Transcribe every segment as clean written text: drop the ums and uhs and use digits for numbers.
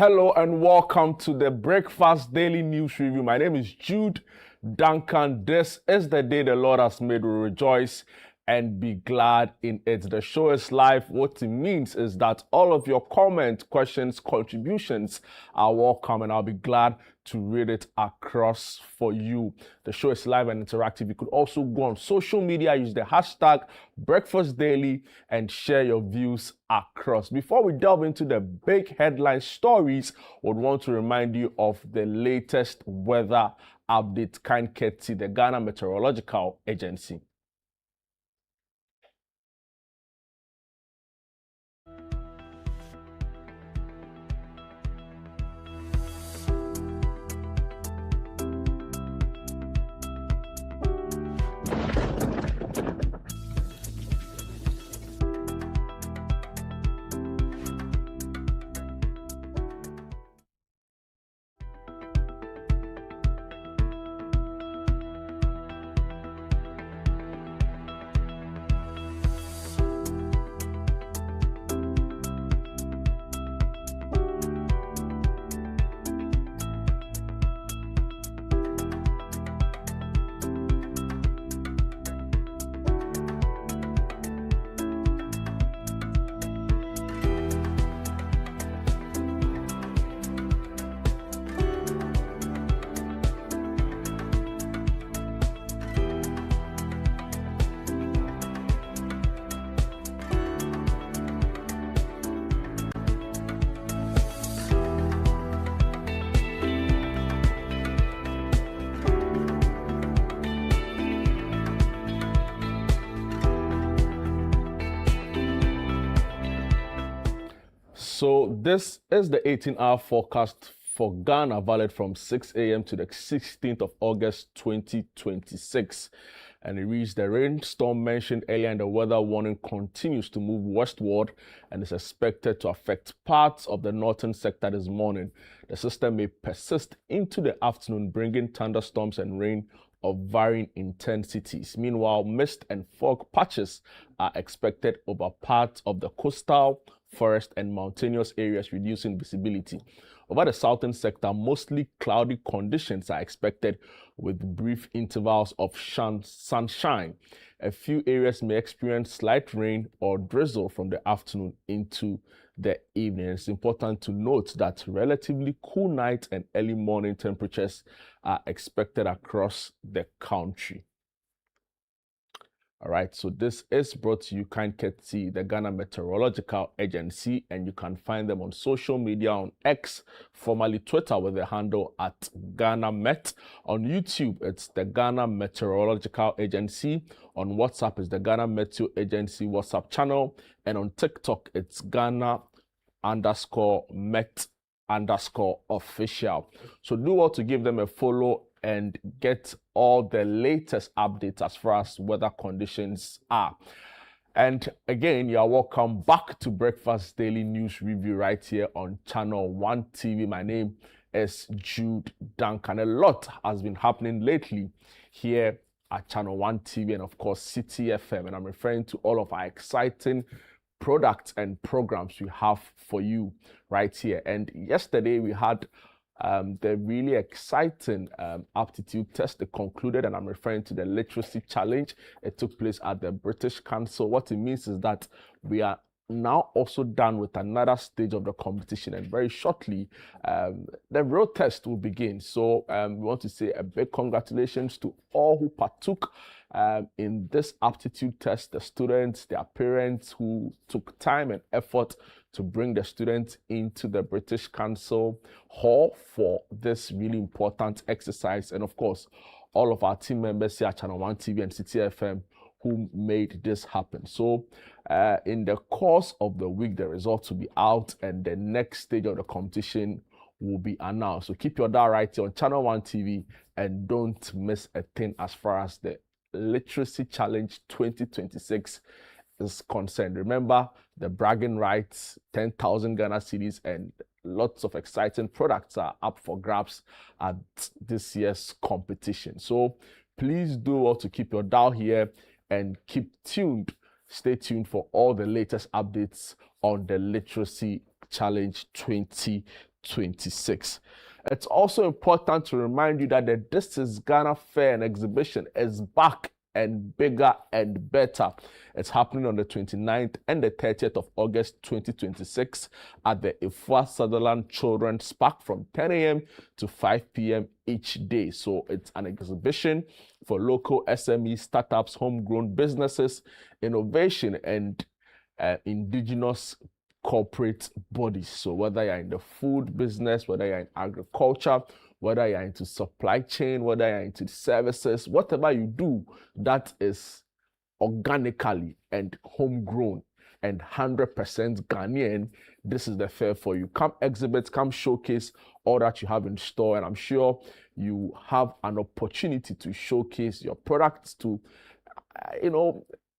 Hello and welcome to the Breakfast Daily News Review. My name is Jude Duncan. This is the day the Lord has made. We rejoice and be glad in it. The show is live. What it means is that all of your comments, questions, contributions are welcome, and I'll be glad to read it across for you. The show is live and interactive. You could also go on social media, use the hashtag Breakfast Daily, and share your views across. Before we delve into the big headline stories, I would want to remind you of the latest weather update, kind courtesy the Ghana Meteorological Agency. So this is the 18-hour forecast for Ghana, valid from 6 a.m. to the 16th of August 2026. And it reads, the rainstorm mentioned earlier in the weather warning continues to move westward and is expected to affect parts of the northern sector this morning. The system may persist into the afternoon, bringing thunderstorms and rain of varying intensities. Meanwhile, mist and fog patches are expected over parts of the coastal, forest and mountainous areas, reducing visibility. Over the southern sector, mostly cloudy conditions are expected with brief intervals of sunshine. A few areas may experience slight rain or drizzle from the afternoon into the evening. It's important to note that relatively cool night and early morning temperatures are expected across the country. All right, so this is brought to you kind courtesy the Ghana Meteorological Agency, and you can find them on social media on X, formerly Twitter, with the handle at Ghana Met. On YouTube, it's the Ghana Meteorological Agency. On WhatsApp, it's the Ghana Meteo Agency WhatsApp channel, and on TikTok, it's Ghana_Met_official. So do well to give them a follow and get all the latest updates as far as weather conditions are. And again, you are welcome back to Breakfast Daily News Review right here on Channel 1 TV. My name is Jude Duncan. A lot has been happening lately here at Channel 1 TV and of course City FM, and I'm referring to all of our exciting products and programs we have for you right here. And yesterday we had the really exciting aptitude test. That concluded, and I'm referring to the literacy challenge. It took place at the British Council. What it means is that we are now also done with another stage of the competition, and very shortly the real test will begin. So we want to say a big congratulations to all who partook in this aptitude test, the students, their parents who took time and effort to bring the students into the British Council Hall for this really important exercise, and of course all of our team members here at Channel 1 TV and City FM who made this happen. So in the course of the week, the results will be out and the next stage of the competition will be announced. So keep your dial right here on Channel 1 TV and don't miss a thing as far as the Literacy Challenge 2026 is concerned. Remember, the bragging rights, 10,000 Ghana cedis, and lots of exciting products are up for grabs at this year's competition. So please do well to keep your dial here and keep tuned. Stay tuned for all the latest updates on the Literacy Challenge 2026. 2026. It's also important to remind you that the This is Ghana Fair and Exhibition is back and bigger and better. It's happening on the 29th and the 30th of August 2026 at the Ifwa Sutherland Children's Park from 10 a.m. to 5 p.m. each day. So it's an exhibition for local SME startups, homegrown businesses, innovation, and indigenous corporate bodies. So whether you're in the food business, whether you're in agriculture, whether you're into supply chain, whether you're into services, whatever you do that is organically and homegrown and 100% Ghanaian, this is the fair for you. Come exhibit, come showcase all that you have in store, and I'm sure you have an opportunity to showcase your products to,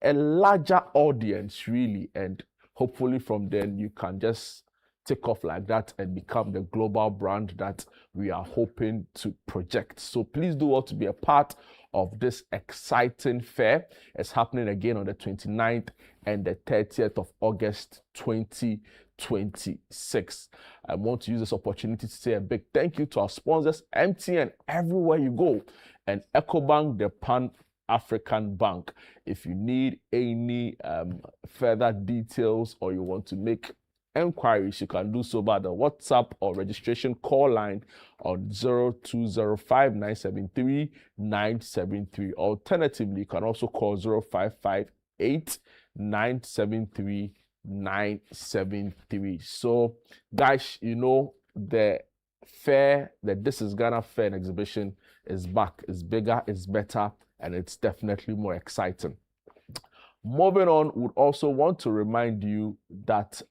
a larger audience really, and hopefully from then you can just take off like that and become the global brand that we are hoping to project. So please do want to be a part of this exciting fair. It's happening again on the 29th and the 30th of August 2026. I want to use this opportunity to say a big thank you to our sponsors, MTN, everywhere you go, and EcoBank, the Pan-African Bank. If you need any further details or you want to make enquiries, you can do so by the WhatsApp or registration call line on 0205 973 973. Alternatively, you can also call 0558 973 973. So guys, the fair, the This is Ghana Fair and Exhibition is back. It's bigger, it's better, and it's definitely more exciting. Moving on, would also want to remind you that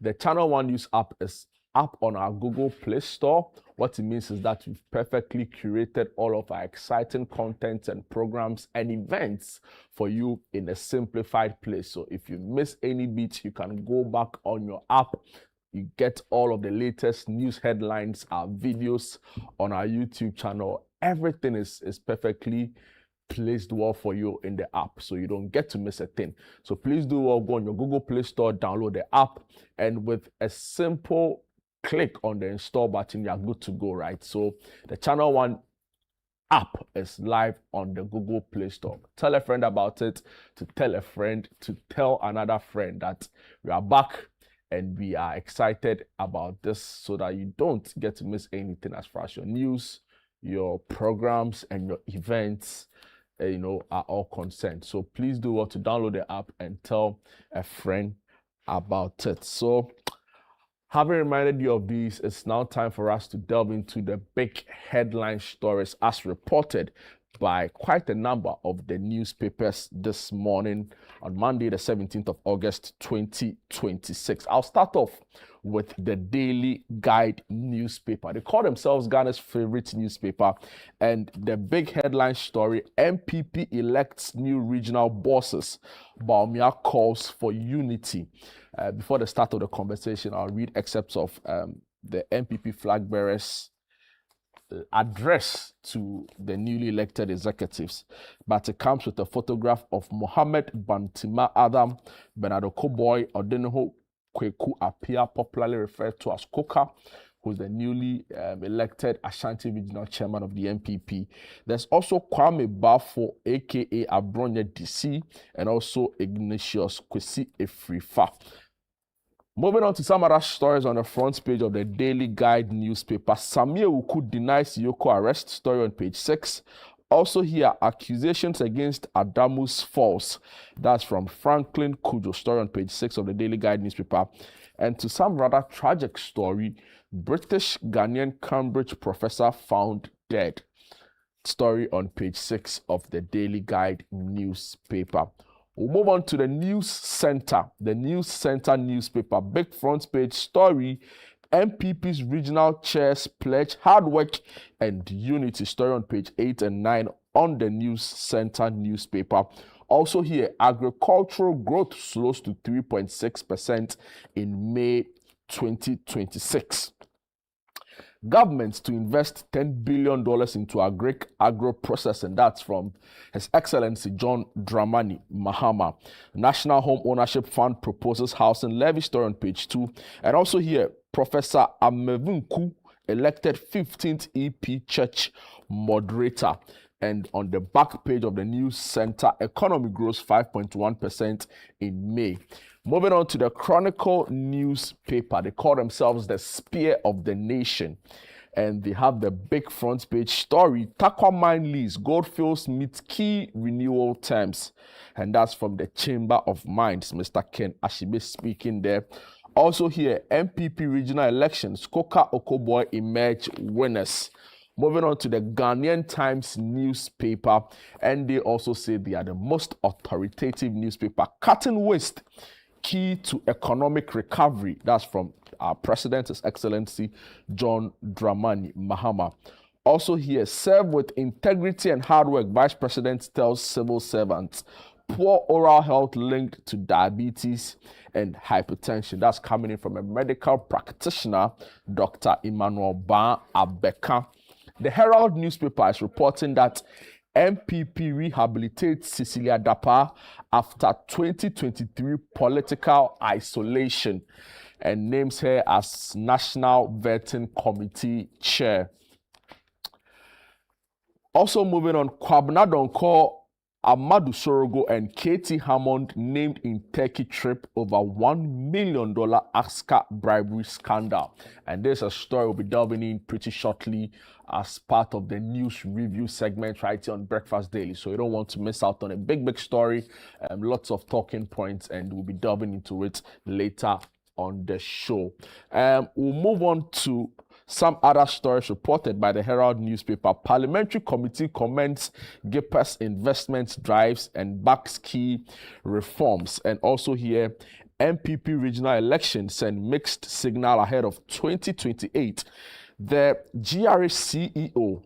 the Channel One News app is up on our Google Play Store. What it means is that we've perfectly curated all of our exciting content and programs and events for you in a simplified place. So if you miss any beat, you can go back on your app. You get all of the latest news headlines, our videos on our YouTube channel. Everything is perfectly placed well for you in the app, so you don't get to miss a thing. So please do go on your Google Play Store, download the app, and with a simple click on the install button, you're good to go, right? So the Channel One app is live on the Google Play Store. Tell a friend about it, to tell a friend, to tell another friend that we are back and we are excited about this, so that you don't get to miss anything as far as your news, your programs, and your events are all concerned. So please do want to download the app and tell a friend about it. So having reminded you of these, it's now time for us to delve into the big headline stories as reported by quite a number of the newspapers this morning on Monday, the 17th of August, 2026. I'll start off with the Daily Guide newspaper. They call themselves Ghana's favorite newspaper, and the big headline story: NPP elects new regional bosses. Bawumia calls for unity. Before the start of the conversation, I'll read excerpts of the NPP flag bearers' address to the newly elected executives, but it comes with a photograph of Mohammed Bantima Adam, Bernardo Koboy, Odenho Kweku Apia, popularly referred to as Koka, who's the newly elected Ashanti Regional Chairman of the NPP. There's also Kwame Bafo, aka Abronya DC, and also Ignatius Kwesi Efrifa. Moving on to some other stories on the front page of the Daily Guide newspaper. Samia Uku denies Yoko arrest, story on page 6. Also here, accusations against Adamus false. That's from Franklin Kujo, story on page 6 of the Daily Guide newspaper. And to some rather tragic story, British Ghanaian Cambridge professor found dead. Story on page 6 of the Daily Guide newspaper. We'll move on to the News Center. The News Center newspaper, big front page story: NPP's regional chairs pledge hard work and unity. Story on page 8 and 9 on the News Center newspaper. Also here, agricultural growth slows to 3.6% in May 2026. Governments to invest $10 billion into agro processing. That's from His Excellency John Dramani Mahama. National Home Ownership Fund proposes housing levy, story on page 2. And also here, Professor Amevunku elected 15th EP Church moderator. And on the back page of the news center, economy grows 5.1% in May. Moving on to the Chronicle newspaper, they call themselves the Spear of the Nation. And they have the big front page story, Tarkwa Mine lease, Goldfields meets key renewal terms. And that's from the Chamber of Mines, Mr. Ken Ashibe speaking there. Also here, MPP regional elections, Koka Okoboy emerge winners. Moving on to the Ghanaian Times newspaper, and they also say they are the most authoritative newspaper. Cutting waste, key to economic recovery. That's from our President, His Excellency John Dramani Mahama. Also here, serve with integrity and hard work, Vice President tells civil servants. Poor oral health linked to diabetes and hypertension. That's coming in from a medical practitioner, Dr. Emmanuel Ban Abeka. The Herald newspaper is reporting that MPP rehabilitates Cecilia Dapa after 2023 political isolation and names her as National Vetting Committee Chair. Also moving on, Kwabena Donkor, Amadou Sorogo and Katie Hammond named in Turkey trip over $1 million ASCA bribery scandal. And there's a story we'll be delving in pretty shortly as part of the news review segment right here on Breakfast Daily. So you don't want to miss out on a big story, lots of talking points, and we'll be delving into it later on the show. We'll move on to some other stories reported by the Herald newspaper. Parliamentary Committee comments GIPES investment drives and backs key reforms. And also here, MPP regional elections send mixed signal ahead of 2028. The GRA CEO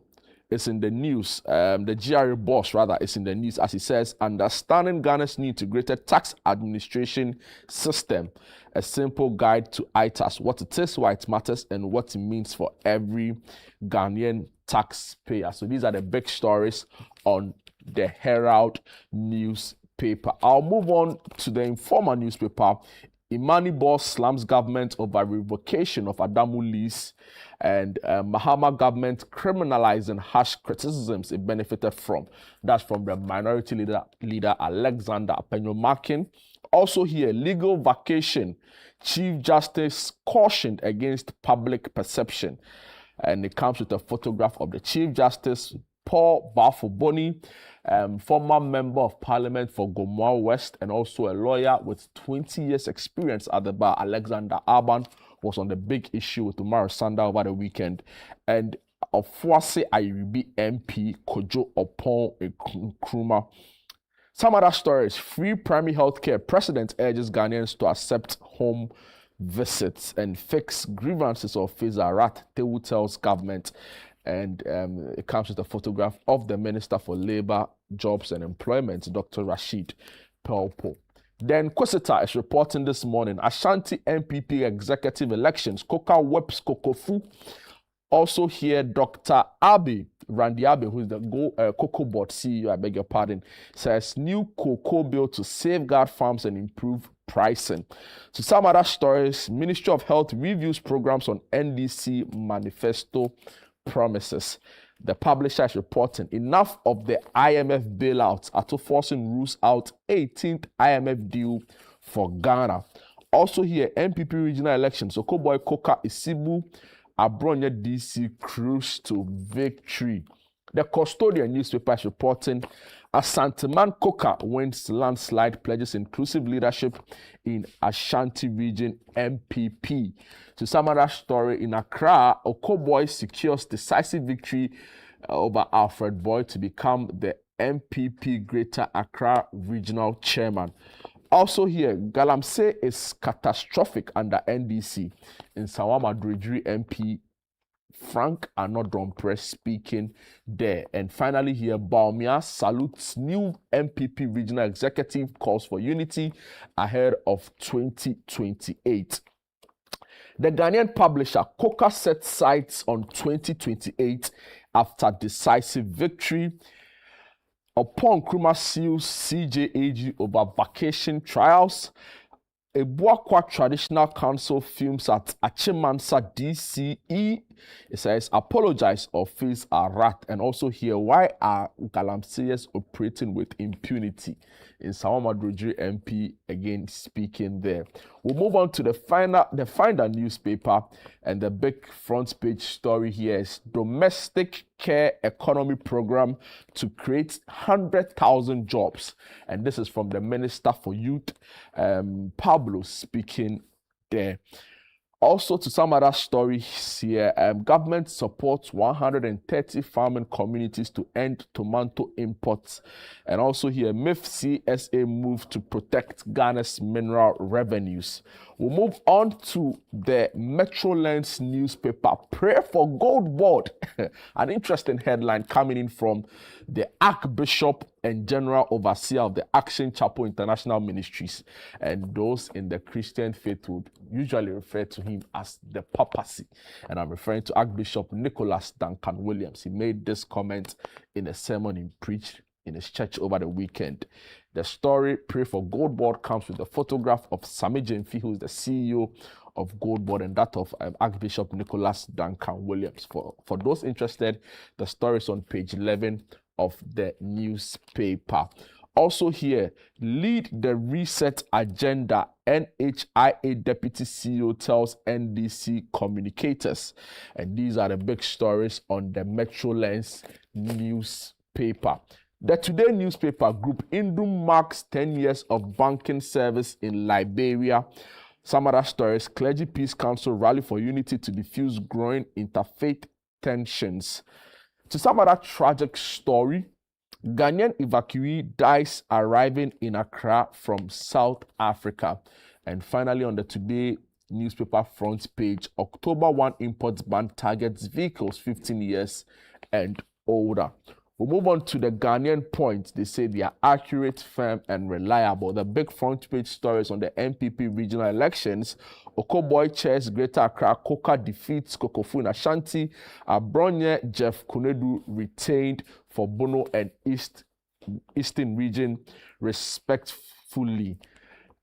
is in the news. The GRA boss, rather, is in the news as he says, understanding Ghana's new integrated tax administration system, a simple guide to ITAS, what it is, why it matters, and what it means for every Ghanaian taxpayer. So these are the big stories on the Herald newspaper. I'll move on to the Informer newspaper. Imani Boss slams government over revocation of Adamu lease, and Mahama government criminalizing harsh criticisms it benefited from. That's from the minority leader Alexander Apenyo-Makin. Also here, legal vacation. Chief Justice cautioned against public perception. And it comes with a photograph of the Chief Justice, Paul Bafo-Boni, former member of parliament for Gomoa West and also a lawyer with 20 years experience at the bar. Alexander Alban was on the big issue with Umar Sanda over the weekend. And Ofuase Ayribi MP Kojo Opon Nkrumah. Some other stories. Free primary health care. President urges Ghanaians to accept home visits and fix grievances of Fizarat, Tewu tells government. And it comes with a photograph of the Minister for Labour, Jobs and Employment, Dr. Rashid Pelpo. Then Kwesita is reporting this morning, Ashanti MPP executive elections, Koka whips Kokofu. Also here, Dr. Randy Abbey, who is the Cocoa Board CEO, I beg your pardon, says new cocoa bill to safeguard farms and improve pricing. So some other stories, Ministry of Health reviews programs on NDC manifesto promises. The publisher is reporting enough of the IMF bailouts after forcing rules out 18th IMF deal for Ghana. Also here, MPP regional elections, Okoboy Koka Isibu Abronya DC cruise to victory. The Custodian newspaper is reporting Asanteman Koka wins landslide, pledges inclusive leadership in Ashanti region MPP. To some other story, in Accra, Okoboy secures decisive victory over Alfred Boyd to become the MPP Greater Accra regional chairman. Also here, Galamsey is catastrophic under NDC. In Sawama Dredri MP Frank Anodrompre speaking there. And finally here, Baumia salutes new MPP regional executive, calls for unity ahead of 2028. The Ghanaian publisher Coca sets sights on 2028 after decisive victory. Upon Nkrumah seals CJAG over vacation trials. Ebuakwa Traditional Council films at Achimansa DCE. It says, apologize or face a rat. And also here, why are Galamseyers operating with impunity? In Sawama Drodri MP again speaking there. We'll move on to the Finder newspaper, and the big front page story here is Domestic Care Economy Program to create 100,000 jobs. And this is from the Minister for Youth, Pablo, speaking there. Also, to some other stories here, government supports 130 farming communities to end tomato imports. And also here, MIF CSA move to protect Ghana's mineral revenues. We'll move on to the Metrolens newspaper. Pray for Gold Board. An interesting headline coming in from the Archbishop and General Overseer of the Action Chapel International Ministries. And those in the Christian faith would usually refer to him as the papacy. And I'm referring to Archbishop Nicholas Duncan Williams. He made this comment in a sermon he preached in his church over the weekend. The story, Pray for Gold Board, comes with a photograph of Sami Jemfi, who is the CEO of Gold Board, and that of Archbishop Nicholas Duncan Williams. For those interested, the story is on page 11 of the newspaper. Also here, lead the reset agenda. NHIA Deputy CEO tells NDC communicators. And these are the big stories on the Metrolens newspaper. The Today newspaper group, Indum marks 10 years of banking service in Liberia. Some other stories, Clergy Peace Council rally for unity to diffuse growing interfaith tensions. To some other tragic story, Ghanaian evacuee dies arriving in Accra from South Africa. And finally, on the Today newspaper front page, October 1 imports ban targets vehicles 15 years and older. We'll move on to the Ghanaian Point. They say they are accurate, firm, and reliable. The big front page stories on the NPP regional elections. Okoboy chairs Greater Accra. Koka defeats Kokofu in Ashanti. Abronye Jeff Kunedu retained for Bono and Eastern region respectfully.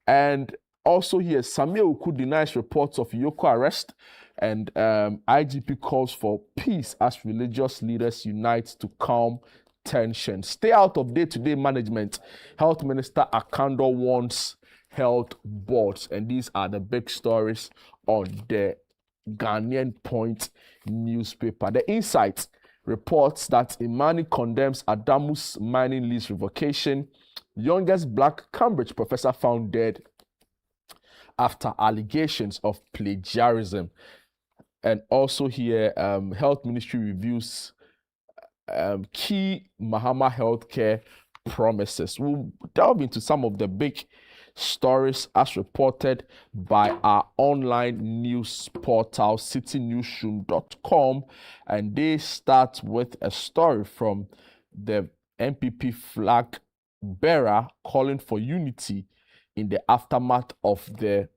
And also here, Samia Uku denies reports of Yoko arrest. And IGP calls for peace as religious leaders unite to calm tension. Stay out of day-to-day management. Health Minister Akando warns health boards. And these are the big stories on the Ghanaian Point newspaper. The Insight reports that Imani condemns Adamu's mining lease revocation. Youngest black Cambridge professor found dead after allegations of plagiarism. And also here, Health Ministry reviews key Mahama healthcare promises. We'll delve into some of the big stories as reported by our online news portal, citynewsroom.com. And they start with a story from the NPP flag bearer calling for unity in the aftermath of the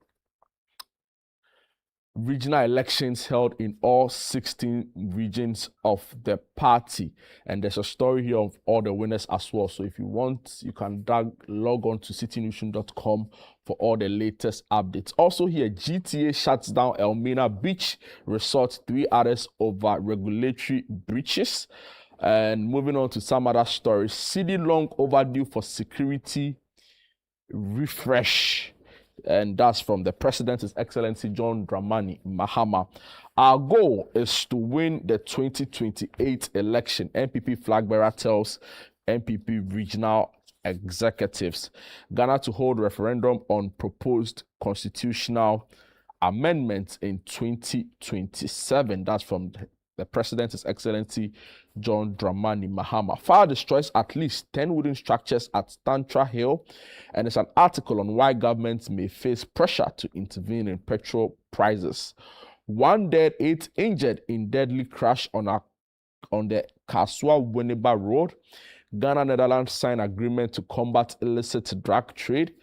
regional elections held in all 16 regions of the party. And there's a story here of all the winners as well. So if you want, you can log on to citynewsroom.com for all the latest updates. Also here, GTA shuts down Elmina Beach Resort, 3 others over regulatory breaches. And moving on to some other stories, CD long overdue for security refresh. And that's from the President, His Excellency John Dramani Mahama. Our goal is to win the 2028 election. NPP flag bearer tells NPP regional executives. Ghana to hold referendum on proposed constitutional amendments in 2027. That's from the President, His Excellency John Dramani Mahama. Fire destroys at least 10 wooden structures at Tantra Hill. And it's an article on why governments may face pressure to intervene in petrol prices. 1 dead, 8 injured in deadly crash on the Kaswa-Winneba Road. Ghana, Netherlands sign agreement to combat illicit drug trade.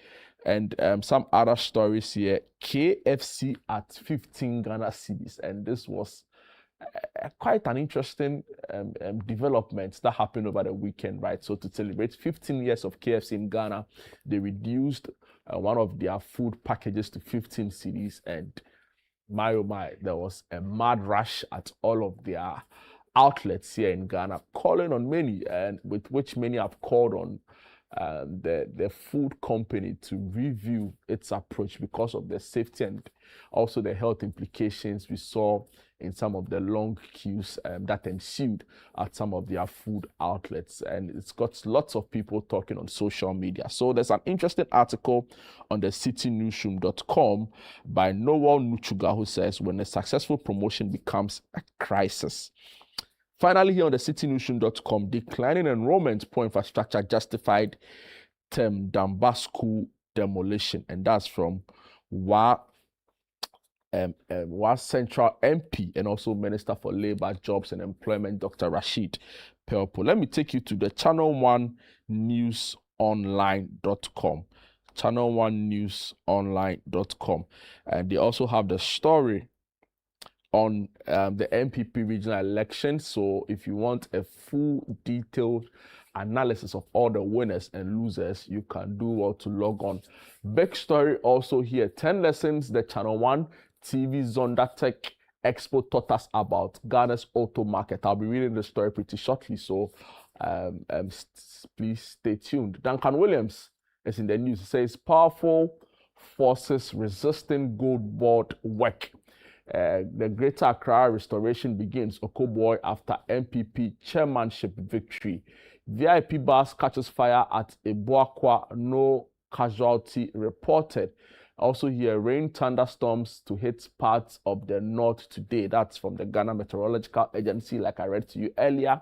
And some other stories here. KFC at 15 Ghana cedis. And this was quite an interesting development that happened over the weekend, right? So to celebrate 15 years of KFC in Ghana, they reduced one of their food packages to 15 cedis, and my oh my, there was a mad rush at all of their outlets here in Ghana, calling on many, and with which many have called on the food company to review its approach because of the safety and also the health implications we saw in some of the long queues that ensued at some of their food outlets. And it's got lots of people talking on social media. So there's an interesting article on the citynewsroom.com by Noel Nuchuga, who says, when a successful promotion becomes a crisis. Finally, here on the citynewsroom.com, declining enrollment poor infrastructure justified Damba school demolition. And that's from WA Central MP and also Minister for Labour, Jobs and Employment, Dr. Rashid Pelpo. Let me take you to the Channel One Newsonline.com. Channel1newsonline.com. And they also have the story on the NPP regional election. So if you want a full detailed analysis of all the winners and losers, you can do well to log on. Big story also here, 10 lessons the Channel One TV Zonda Tech Expo taught us about Ghana's auto market. I'll be reading the story pretty shortly, so please stay tuned. Duncan Williams is in the news. It says, powerful forces resisting gold board work. The Greater Accra restoration begins Okoboy after NPP chairmanship victory. VIP bus catches fire at Ebuakwa, no casualty reported. Also here, rain thunderstorms to hit parts of the north today. That's from the Ghana Meteorological Agency, like I read to you earlier.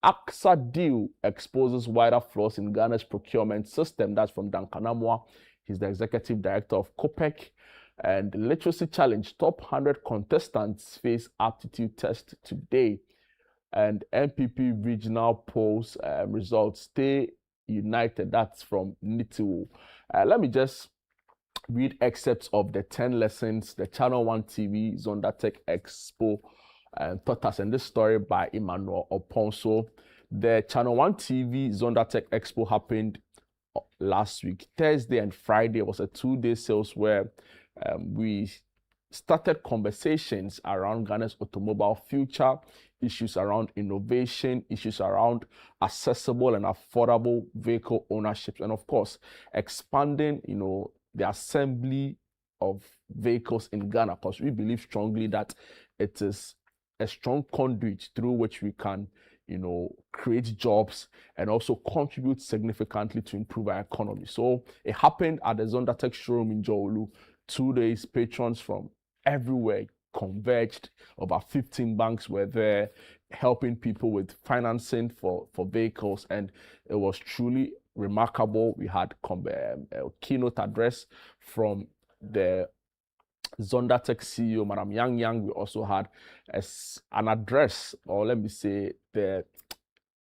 AXA deal exposes wider flaws in Ghana's procurement system. That's from Duncan Amwa. He's the executive director of COPEC. And literacy challenge, top 100 contestants face aptitude test today. And NPP regional polls results, stay united. That's from NITIWO. Let me just read excerpts of the 10 lessons the Channel One TV Zonda Tech Expo taught us, and this story by Emmanuel Oponso. The Channel One TV Zonda Tech Expo happened last week. Thursday and Friday was a 2-day sales where we started conversations around Ghana's automobile future, issues around innovation, issues around accessible and affordable vehicle ownership, and of course, expanding, the assembly of vehicles in Ghana, because we believe strongly that it is a strong conduit through which we can, create jobs and also contribute significantly to improve our economy. So it happened at the Zonda Tech showroom in Dzorwulu. 2 days, patrons from everywhere converged. Over 15 banks were there helping people with financing for vehicles, and it was truly remarkable. We had a keynote address from the Zonda Tech CEO, Madam Yang. We also had an address, or let me say, the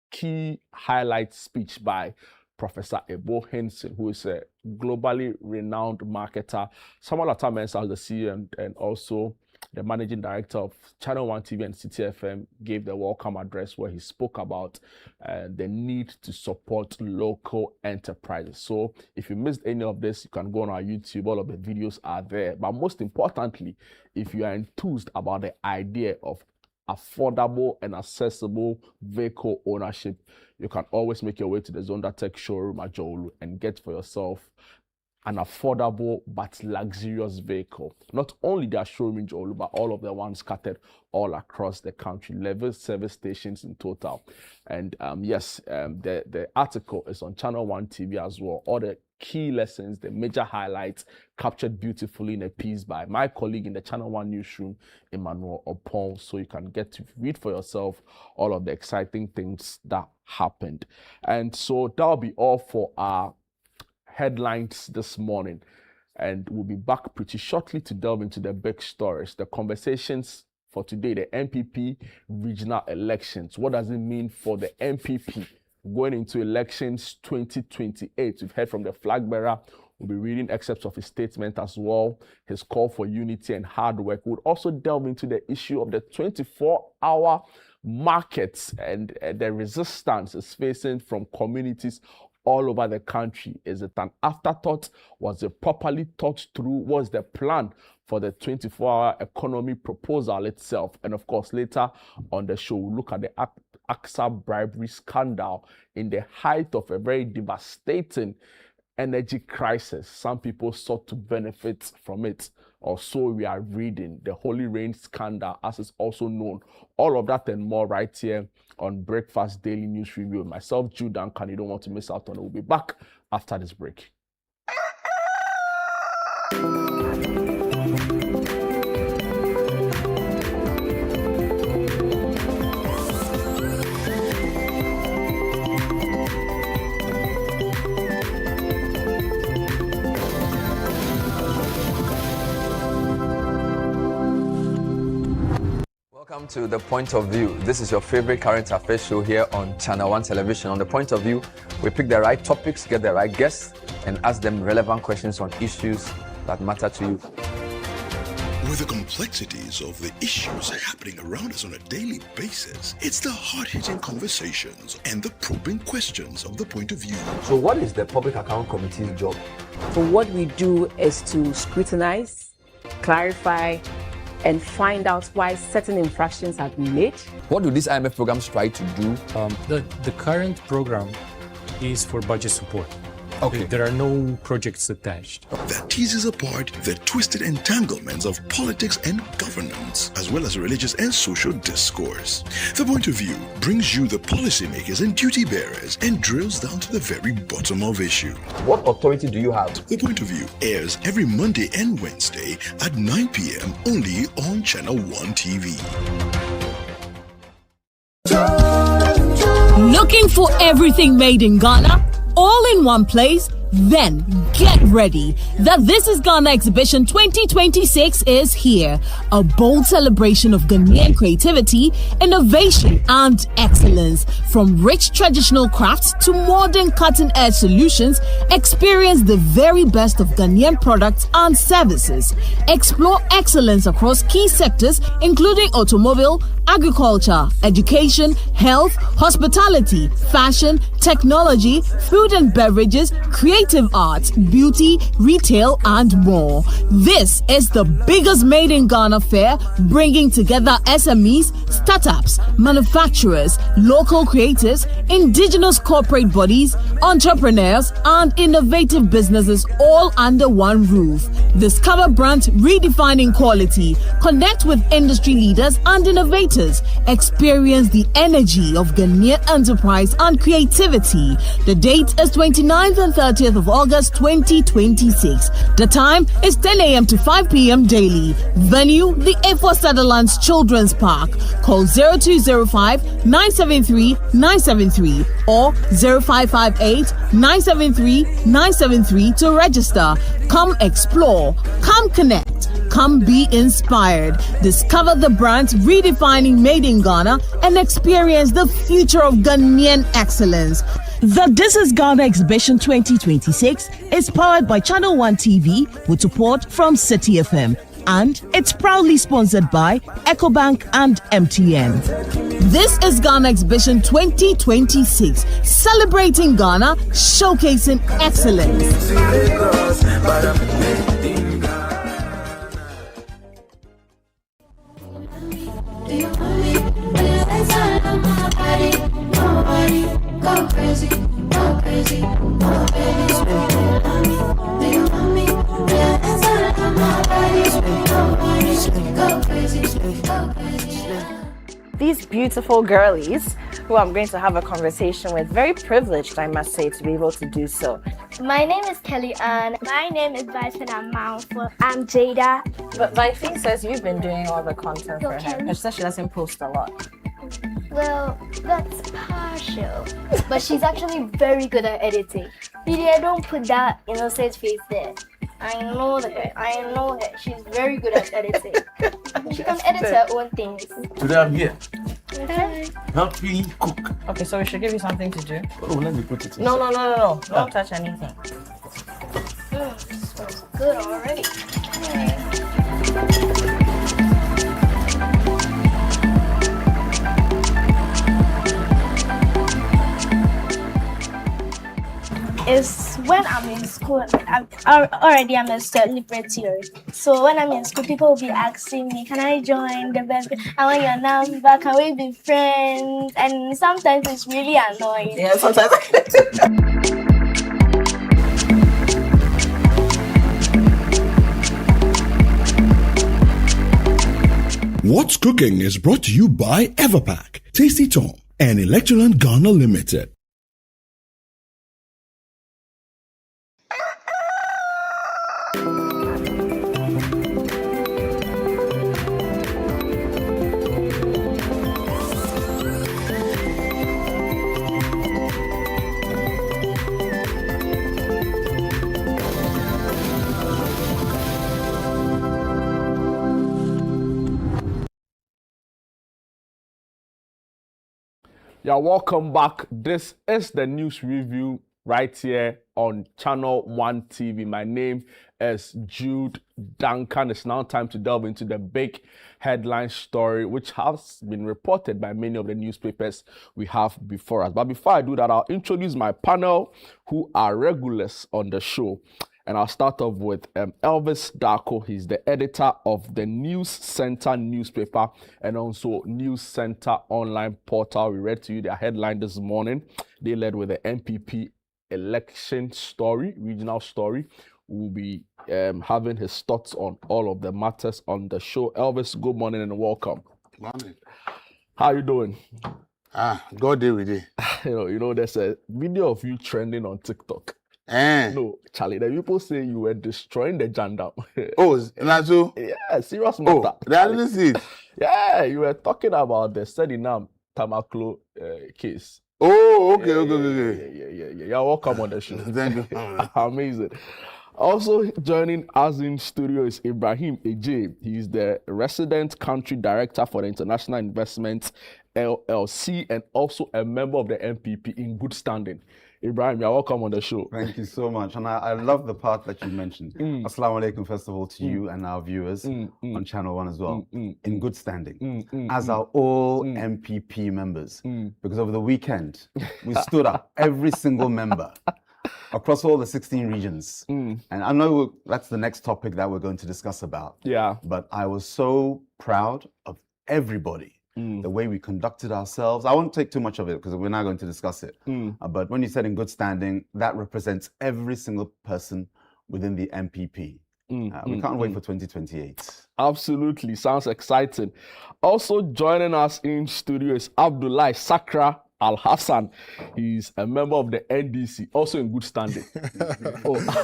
key highlight speech by Professor Ebo Henson, who is a globally renowned marketer. Samuel Atamensa, the CEO and also the managing director of Channel One TV and City FM, gave the welcome address where he spoke about the need to support local enterprises. So if you missed any of this, you can go on our YouTube. All of the videos are there. But most importantly, if you are enthused about the idea of affordable and accessible vehicle ownership, you can always make your way to the Zonda Tech showroom at Dzorwulu and get for yourself an affordable but luxurious vehicle. Not only their showroom in Dzorwulu, but all of the ones scattered all across the country, 11 service stations in total. And the article is on Channel One TV as well. All the key lessons, the major highlights, captured beautifully in a piece by my colleague in the Channel One newsroom, Emmanuel Opon, so you can get to read for yourself all of the exciting things that happened. And so that'll be all for our headlines this morning, and we'll be back pretty shortly to delve into the big stories, the conversations for today, the NPP regional elections. What does it mean for the NPP going into elections 2028? We've heard from the flag bearer We'll be reading excerpts of his statement as well, his call for unity and hard work. We'll also delve into the issue of the 24-hour markets and the resistance it's facing from communities all over the country. Is it an afterthought? Was it properly thought through? What's the plan for the 24-hour economy proposal itself? And of course, later on the show, we'll look at the AXA bribery scandal in the height of a very devastating energy crisis. Some people sought to benefit from it, or so we are reading. The Holy Rain scandal, as it's also known. All of that and more right here on Breakfast Daily News Review. Myself, Jude Duncan. You don't want to miss out on it. We'll be back after this break. Welcome to The Point of View. This is your favorite current affairs show here on Channel One Television. On The Point of View, we pick the right topics, get the right guests, and ask them relevant questions on issues that matter to you. With the complexities of the issues happening around us on a daily basis, it's the hard-hitting conversations and the probing questions of The Point of View. So what is the Public Account Committee's job? So what we do is to scrutinize, clarify, and find out why certain infractions have been made. What do these IMF programs try to do? The current program is for budget support. Okay. There are no projects attached. That teases apart the twisted entanglements of politics and governance, as well as religious and social discourse. The Point of View brings you the policymakers and duty bearers and drills down to the very bottom of issue. What authority do you have? The Point of View airs every Monday and Wednesday at 9 p.m. only on Channel One TV. Looking for everything made in Ghana? All in one place? Then get ready. The This is Ghana Exhibition 2026 is here. A bold celebration of Ghanaian creativity, innovation, and excellence. From rich traditional crafts to modern cutting-edge solutions, experience the very best of Ghanaian products and services. Explore excellence across key sectors including automobile, agriculture, education, health, hospitality, fashion, technology, food and beverages, creative arts, beauty, retail, and more. This is the biggest Made in Ghana fair, bringing together SMEs, startups, manufacturers, local creators, indigenous corporate bodies, entrepreneurs, and innovative businesses all under one roof. Discover brands redefining quality, connect with industry leaders and innovators, experience the energy of Ghanaian enterprise and creativity. The date is 29th and 30th of August 2026. The time is 10 a.m. to 5 p.m. daily. Venue, the A4 Sutherland's Children's Park. Call 0205-973-973 or 0558-973-973 to register. Come explore, come connect, come be inspired. Discover the brands redefining Made in Ghana and experience the future of Ghanaian excellence. The This is Ghana Exhibition 2026 is powered by Channel One TV with support from City FM, and it's proudly sponsored by EcoBank and MTN. This is Ghana Exhibition 2026, celebrating Ghana, showcasing excellence. Go crazy, go crazy, go baby, sweet. Do you want me? Yeah, inside of my body, sweet. Go crazy, sweet. Go crazy. These beautiful girlies who I'm going to have a conversation with, very privileged, I must say, to be able to do so. My name is Kelly Ann. My name is Bison Amanfo. I'm Jada. But Vifi says you've been doing all the content for her. Okay. She says she doesn't post a lot. Well, that's partial. But she's actually very good at editing. Media, don't put that innocent face there. I know her. She's very good at editing. She can edit her own things. Today I'm here. Okay. Help me cook. Okay, so we should give you something to do. Oh, let me put it in. No. Don't touch anything. Smells good already. It's when I'm in school. I'm a celebrity. So when I'm in school, people will be asking me, "Can I join the best? I want your number. Can we be friends?" And sometimes it's really annoying. Yeah, sometimes. What's Cooking is brought to you by Everpack, Tasty Tom, and Electroland Ghana Limited. Yeah, welcome back. This is the news review right here on Channel One TV. My name is Jude Duncan. It's now time to delve into the big headline story, which has been reported by many of the newspapers we have before us. But before I do that, I'll introduce my panel who are regulars on the show. And I'll start off with Elvis Darko. He's the editor of the News Center newspaper and also News Center online portal. We read to you their headline this morning. They led with the MPP election story, regional story. We'll be having his thoughts on all of the matters on the show. Elvis, good morning and welcome. Morning. How you doing? God day with you. you know, there's a video of you trending on TikTok. No, Charlie, the people say you were destroying the jandam. Oh, Nazo? Yeah, serious matter. Oh, I didn't see it. Yeah, you were talking about the Sedinam Tamaklo case. Oh, okay. Yeah. You're welcome on the show. Thank you. Amazing. Also joining us in studio is Ibrahim Eje. He's the resident country director for the International Investment LLC and also a member of the MPP in good standing. Ibrahim, you're welcome on the show. Thank you so much. And I love the part that you mentioned. Assalamu alaikum, first of all, to you and our viewers on Channel One as well. In good standing, as are all MPP members. Because over the weekend, we stood up, every single member, across all the 16 regions. And I know that's the next topic that we're going to discuss about. Yeah. But I was so proud of everybody. The way we conducted ourselves. I won't take too much of it because we're not going to discuss it. But when you said in good standing, that represents every single person within the MPP. We can't wait for 2028. Absolutely. Sounds exciting. Also joining us in studio is Abdullah Sakra Al-Hassan. He's a member of the NDC, also in good standing.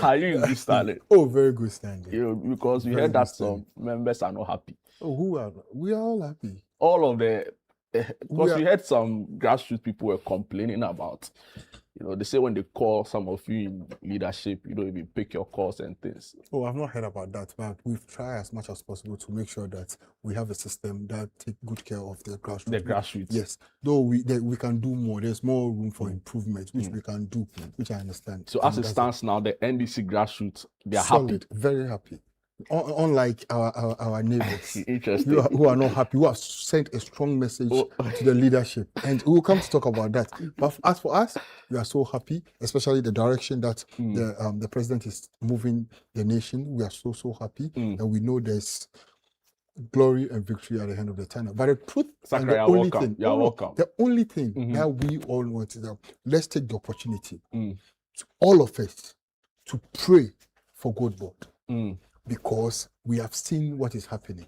Are you in good standing? Oh, very good standing. Because we heard that some members are not happy. Oh, who are? We are all happy. All of the, because we heard some grassroots people were complaining about, they say when they call some of you in leadership, you don't even pick your calls and things. Oh, I've not heard about that, but we've tried as much as possible to make sure that we have a system that take good care of the grassroots. The grassroots. Yes, though we can do more. There's more room for improvement, which we can do, which I understand. So as it stands now, the NDC grassroots, they are solid, happy. Very happy. Unlike our neighbors Interesting. who are not happy, who have sent a strong message to the leadership, and we will come to talk about that. But as for us, we are so happy, especially the direction that the president is moving the nation. We are so happy, and we know there's glory and victory at the end of the tunnel. But the truth, and the only thing, the only thing that we all want is that let's take the opportunity, to all of us, to pray for Gold Board. Because we have seen what is happening.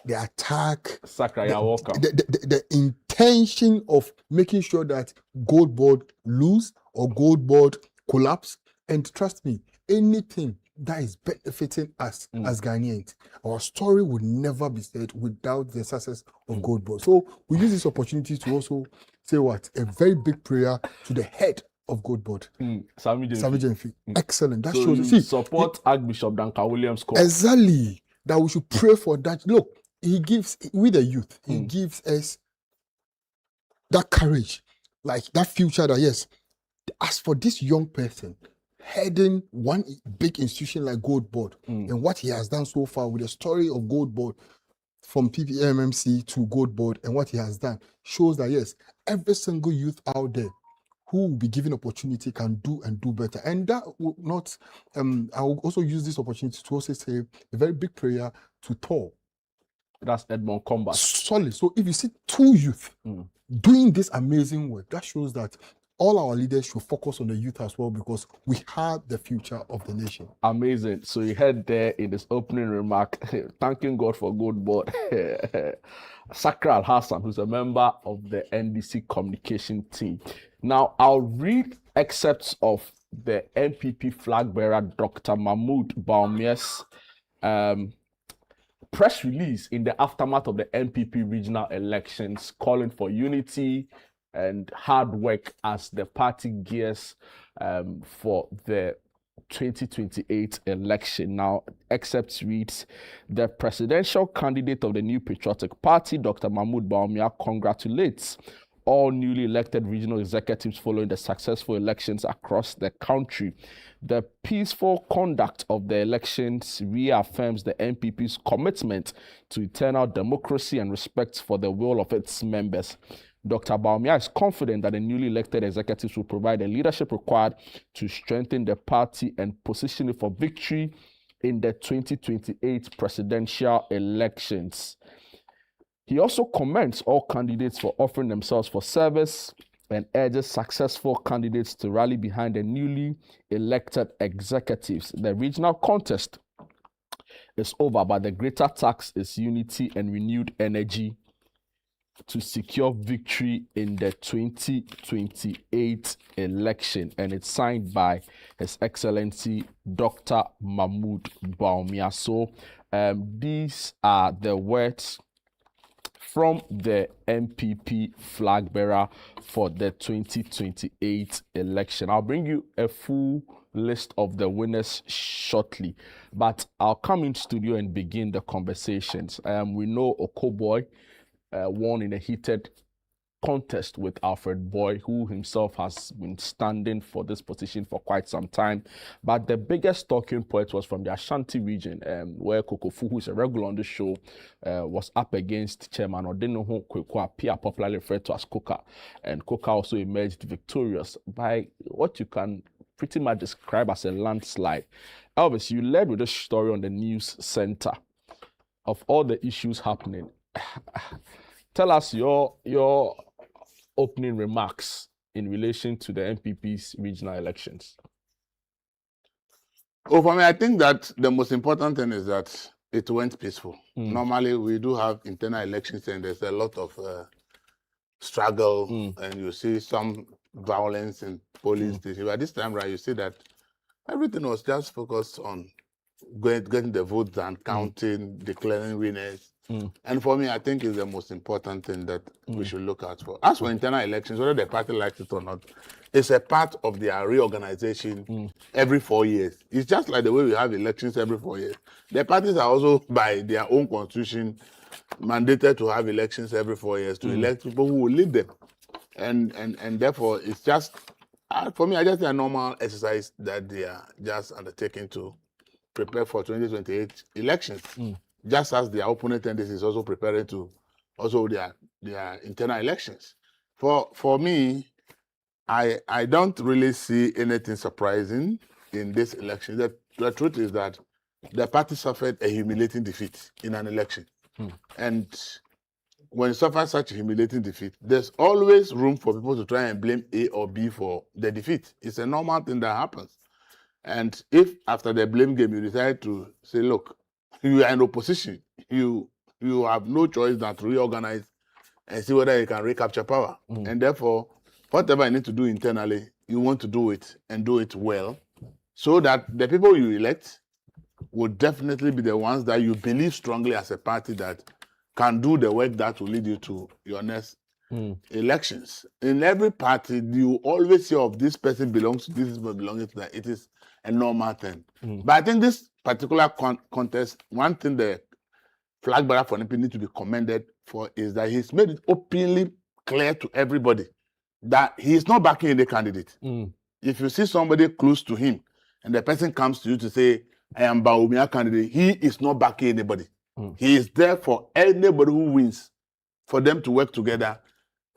The attack, the intention of making sure that Gold Board lose or Gold Board collapse. And trust me, anything that is benefiting us as Ghanaians, our story would never be said without the success of Gold Board. So we use this opportunity to also say a very big prayer to the head of Gold Board. Sammy Gyamfi. Excellent. That so shows you support Archbishop Duncan Williams' call. Exactly. That we should pray for that. Look, he gives, with the youth, he gives us that courage, like that future that, yes, as for this young person, heading one big institution like Gold Board and what he has done so far with the story of Gold Board from PPMMC to Gold Board and what he has done shows that yes, every single youth out there who will be given opportunity can do and do better. And that will not, I will also use this opportunity to also say a very big prayer to Thor. That's Edmond Combat. Solid. So if you see two youth doing this amazing work, that shows that all our leaders should focus on the youth as well, because we have the future of the nation. Amazing. So you heard there in his opening remark, thanking God for Gold Board, Sakra Al Hassan, who's a member of the NDC communication team. Now, I'll read excerpts of the NPP flag bearer, Dr. Mahmoud Bawumia's press release in the aftermath of the NPP regional elections, calling for unity and hard work as the party gears for the 2028 election. Now, excerpt reads, the presidential candidate of the New Patriotic Party, Dr. Mahmoud Bawumia, congratulates all newly elected regional executives following the successful elections across the country. The peaceful conduct of the elections reaffirms the NPP's commitment to eternal democracy and respect for the will of its members. Dr. Bawumia is confident that the newly elected executives will provide the leadership required to strengthen the party and position it for victory in the 2028 presidential elections. He also commends all candidates for offering themselves for service and urges successful candidates to rally behind the newly elected executives. The regional contest is over, but the greater task is unity and renewed energy to secure victory in the 2028 election. And it's signed by His Excellency Dr. Mahmoud Bawumia. So these are the words from the NPP flag bearer for the 2028 election. I'll bring you a full list of the winners shortly, but I'll come in studio and begin the conversations. We know Okoboy won in a heated contest with Alfred Boy, who himself has been standing for this position for quite some time. But the biggest talking point was from the Ashanti region, where Kokofu, who is a regular on the show, was up against Chairman Odinoho Kwekwa, popularly referred to as Koka. And Koka also emerged victorious by what you can pretty much describe as a landslide. Elvis, you led with this story on the news center of all the issues happening. Tell us your opening remarks in relation to the NPP's regional elections. Oh, for me, I think that the most important thing is that it went peaceful. Normally, we do have internal elections and there's a lot of struggle and you see some violence in police station. But this time around, you see that everything was just focused on getting the votes done, counting, declaring winners. And for me, I think it's the most important thing that we should look out for. As for internal elections, whether the party likes it or not, it's a part of their reorganization every 4 years. It's just like the way we have elections every 4 years. The parties are also, by their own constitution, mandated to have elections every 4 years to elect people who will lead them. And therefore, it's just, for me, I just think a normal exercise that they are just undertaking to prepare for 2028 elections. Just as their opponent NDC is also preparing to also their internal elections. For me, I don't really see anything surprising in this election. The truth is that the party suffered a humiliating defeat in an election. And when you suffer such a humiliating defeat, there's always room for people to try and blame A or B for the defeat. It's a normal thing that happens. And if after the blame game you decide to say, look, you are in opposition, you have no choice than to reorganize and see whether you can recapture power. And therefore, whatever you need to do internally, you want to do it and do it well, so that the people you elect will definitely be the ones that you believe strongly as a party that can do the work that will lead you to your next elections. In every party, you always hear of this person belongs to this person belonging to that. It is a normal thing. But I think this particular contest, one thing the flag bearer for NPP need to be commended for is that he's made it openly clear to everybody that he is not backing any candidate. If you see somebody close to him and the person comes to you to say, I am Bawumia candidate, he is not backing anybody. He is there for anybody who wins, for them to work together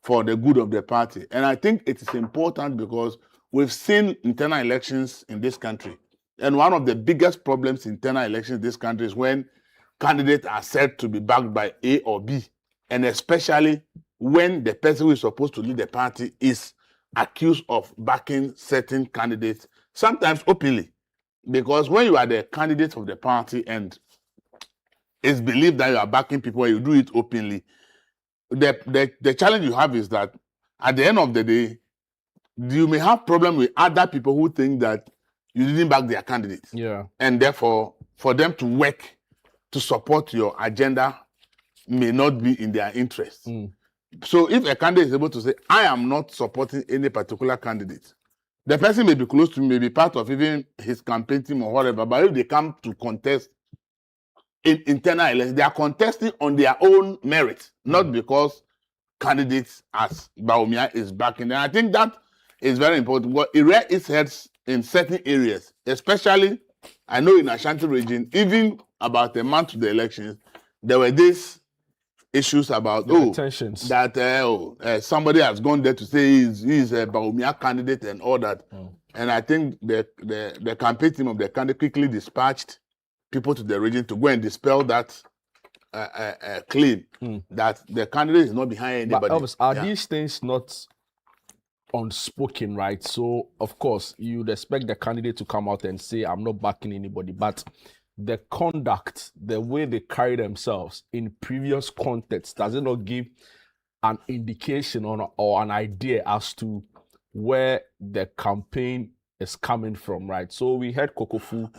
for the good of the party. And I think it is important because we've seen internal elections in this country. And one of the biggest problems in internal elections in this country is when candidates are said to be backed by A or B. And especially when the person who is supposed to lead the party is accused of backing certain candidates, sometimes openly. Because when you are the candidate of the party and it's believed that you are backing people and you do it openly, the challenge you have is that at the end of the day, you may have problem with other people who think that you didn't back their candidates. Yeah. And therefore, for them to work to support your agenda may not be in their interest. So if a candidate is able to say, I am not supporting any particular candidate, the person may be close to me, may be part of even his campaign team or whatever, but if they come to contest in internal elections, they are contesting on their own merit, not because candidates as Bawumia is backing them. I think that is very important. But it rears its heads in certain areas, especially, I know in Ashanti region, even about a month to the elections, there were these issues about tensions. That somebody has gone there to say he's a Bawumia candidate and all that. And I think the campaign team of the candidate quickly dispatched people to the region to go and dispel that claim that the candidate is not behind anybody. But Elvis, are these things not unspoken, right? So, of course, you'd expect the candidate to come out and say, I'm not backing anybody, but the conduct, the way they carry themselves in previous contexts, does it not give an indication or an idea as to where the campaign is coming from, right? So we heard Kokofu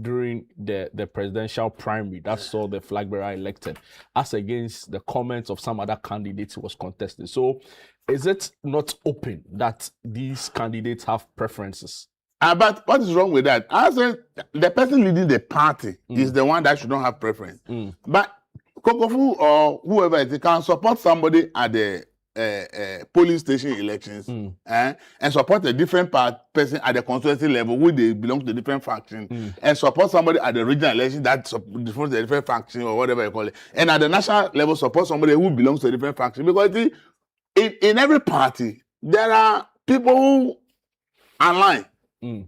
during the presidential primary that saw the flag bearer elected, as against the comments of some other candidates who was contested. So is it not open that these candidates have preferences? But what is wrong with that? I said the person leading the party is the one that should not have preference. But Kokofu or whoever it is can support somebody at the polling station elections and support a different person at the constituency level who they belong to a different faction and support somebody at the regional election that supports a different faction or whatever you call it. And at the national level support somebody who belongs to a different faction. Because in every party, there are people who align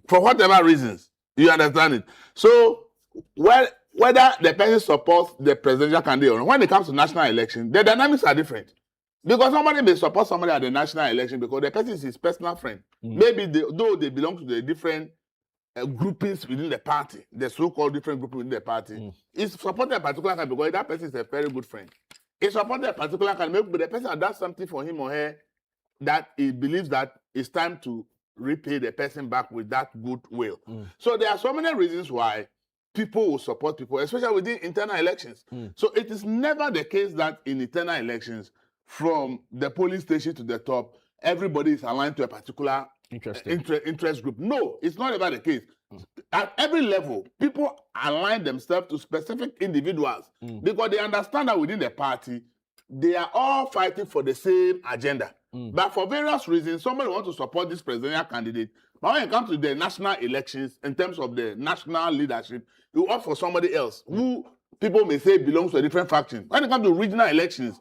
for whatever reasons. You understand it? So whether the person supports the presidential candidate or not, when it comes to national election, the dynamics are different. Because somebody may support somebody at the national election because the person is his personal friend. Maybe though they belong to the different groupings within the party, the so-called different groupings within the party, it's supporting a particular candidate because that person is a very good friend. It's supporting a particular candidate, maybe the person does something for him or her that he believes that it's time to repay the person back with that goodwill. So there are so many reasons why people will support people, especially within internal elections. So it is never the case that in internal elections, from the polling station to the top, everybody is aligned to a particular interest group. No, it's not ever the case. At every level, people align themselves to specific individuals because they understand that within the party, they are all fighting for the same agenda. But for various reasons, somebody wants to support this presidential candidate. But when it comes to the national elections, in terms of the national leadership, you opt for somebody else who people may say belongs to a different faction. When it comes to regional elections,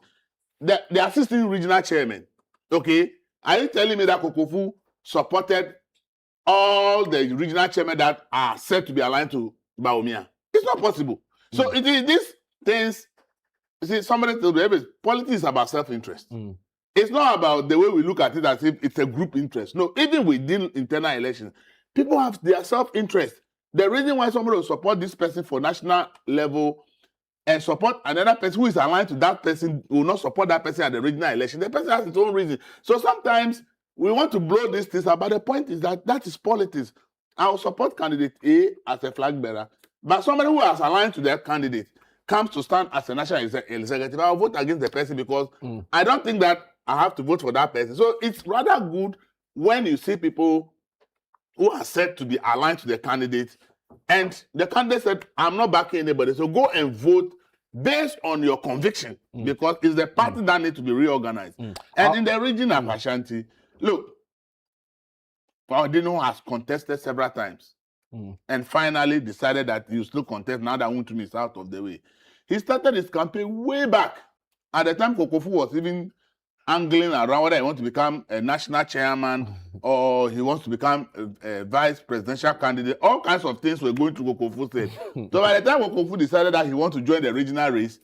the assistant regional chairman, okay, are you telling me that Kokofu supported all the regional chairmen that are said to be aligned to Bawumia? It's not possible. So it is these things. You see, somebody told me, politics is about self-interest. It's not about the way we look at it as if it's a group interest. No, even within internal elections, people have their self-interest. The reason why somebody will support this person for national level and support another person who is aligned to that person will not support that person at the regional election. The person has its own reason. So sometimes we want to blow these things up, but the point is that is politics. I will support candidate A as a flag bearer, but somebody who has aligned to their candidate comes to stand as a national executive, I will vote against the person because I don't think that I have to vote for that person. So it's rather good when you see people who are said to be aligned to the candidate and the candidate said, I'm not backing anybody. So go and vote based on your conviction because it's the party that needs to be reorganized. And in the region of Ashanti, look, Paudino has contested several times. and finally decided that he will still contest now that Wontumi is out of the way. He started his campaign way back. At the time, Kokofu was even angling around whether he wants to become a national chairman or he wants to become a vice presidential candidate. All kinds of things were going through Kokofu's head. So by the time Kokofu decided that he wants to join the regional race,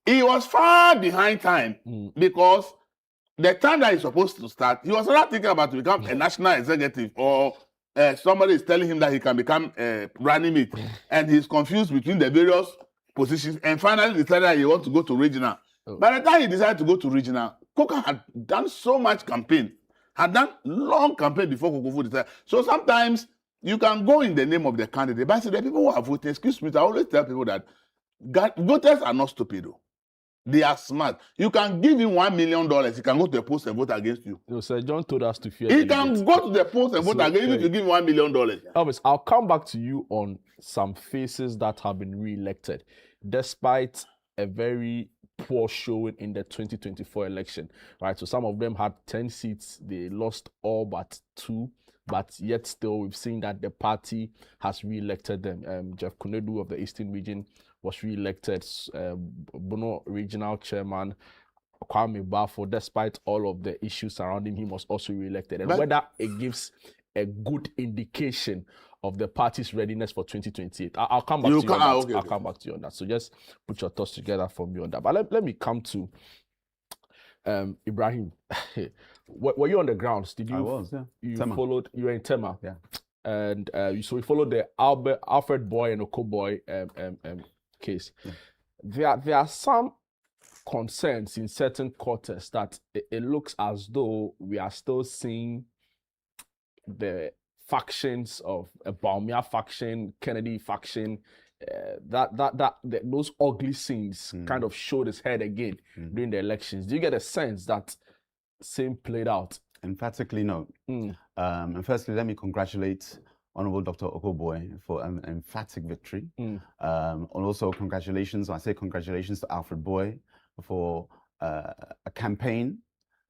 he was far behind time because the time that he's supposed to start, he was not thinking about to become a national executive or somebody is telling him that he can become a running mate, and he's confused between the various positions, and finally decided that he wants to go to regional. By the time he decided to go to regional, Koka had done so much campaign, had done long campaign before Kokofu decided. So sometimes you can go in the name of the candidate, but the people who are voting, excuse me, I always tell people that voters are not stupid though. They are smart. You can give him $1 million. He can go to the post and vote against you. No, Sir John told us to fear. He can go to the post and vote against you if you give him $1 million. Elvis, I'll come back to you on some faces that have been re-elected, despite a very poor showing in the 2024 election. Right. So some of them had 10 seats. They lost all but 2. But yet still, we've seen that the party has re-elected them. Jeff Konedu of the Eastern Region was re-elected. Bono Regional Chairman Kwame Bafo, despite all of the issues surrounding him, was also re-elected. And whether it gives a good indication of the party's readiness for 2028. I'll come back to you on that. Okay, I'll come back to you on that. So just put your thoughts together for me on that. But let me come to Ibrahim. Were you on the grounds? Did you? I was, yeah. You Tema. followed. You were in Tema. Yeah. And so we followed the Alfred Boy and Oko Boy case. Yeah. There are some concerns in certain quarters that it looks as though we are still seeing the factions of a Baumia faction, Kennedy faction, those ugly scenes kind of showed its head again during the elections. Do you get a sense that same played out? Emphatically, no. And firstly, let me congratulate Honorable Dr. Okoboy for an emphatic victory. And also congratulations, I say congratulations to Alfred Boy for a campaign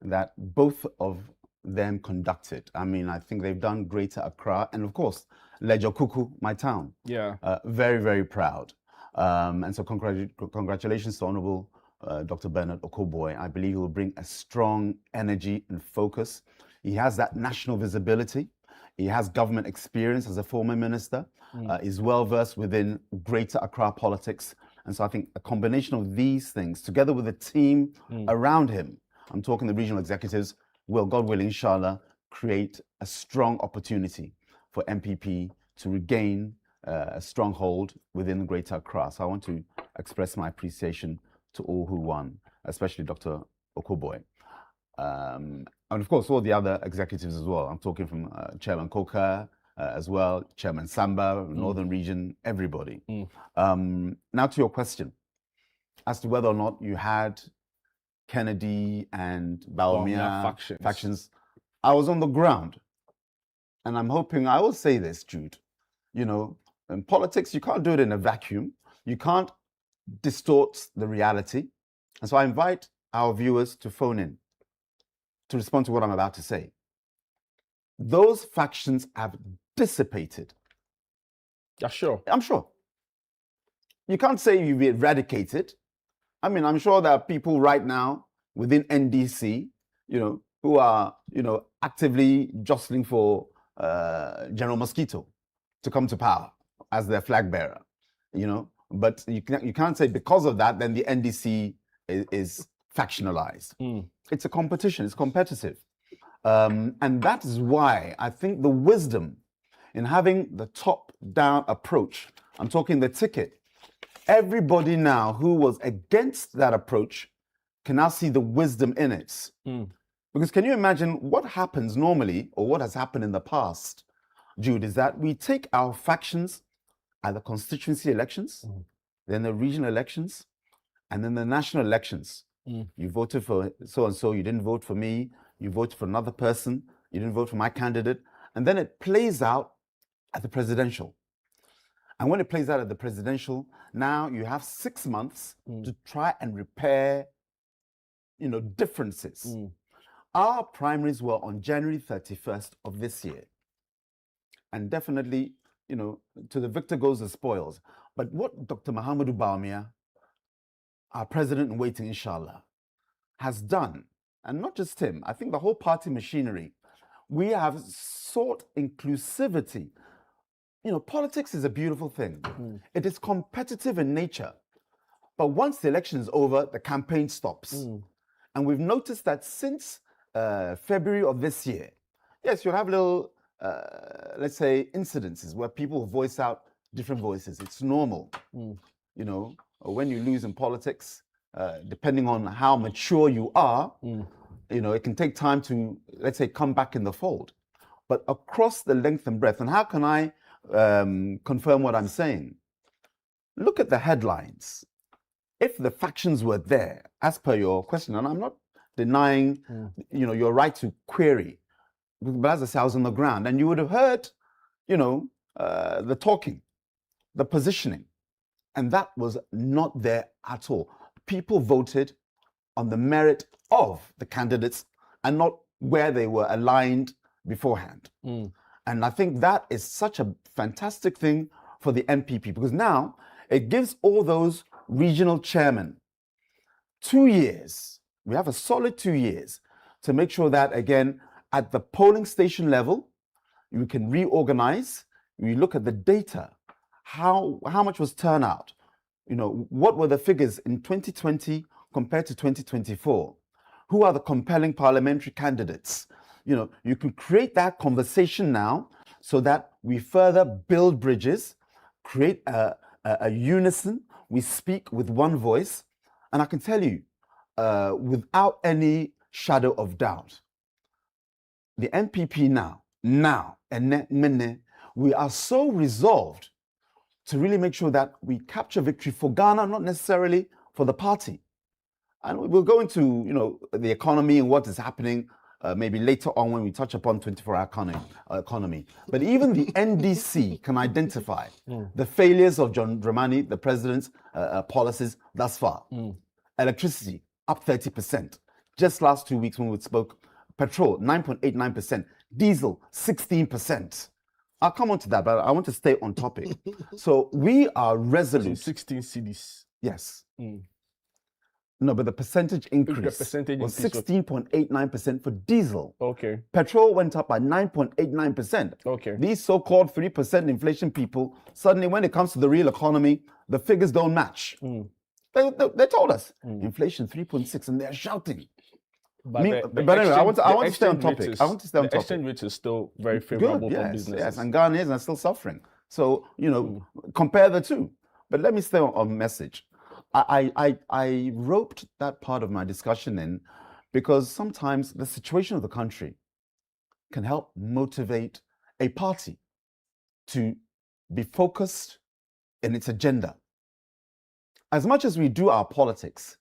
that both of them conducted. I mean, I think they've done Greater Accra and of course, Lejo Kuku, my town. Yeah. Very, very proud. And so congratulations to Honorable Dr. Bernard Okoboy. I believe he will bring a strong energy and focus. He has that national visibility. He has government experience as a former minister. He's well versed within Greater Accra politics. And so I think a combination of these things, together with the team around him, I'm talking the regional executives, will, God willing, inshallah, create a strong opportunity for MPP to regain a stronghold within Greater Accra. So I want to express my appreciation to all who won, especially Dr. Okoboy. And of course, all the other executives as well. I'm talking from Chairman Koka as well, Chairman Samba, Northern Region, everybody. Now to your question, as to whether or not you had Kennedy and Baumia factions. I was on the ground. And I'm hoping, I will say this, Jude, you know, in politics, you can't do it in a vacuum. You can't distort the reality. And so I invite our viewers to phone in to respond to what I'm about to say. Those factions have dissipated. Yeah, sure. I'm sure. You can't say you've eradicated. I mean, I'm sure there are people right now within NDC, you know, who are, you know, actively jostling for General Mosquito to come to power as their flag bearer, you know. But you can't say because of that, then the NDC is factionalized. It's a competition, it's competitive. And that is why I think the wisdom in having the top-down approach, I'm talking the ticket, everybody now who was against that approach can now see the wisdom in it. Because can you imagine what happens normally, or what has happened in the past, Jude, is that we take our factions at the constituency elections, then the regional elections, and then the national elections. You voted for so-and-so, you didn't vote for me, you voted for another person, you didn't vote for my candidate, and then it plays out at the presidential. And when it plays out at the presidential, now you have 6 months to try and repair, you know, differences. Our primaries were on January 31st of this year. And definitely to the victor goes the spoils. But what Dr. Mahamudu Bawumia, our president in waiting, inshallah, has done, and not just him, I think the whole party machinery, we have sought inclusivity. Politics is a beautiful thing. It is competitive in nature. But once the election is over, the campaign stops. And we've noticed that since February of this year, yes, you'll have little, let's say, incidences where people voice out different voices. It's normal. When you lose in politics, depending on how mature you are, it can take time to, let's say, come back in the fold. But across the length and breadth, and how can I confirm what I'm saying? Look at the headlines. If the factions were there, as per your question, and I'm not denying, your right to query, but as I say, I was on the ground, and you would have heard, the talking, the positioning, and that was not there at all. People voted on the merit of the candidates and not where they were aligned beforehand. And I think that is such a fantastic thing for the NPP, because now it gives all those regional chairmen 2 years. We have a solid 2 years to make sure that, again, at the polling station level, you can reorganize. You look at the data. How much was turnout? What were the figures in 2020 compared to 2024? Who are the compelling parliamentary candidates? You can create that conversation now so that we further build bridges, create a unison. We speak with one voice. And I can tell you, without any shadow of doubt, the NPP now, we are so resolved to really make sure that we capture victory for Ghana, not necessarily for the party. And we'll go into, the economy and what is happening maybe later on when we touch upon 24-hour economy. But even the NDC can identify the failures of John Dramani, the president's policies thus far. Electricity up 30%. Just last 2 weeks when we spoke, petrol 9.89%, diesel 16%. I'll come on to that, but I want to stay on topic. So we are resolute. 16 cities. Yes. No, but the percentage increase was 16.89% for diesel. Okay. Petrol went up by 9.89%. Okay. These so-called 3% inflation people, suddenly when it comes to the real economy, the figures don't match. They told us inflation 3.6, and they're shouting. But anyway, I want to stay on topic. The exchange rate is still very favorable for businesses. Yes, and Ghanaians are still suffering. So, compare the two. But let me stay on message. I roped that part of my discussion in because sometimes the situation of the country can help motivate a party to be focused in its agenda. As much as we do our politics,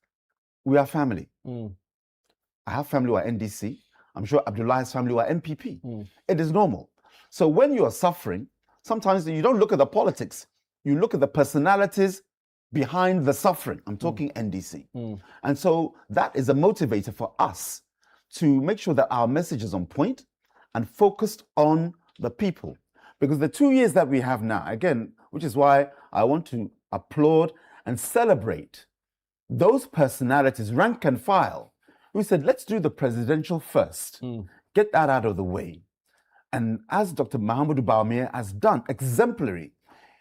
we are family. I have family who are NDC. I'm sure Abdullah's family who are NPP. It is normal. So when you are suffering, sometimes you don't look at the politics. You look at the personalities behind the suffering. I'm talking NDC. And so that is a motivator for us to make sure that our message is on point and focused on the people. Because the 2 years that we have now, again, which is why I want to applaud and celebrate those personalities, rank and file, who said, let's do the presidential first, get that out of the way. And as Dr. Mahamudu Bawumia has done, exemplary,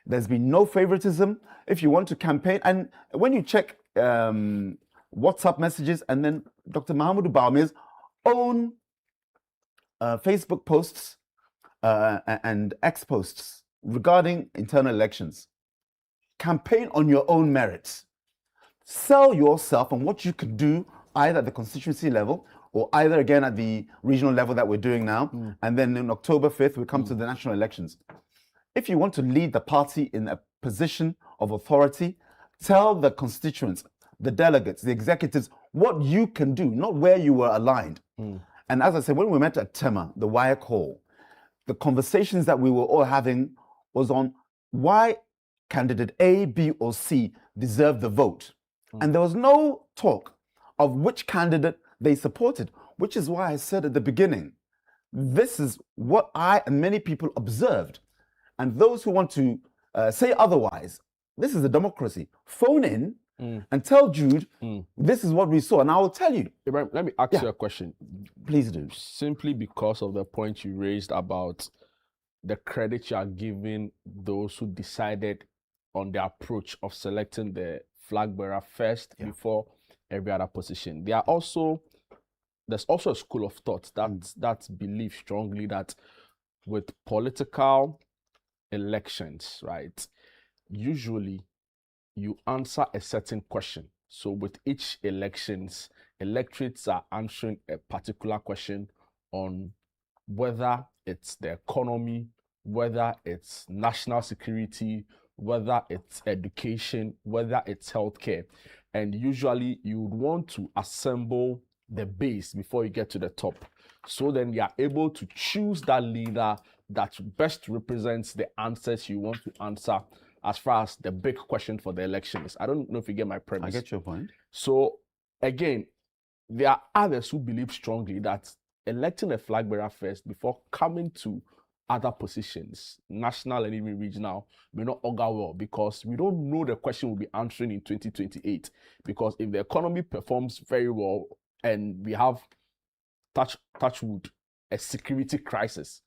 there's been no favoritism. If you want to campaign, and when you check WhatsApp messages and then Dr. Mahamudu Bawumia's own Facebook posts and X posts regarding internal elections, campaign on your own merits. Sell yourself on what you could do either at the constituency level or either again at the regional level that we're doing now. And then on October 5th, we come to the national elections. If you want to lead the party in a position of authority, tell the constituents, the delegates, the executives, what you can do, not where you were aligned. And as I said, when we met at Tema, the WIAC Hall, the conversations that we were all having was on why candidate A, B, or C deserved the vote. And there was no talk of which candidate they supported, which is why I said at the beginning, this is what I and many people observed. And those who want to say otherwise, this is a democracy. Phone in and tell Jude, this is what we saw, and I will tell you. Ibrahim, let me ask you a question. Please do. Simply because of the point you raised about the credit you are giving those who decided on the approach of selecting the flag bearer first before every other position. There's also a school of thought that believes strongly that with political elections, right, usually you answer a certain question. So with each elections, electorates are answering a particular question on whether it's the economy, whether it's national security, whether it's education, whether it's healthcare. And usually you would want to assemble the base before you get to the top. So then you are able to choose that leader that best represents the answers you want to answer as far as the big question for the election is. I don't know if you get my premise. I get your point. So again, there are others who believe strongly that electing a flag bearer first before coming to other positions, national and even regional, may not augur well, because we don't know the question we'll be answering in 2028. Because if the economy performs very well and we have, touch wood, a security crisis,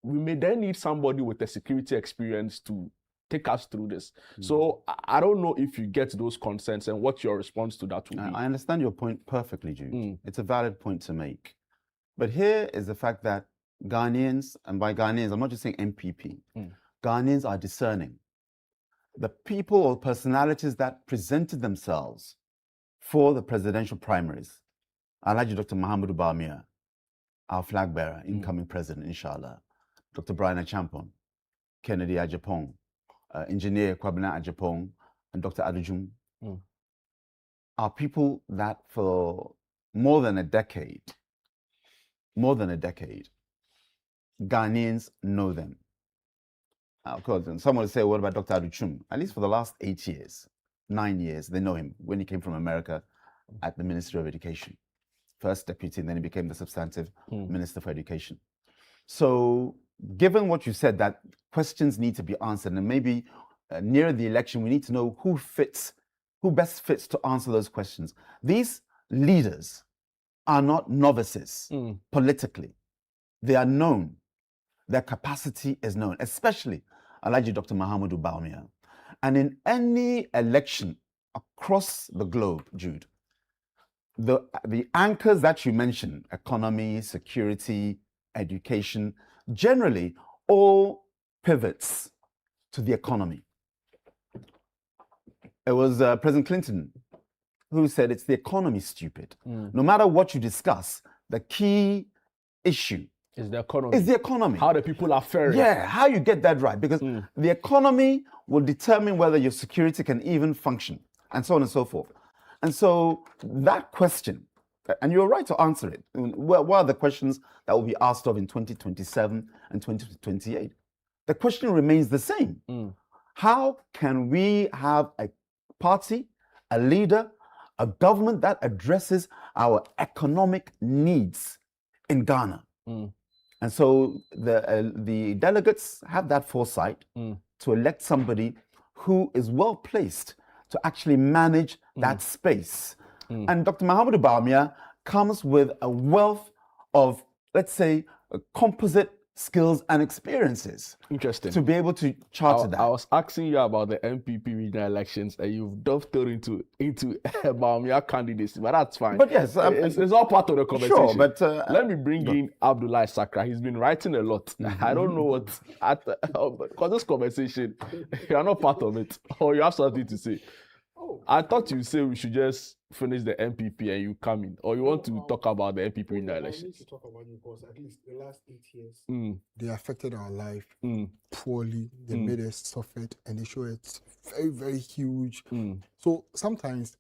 we may then need somebody with a security experience to take us through this. So I don't know if you get those concerns and what your response to that would be. I understand your point perfectly, Jude. It's a valid point to make. But here is the fact that Ghanaians, and by Ghanaians, I'm not just saying MPP, Ghanaians are discerning. The people or personalities that presented themselves for the presidential primaries, Alhaji Dr. Mahamudu Bawumia, our flag bearer, incoming president, inshallah, Dr. Brian Achampon, Kennedy Ajapong, Engineer Kwabena Ajapong, and Dr. Adujum, are people that for more than a decade, Ghanaians know them. Of course, someone will say, what about Dr. Aduchum? At least for the last 8 years, 9 years, they know him when he came from America at the Ministry of Education. First deputy, and then he became the substantive Minister for Education. So given what you said, that questions need to be answered, and maybe near the election, we need to know who best fits to answer those questions. These leaders are not novices politically. They are known. Their capacity is known, especially Alhaji Dr. Mahamudu Bawumia. And in any election across the globe, Jude, the anchors that you mentioned, economy, security, education, generally all pivots to the economy. It was President Clinton who said it's the economy, stupid. No matter what you discuss, the key issue is the economy. Is the economy. How the people are faring. Yeah, how you get that right. Because the economy will determine whether your security can even function, and so on and so forth. And so that question, and you're right to answer it, what are the questions that will be asked of in 2027 and 2028? The question remains the same. How can we have a party, a leader, a government that addresses our economic needs in Ghana? And so the delegates have that foresight to elect somebody who is well placed to actually manage that space. And Dr. Mahamudu Bawumia comes with a wealth of, let's say, composite skills and experiences. Interesting. To be able to charter that. I was asking you about the MPP regional elections, and you've dovetailed into Bawumia candidacy, but that's fine. But yes, it's all part of the conversation. Sure, but let me bring in Abdullah Sakra. He's been writing a lot. I don't know what, because this conversation, you are not part of it, or you have something to say. I thought you say we should just finish the MPP and you come in, or you want to talk about the MPP in the elections? I need to talk about it because at least the last 8 years, they affected our life poorly. They made us suffer, and they show it's very, very huge. So sometimes,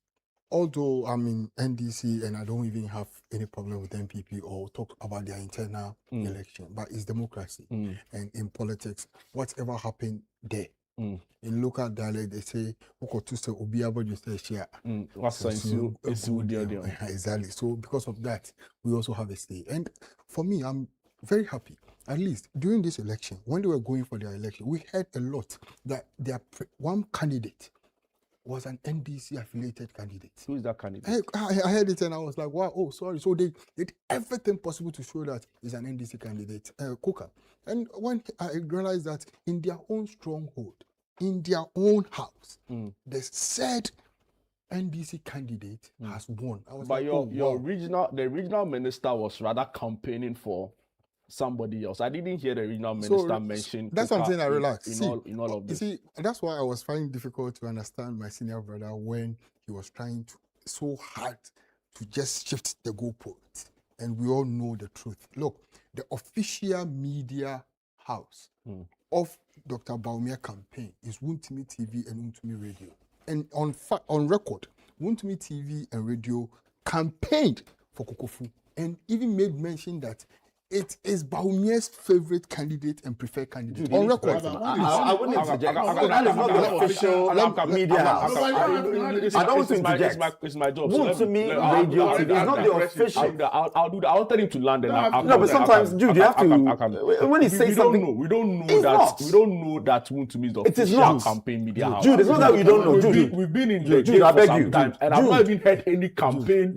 although I'm in NDC and I don't even have any problem with MPP or talk about their internal election, but it's democracy. And in politics, whatever happened there, in local dialect, they say, exactly. So because of that, we also have a stay. And for me, I'm very happy. At least during this election, when they were going for their election, we heard a lot that one candidate was an NDC affiliated candidate. Who is that candidate? I heard it and I was like, wow, oh, sorry. So they did everything possible to show that he's an NDC candidate, Coker. And when I realized that in their own stronghold, in their own house, the said NDC candidate has won. I was but like, the regional minister was rather campaigning for somebody else. I didn't hear the regional minister mention. That's something I relaxed. In all of this. You see, that's why I was finding difficult to understand my senior brother when he was trying to so hard to just shift the goalposts. And we all know the truth. Look, the official media house of Dr. Bawumia campaign is Wontumi TV and Wontumi Radio. And on record, Wontumi TV and Radio campaigned for Kokofu and even made mention that it is Bawumia's favorite candidate and preferred candidate. On record. I wouldn't interject. That is not the official media house. I don't want to interject. It's my job. Wontumi Radio TV is not the official. I'll do that. I'll tell him to land. No, but sometimes, Jude, you have to. When he says something, we don't know that. We don't know that Wontumi is the official campaign media house. Jude, it's not that we don't know. Jude, we've been in the game for some time, and I've not even heard any campaign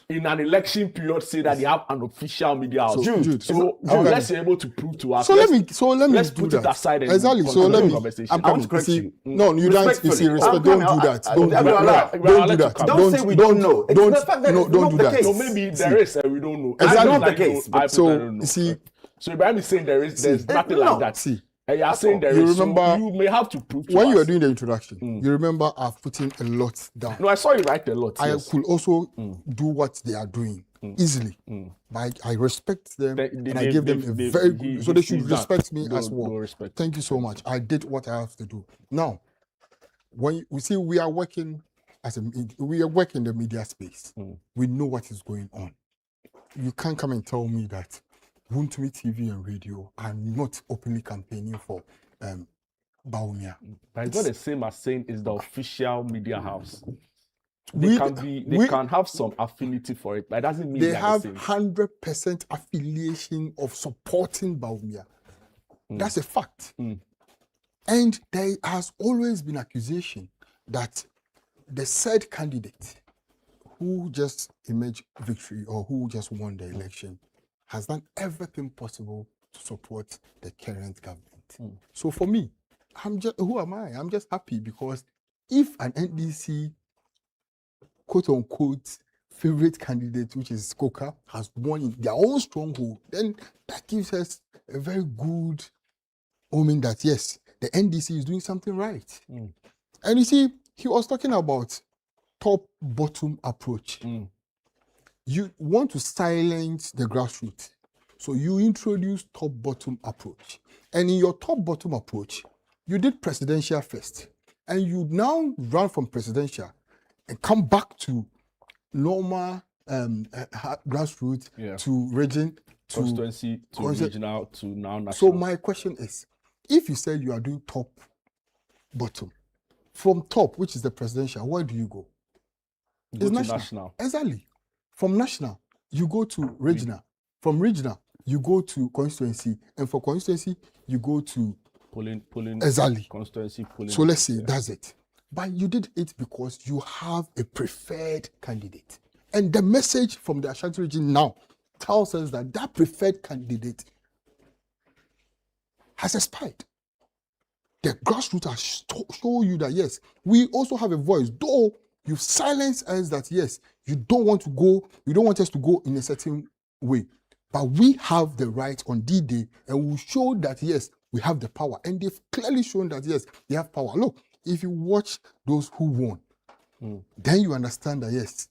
in an election period say that they have an official media house. So let's be able to prove to us. Let's put it aside and exactly. So let me. I'm coming to correct you. No, you don't. You see, respect. Don't do that. Don't do that. Don't say we don't know. Don't do that. So maybe there is, and we don't know. Exactly not the case. So you see. So Ibrahim is saying there's nothing like that. See. And you are saying there is. So you may have to prove to when us. you were doing the introduction, you remember I've put in a lot down. No, I saw you write a lot. I could also do what they are doing easily. But I respect them and I give them a very good. So they should respect me as well. Thank you so much. I did what I have to do. Now, when we see we are working in the media space, we know what is going on. You can't come and tell me that Wontumi TV and Radio are not openly campaigning for Bawumia. But it's not the same as saying it's the official media house. They can have some affinity for it, but it doesn't mean they have the same. 100% affiliation of supporting Bawumia. That's a fact. And there has always been accusation that the said candidate who just emerged victory or who just won the election has done everything possible to support the current government. So for me, who am I? I'm just happy because if an NDC quote-unquote favorite candidate, which is Coker, has won in their own stronghold, then that gives us a very good omen that yes, the NDC is doing something right. And you see, he was talking about top-bottom approach. You want to silence the grassroots, so you introduce top-bottom approach. And in your top-bottom approach, you did presidential first, and you now run from presidential and come back to normal grassroots to region, to constituency, to regional, to now national. So my question is, if you say you are doing top-bottom, from top, which is the presidential, where do you go? It's national. Exactly. From national, you go to regional. From regional, you go to constituency. And for constituency, you go to polling exactly. Constituency polling. So let's say that's it. But you did it because you have a preferred candidate. And the message from the Ashanti region now tells us that that preferred candidate has expired. The grassroots show you that yes, we also have a voice, though you've silenced us that yes, you don't want us to go in a certain way. But we have the right on D-Day, and we show that yes, we have the power. And they've clearly shown that yes, they have power. Look, if you watch those who won, then you understand that yes,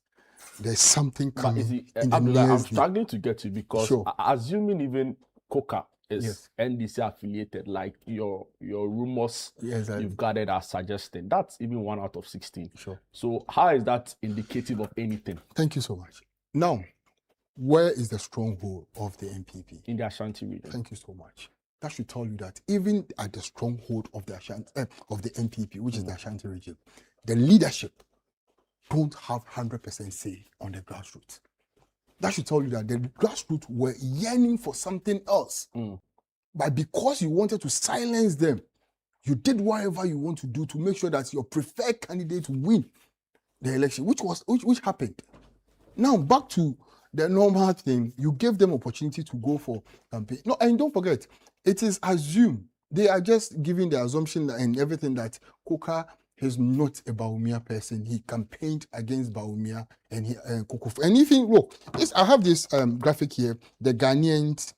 there's something coming. I'm struggling to get you because assuming even Coker is NDC affiliated, like your rumors you've gathered are suggesting, that's even 1 out of 16. So how is that indicative of anything? Thank you so much. Now, where is the stronghold of the NPP? In the Ashanti region. Thank you so much. That should tell you that even at the stronghold of the NPP, which is the Ashanti region, the leadership don't have 100% say on the grassroots. That should tell you that the grassroots were yearning for something else. But because you wanted to silence them, you did whatever you want to do to make sure that your preferred candidate win the election, which happened. Now back to the normal thing, you gave them opportunity to go for campaign. No, and don't forget, it is assumed, they are just giving the assumption and everything that Coker is not a Bawumia person. He campaigned against Bawumia and Kukufu. And if you look, I have this graphic here, the Ghanaian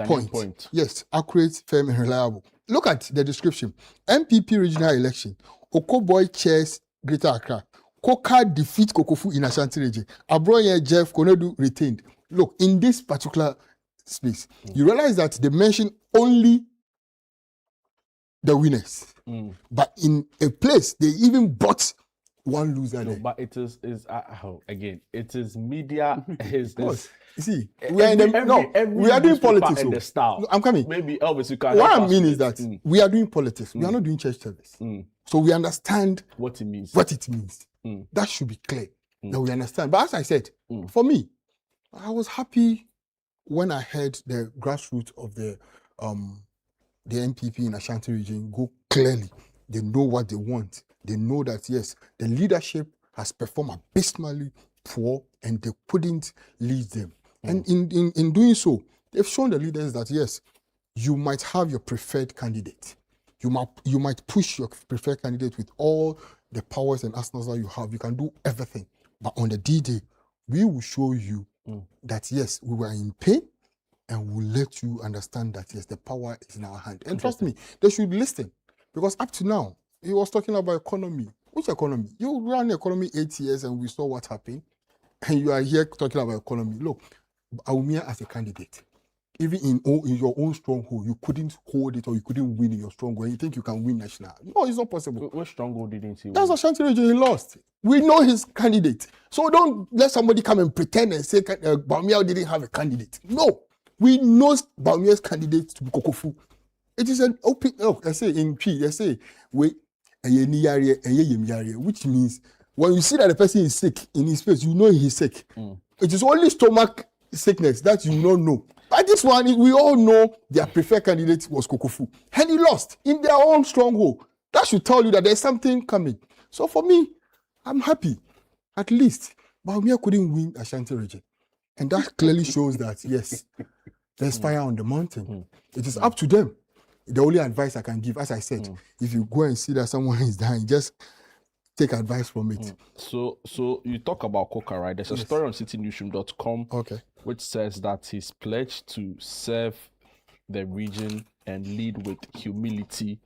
point. Yes, accurate, firm, and reliable. Look at the description. MPP regional election. Okoboy chairs Greater Accra. Coker defeat Kokofu in Ashanti region. Abroye Jeff Konedu retained. Look, in this particular space, you realize that they mention only the winners. But in a place, they even bought one loser there. But it is again, it is media. You see, we are doing politics. And the style. No, I'm coming. Maybe Elvis, you can. What I mean is that we are doing politics. We are not doing church service. So we understand what it means. That should be clear. That we understand. But as I said, for me, I was happy when I heard the grassroots of the NPP in Ashanti region go clearly. They know what they want. They know that, yes, the leadership has performed abysmally poor and they couldn't lead them. And in doing so, they've shown the leaders that, yes, you might have your preferred candidate. You might push your preferred candidate with all the powers and arsenals that you have. You can do everything. But on the D-Day, we will show you that, yes, we were in pain, and we'll let you understand that, yes, the power is in our hand. And trust me, they should listen. Because up to now, he was talking about economy. Which economy? You ran the economy 8 years and we saw what happened. And you are here talking about economy. Look, Bawumia as a candidate, even in your own stronghold, you couldn't hold it or you couldn't win in your stronghold. You think you can win national? No, it's not possible. What stronghold didn't he win? That's Ashanti region. He lost. We know his candidate. So don't let somebody come and pretend and say Bawumia didn't have a candidate. No. We know Bawumia's candidate to be Kokofu. It is an open, I say in P, they say, which means when you see that the person is sick in his face, you know he's sick. It is only stomach sickness that you don't know. But this one, we all know their preferred candidate was Kokofu. And he lost in their own stronghold. That should tell you that there's something coming. So for me, I'm happy. At least, Bawumia couldn't win Ashanti region. And that clearly shows that, yes, there's fire on the mountain. It is up to them. The only advice I can give, as I said, if you go and see that someone is dying, just take advice from it. So you talk about Coker, right? There's a story on citynewsroom.com which says that he's pledged to serve the region and lead with humility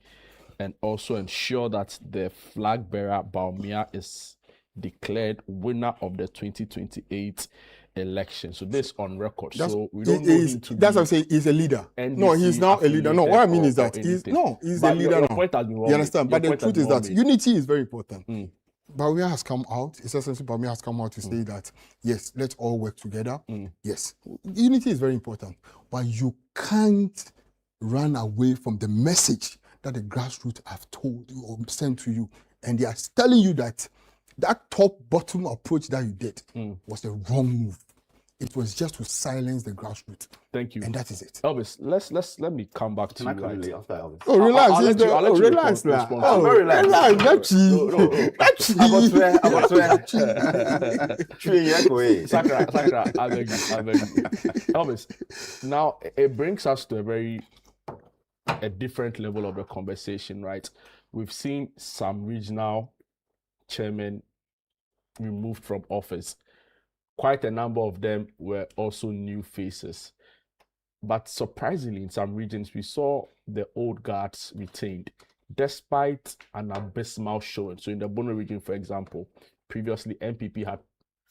and also ensure that the flag bearer Bawumia is declared winner of the 2028 election. So this on record. So we don't know him to that's what I'm saying. He's a leader. No, he's now a leader. No, what I mean is that he's a leader now. You understand? But the truth is that unity is very important. Bawumia has come out. It's essentially Bawumia has come out to say that, yes, let's all work together. Yes, unity is very important. But you can't run away from the message that the grassroots have told you or sent to you. And they are telling you that that top-bottom approach that you did was the wrong move. It was just to silence the grassroots. Thank you. And that is it. Elvis, let me come back to you. Right? After Elvis? Oh, relax. I'll let you relax now. Oh, very relaxed. Sakra, I beg you. Elvis, now it brings us to a different level of the conversation, right? We've seen some regional chairmen removed from office. Quite a number of them were also new faces. But surprisingly, in some regions, we saw the old guards retained, despite an abysmal showing. So in the Bono region, for example, previously NPP had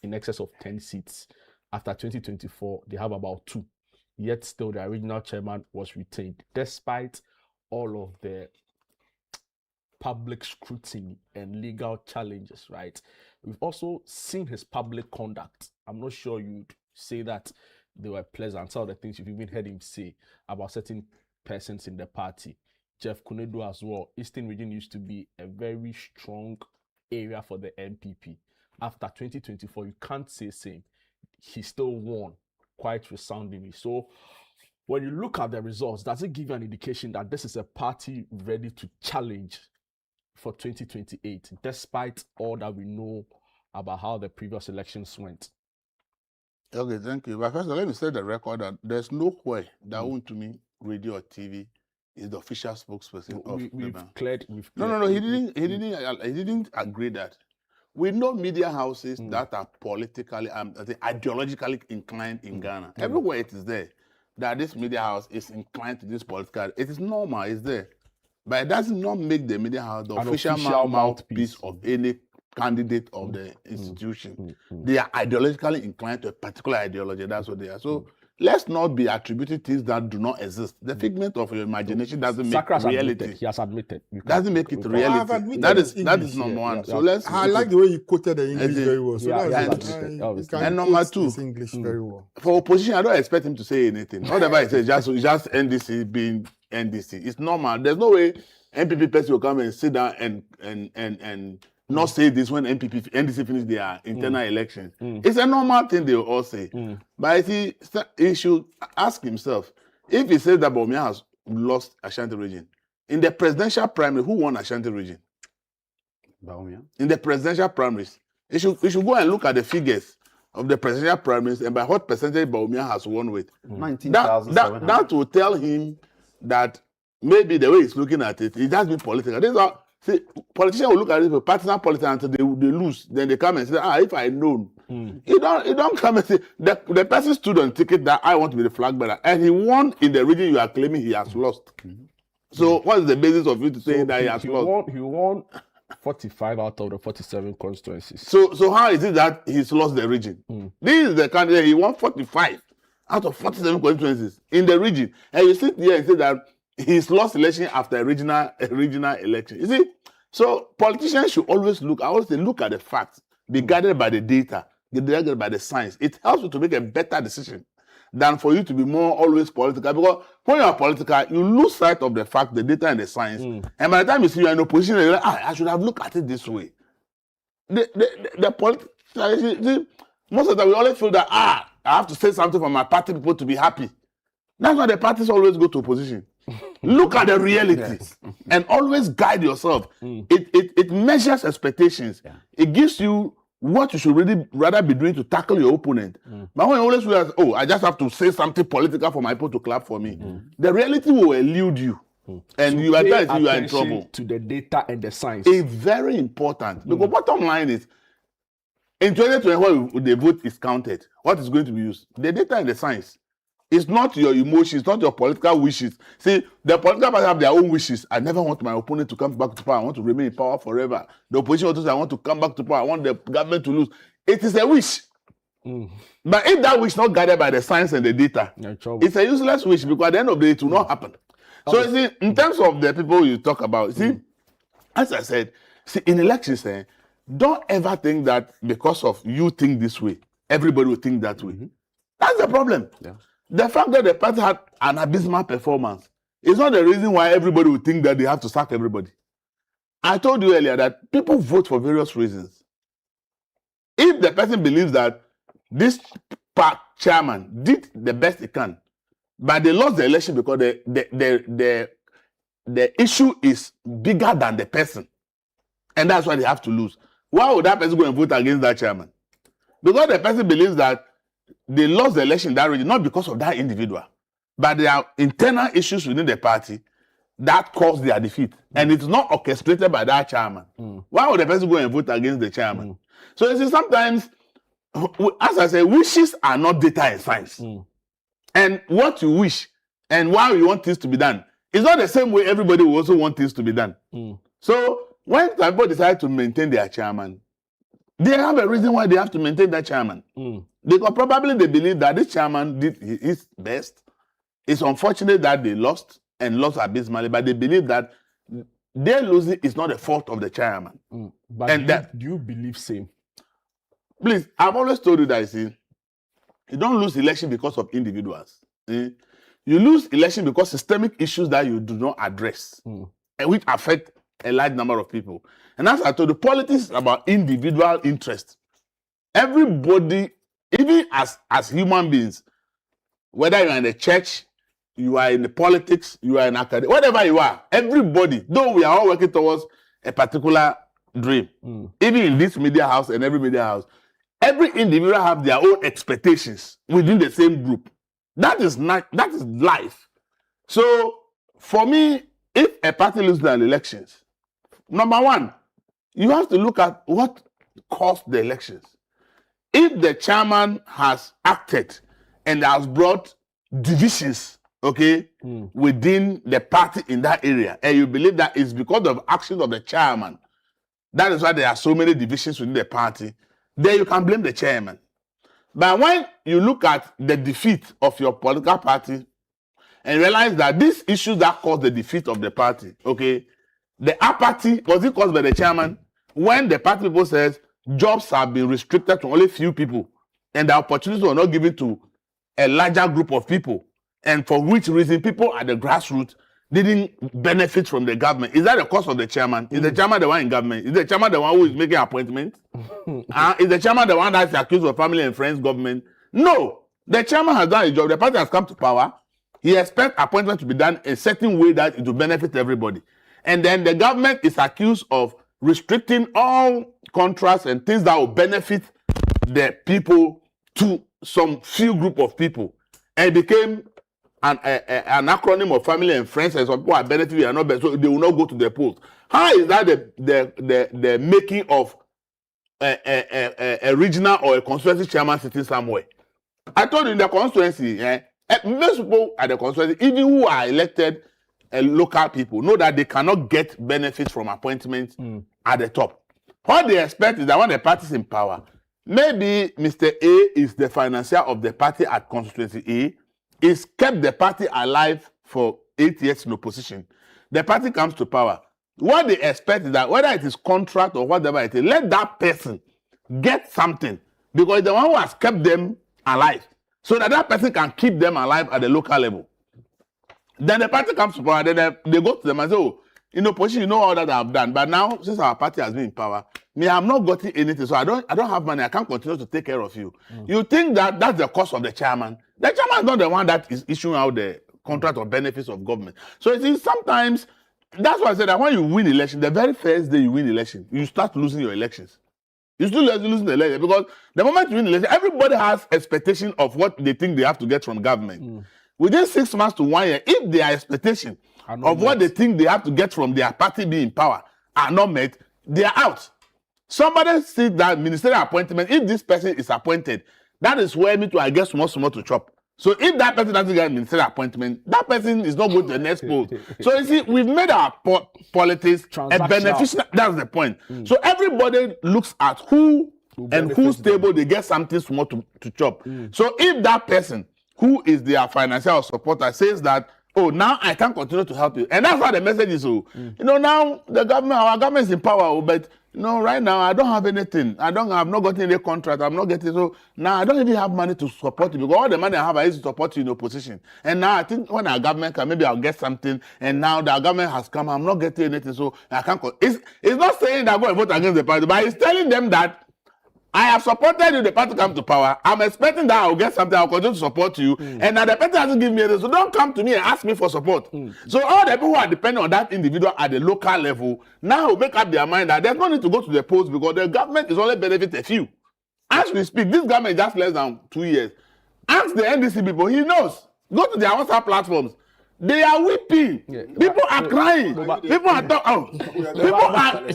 in excess of 10 seats. After 2024, they have about 2. Yet still, the original chairman was retained, despite all of the public scrutiny and legal challenges, right? We've also seen his public conduct. I'm not sure you'd say that they were pleasant. Some of the things you've even heard him say about certain persons in the party. Jeff Konedu as well. Eastern region used to be a very strong area for the NPP. After 2024, you can't say same. he still won quite resoundingly. So when you look at the results, does it give you an indication that this is a party ready to challenge for 2028, despite all that we know about how the previous elections went? Okay, thank you. But first of all, let me set the record that there's no way that Wontumi Radio or TV is the official spokesperson of We've the bank. cleared. No. He didn't agree that. We know media houses that are politically, ideologically inclined in Ghana. Everywhere it is there, that this media house is inclined to this political. It is normal, it's there. But it does not make the media house the official mouthpiece of any candidate of the institution. They are ideologically inclined to a particular ideology. That's what they are. So let's not be attributing things that do not exist. The figment of your imagination doesn't make reality. He has admitted. Doesn't make it reality. That is number one. So let's. I like the way you quoted the English very well. So and number two, English very well. For opposition, I don't expect him to say anything. Whatever he says, just NDC being NDC. It's normal. There's no way NPP person will come and sit down and not say this when NDC finish their internal elections. It's a normal thing they will all say. But he should ask himself, if he says that Bawumia has lost Ashanti region, in the presidential primary, who won Ashanti region? Bawumia. In the presidential primaries, he should go and look at the figures of the presidential primaries and by what percentage Bawumia has won with. 19,700. That will tell him that maybe the way he's looking at it, it has been political. This is how, see, politicians will look at it for partisan politics until they lose. Then they come and say, if I known. You don't come and say, the person stood on ticket that I want to be the flag bearer. And he won in the region you are claiming he has lost. So what is the basis of you to say that he has lost? He won 45 out of the 47 constituencies. So how is it that he's lost the region? This is the candidate, he won 45 out of 47 constituencies in the region. And you sit here and say that he's lost election after a regional election. You see, so politicians should always look at the facts, be guided by the data, be guided by the science. It helps you to make a better decision than for you to be more always political. Because when you are political, you lose sight of the fact, the data, and the science. And by the time you see you are in opposition, you're like, I should have looked at it this way. The politicians, most of the time we always feel that I have to say something for my party people to be happy. That's why the parties always go to opposition. Look at the reality and always guide yourself. It measures expectations. It gives you what you should really rather be doing to tackle your opponent. But when you always realize, I just have to say something political for my people to clap for me, the reality will elude you. And So you are pay you are in attention trouble. to the data and the science. It's very important. Because bottom line is, in 2020, when the vote is counted, what is going to be used? The data and the science. It's not your emotions, not your political wishes. See, the political parties have their own wishes. I never want my opponent to come back to power. I want to remain in power forever. The opposition also says, I want to come back to power. I want the government to lose. It is a wish. But if that wish is not guided by the science and the data, it's a useless wish because at the end of the day, it will not happen. So, you see, in terms of the people you talk about, see, as I said, see, in elections, don't ever think that because of you think this way, everybody will think that way. That's the problem. The fact that the party had an abysmal performance is not the reason why everybody would think that they have to sack everybody. I told you earlier that people vote for various reasons. If the person believes that this chairman did the best he can, but they lost the election because the issue is bigger than the person, and that's why they have to lose, why would that person go and vote against that chairman? Because the person believes that they lost the election in that region, not because of that individual, but there are internal issues within the party that caused their defeat. And it's not orchestrated by that chairman. Why would the person go and vote against the chairman? So you see, sometimes, as I say, wishes are not data and science. And what you wish and why you want things to be done is not the same way everybody will also want things to be done. So when people decide to maintain their chairman, they have a reason why they have to maintain that chairman. Because probably they believe that this chairman did his best. It's unfortunate that they lost and lost abysmally, but they believe that their losing is not the fault of the chairman. But and do you believe same? Please, I've always told you that, you see, you don't lose election because of individuals. You lose election because systemic issues that you do not address, and which affect a large number of people. And as I told you, politics is about individual interest. Everybody even as human beings, whether you are in the church, you are in the politics, you are in academia, whatever you are, everybody, though we are all working towards a particular dream, even in this media house and every media house, every individual have their own expectations within the same group. That is life. So for me, if a party loses the elections, number one, you have to look at what caused the elections. If the chairman has acted and has brought divisions, okay, within the party in that area, and you believe that it's because of actions of the chairman, that is why there are so many divisions within the party, then you can blame the chairman. But when you look at the defeat of your political party and realize that these issues that caused the defeat of the party, okay, the apathy, was it caused by the chairman? When the party people says jobs have been restricted to only few people and the opportunities were not given to a larger group of people, and for which reason people at the grassroots didn't benefit from the government. Is that the cause of the chairman? Is the chairman the one in government? Is the chairman the one who is making appointments? Is the chairman the one that's accused of family and friends government? No. The chairman has done his job. The party has come to power. He expects appointment to be done a certain way that it will benefit everybody. And then the government is accused of restricting all contracts and things that will benefit the people to some few group of people. And it became an acronym of family and friends, and some people are benefiting and not benefiting, so they will not go to the polls. How is that the making of a regional or a constituency chairman sitting somewhere? I told you in the constituency, most people at the constituency, even who are elected local people, know that they cannot get benefits from appointments at the top. What they expect is that when the party is in power, maybe Mr. A is the financier of the party at constituency A, is kept the party alive for 8 years in opposition. The party comes to power. What they expect is that whether it is contract or whatever it is, let that person get something, because the one who has kept them alive, so that that person can keep them alive at the local level. Then the party comes to power, then they go to them and say, oh, in opposition, you know all that I've done, but now since our party has been in power, me, I'm not gotten anything, so I don't have money, I can't continue to take care of you. You think that that's the cost of the chairman? The chairman is not the one that is issuing out the contract or benefits of government. So you see, sometimes, that's why I said that when you win election, the very first day you win election, you start losing your elections. You still losing the election, because the moment you win election, everybody has expectation of what they think they have to get from government. Within 6 months to 1 year, if their expectation of what they think they have to get from their party being in power are not met, they are out. Somebody said that ministerial appointment, if this person is appointed, that is where me to, I guess, small to chop. So if that person doesn't get a ministerial appointment, that person is not going to the next poll. So you see, we've made our politics a beneficial. That's the point. So everybody looks at who and whose table they get something small to chop. So if that person who is their financial supporter says that, oh, now I can continue to help you, and that's why the message is, oh, you know, now the government, our government is in power, but you know, right now I don't have anything. I've not gotten any contract. I'm not getting, so now I don't even have money to support you, because all the money I have I used to support you in opposition. And now I think when our government can, maybe I'll get something. And now the government has come, I'm not getting anything, so I can't. It's not saying that I'm going to vote against the party, but it's telling them that I have supported you, the party come to power. I'm expecting that I'll get something, I'll continue to support you. And now the party hasn't given me anything, so don't come to me and ask me for support. So all the people who are depending on that individual at the local level now make up their mind that there's no need to go to the polls, because the government is only benefiting a few. As we speak, this government is just less than 2 years. Ask the NDC people, he knows. Go to their WhatsApp platforms. They are weeping. People are crying. People are talking.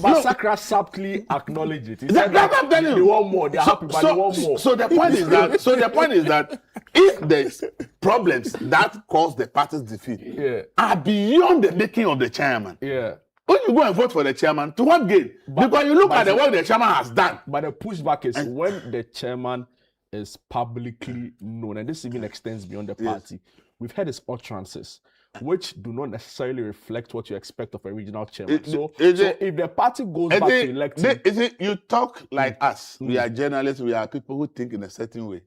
But Sakra subtly acknowledge it. That's what I'm telling you. They want more. They are happy, but they want more. So the point is that. So the point is that if there's problems that cause the party's defeat are beyond the making of the chairman. When you go and vote for the chairman, to what gain? Because you look at the work the chairman has done. But the pushback is when the chairman is publicly known, and this even extends beyond the party. We've had his utterances, which do not necessarily reflect what you expect of a regional chairman. So if the party goes back to electing... You talk like us. We are journalists. We are people who think in a certain way.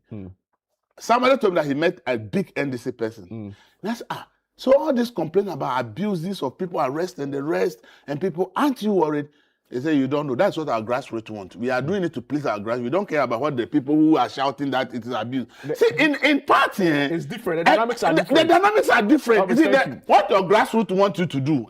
Somebody told me that he met a big NDC person. That's so all this complaint about abuses of people arrested and the rest, and people, aren't you worried? They say you don't know. That's what our grassroots want. We are doing it to please our grassroots. We don't care about what the people who are shouting that it is abuse. See, in party, it's different. The dynamics are different. The dynamics are different. You see, what your grassroots want you to do,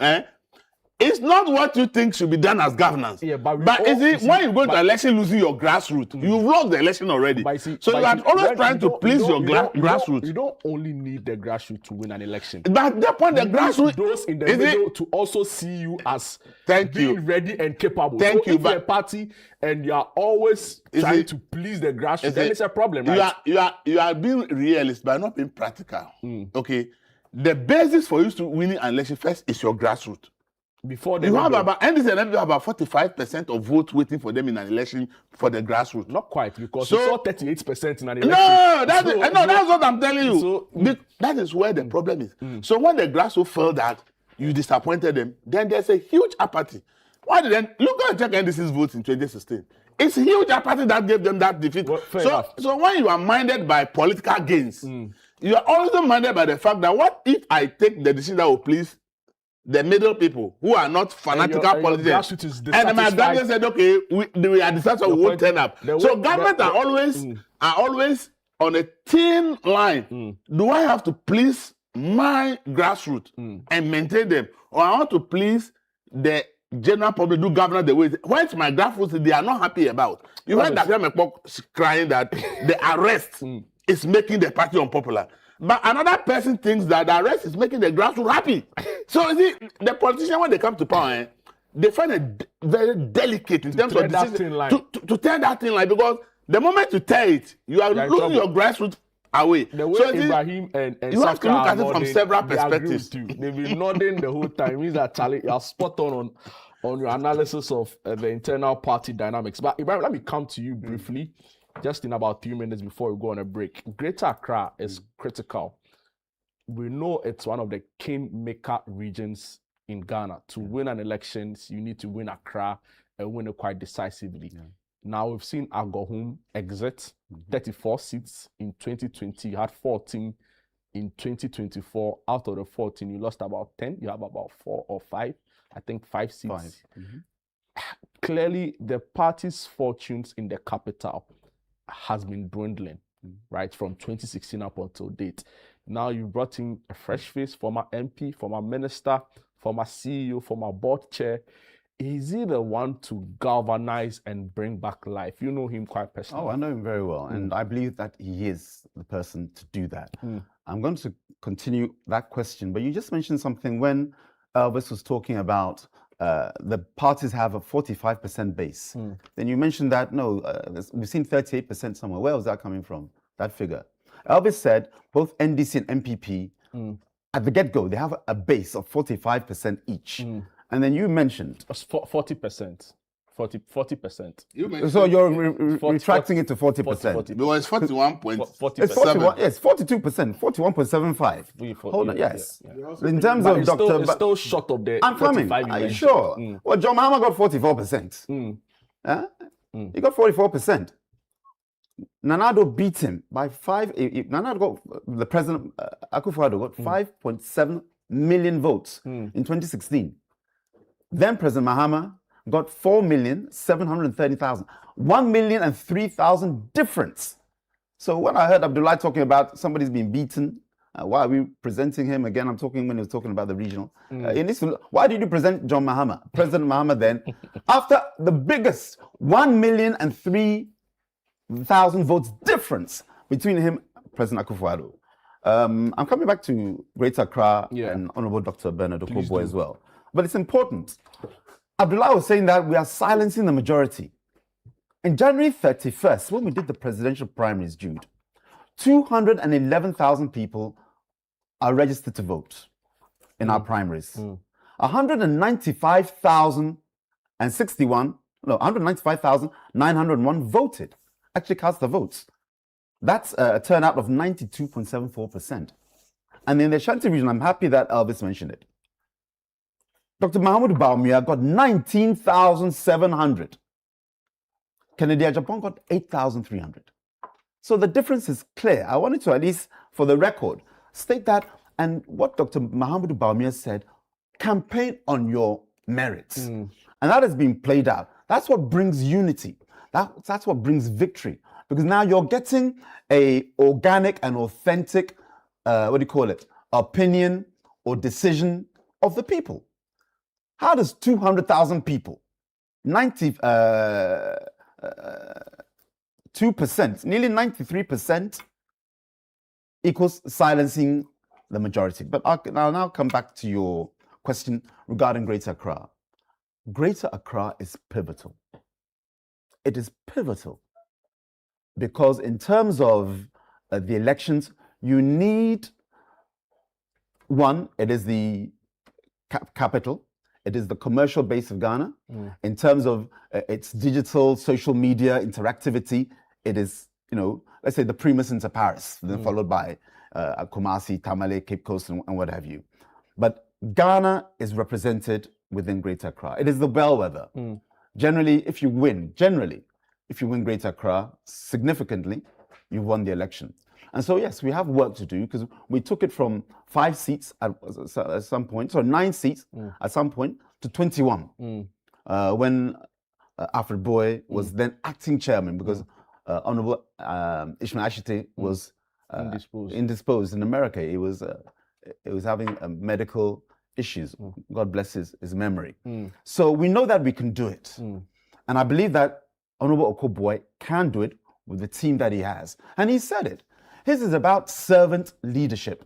it's not what you think should be done as governance. Yeah, but when you go to election losing your grassroots, you've lost the election already. So you are always trying to please your grassroots. You don't only need the grassroots to win an election. But at that point, the grassroots, those in the middle to also see you as being ready and capable. Thank you. If you're a party and you are always trying to please the grassroots, then it's a problem, right? You are being realist by not being practical. Okay, the basis for you to winning an election first is your grassroots. Before you have about NDC and FDP have about 45% of votes waiting for them in an election for the grassroots. Not quite, because you saw 38% in an election. No, that's what I'm telling you. That is where the problem is. So when the grassroots felt that you disappointed them, then there's a huge apathy. Why did then look at check NDC's votes in 2016? It's huge apathy that gave them that defeat. Well, so when you are minded by political gains, you are also minded by the fact that what if I take the decision that will please the middle people who are not fanatical politicians, and my government said, okay, we are dissatisfied, we won't turn up. So government are always on a thin line. Do I have to please my grassroots and maintain them, or I want to please the general public, do governance the way? Where's my grassroots they are not happy about? You heard that crying that the arrest is making the party unpopular. But another person thinks that the arrest is making the grassroots happy. So you see, the politicians, when they come to power, they find it very delicate in terms of decision to turn that thing line, because the moment you tear it, you are losing your grassroots away. The way so Ibrahim and you have to look at it from several perspectives. They've been nodding the whole time. It means that Charlie, you are spot on your analysis of the internal party dynamics. But Ibrahim, let me come to you briefly. Just in about 3 minutes before we go on a break. Greater Accra is critical. We know it's one of the kingmaker regions in Ghana. To win an election, you need to win Accra and win it quite decisively. Now we've seen Agohum exit 34 seats in 2020. You had 14 in 2024. Out of the 14, you lost about 10. You have about 4 or 5. I think 5 seats. Clearly, the party's fortunes in the capital has been dwindling, right, from 2016 up until date. Now you brought in a fresh face, former MP, former minister, former CEO, former board chair. Is he the one to galvanize and bring back life? You know him quite personally. Oh, I know him very well, and I believe that he is the person to do that. I'm going to continue that question, but you just mentioned something when Elvis was talking about the parties have a 45% base. Then you mentioned that, we've seen 38% somewhere. Where was that coming from, that figure? Elvis said both NDC and MPP, at the get-go, they have a base of 45% each. And then you mentioned... 40%. 40%. So you're retracting it to 40%. No, it's 41.40%. It's 41, yes, 42%, 41.75. Hold on, yes. In terms of Dr. It's still short of the I'm coming. Are you sure? Well, John Mahama got 44%. He got 44%. Nanado beat him by 5. Nanado got, the president, Akufo-Addo, got 5.7 million votes in 2016. Then President Mahama got 4,730,000. 1,003,000 difference. So when I heard Abdullah talking about somebody's been beaten, why are we presenting him again? I'm talking when he was talking about the regional. Why did you present John Mahama, President Mahama then, after the biggest 1,003,000 votes difference between him and President Akufo-Addo? I'm coming back to Greater Accra and Honorable Dr. Bernard Okoboy as well. But it's important. Abdullah was saying that we are silencing the majority. In January 31st, when we did the presidential primaries, Jude, 211,000 people are registered to vote in our primaries. 195,901 voted, actually cast the votes. That's a turnout of 92.74%. And in the Ashanti region, I'm happy that Elvis mentioned it. Dr. Mahamudu Bawumia got 19,700. Kennedy Agyapong got 8,300. So the difference is clear. I wanted to, at least for the record, state that, and what Dr. Mahamudu Bawumia said, campaign on your merits. And And that has been played out. That's what brings unity. That's what brings victory. Because now you're getting a organic and authentic, opinion or decision of the people. How does 200,000 people, 2%, nearly 93% equals silencing the majority? But I'll now come back to your question regarding Greater Accra. Greater Accra is pivotal. It is pivotal because in terms of the elections, you need, one, it is the capital, it is the commercial base of Ghana. In terms of its digital, social media interactivity, it is, let's say the primus inter pares, then followed by Kumasi, Tamale, Cape Coast, and what have you. But Ghana is represented within Greater Accra. It is the bellwether. Generally, if you win Greater Accra significantly, you've won the election. And so, yes, we have work to do because we took it from 5 seats at some point, so 9 seats at some point to 21 when Alfred Boy was then acting chairman because Honorable Ishmael Ashite was indisposed in America. He was having medical issues. God bless his memory. So we know that we can do it. And I believe that Honorable Okoboy can do it with the team that he has. And he said it. His is about servant leadership.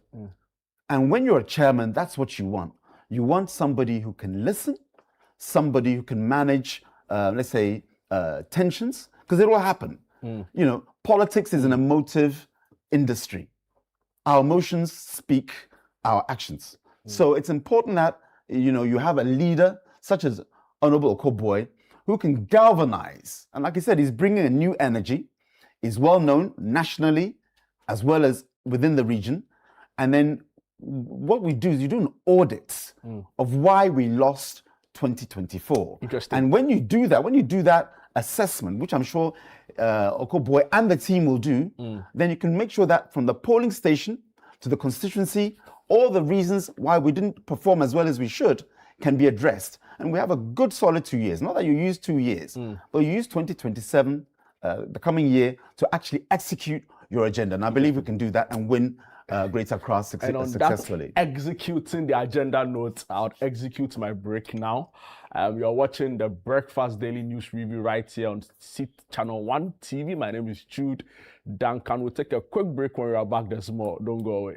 And when you're a chairman, that's what you want. You want somebody who can listen, somebody who can manage, let's say, tensions, because it will happen. Politics is an emotive industry. Our emotions speak our actions. So it's important that, you have a leader such as Honorable Okoboy who can galvanize. And like I said, he's bringing a new energy. He's well known nationally as well as within the region. And then what we do is you do an audit of why we lost 2024. Interesting. And when you do that assessment, which I'm sure Okoboy and the team will do, then you can make sure that from the polling station to the constituency, all the reasons why we didn't perform as well as we should can be addressed. And we have a good solid 2 years. Not that you use 2 years, but you use 2027, the coming year, to actually execute your agenda. And I believe we can do that and win Greater Accra successfully. That, executing the agenda notes, I'll execute my break now. You're watching the Breakfast Daily News Review right here on Channel 1 TV. My name is Jude Duncan. We'll take a quick break. When we are back, there's more. Don't go away.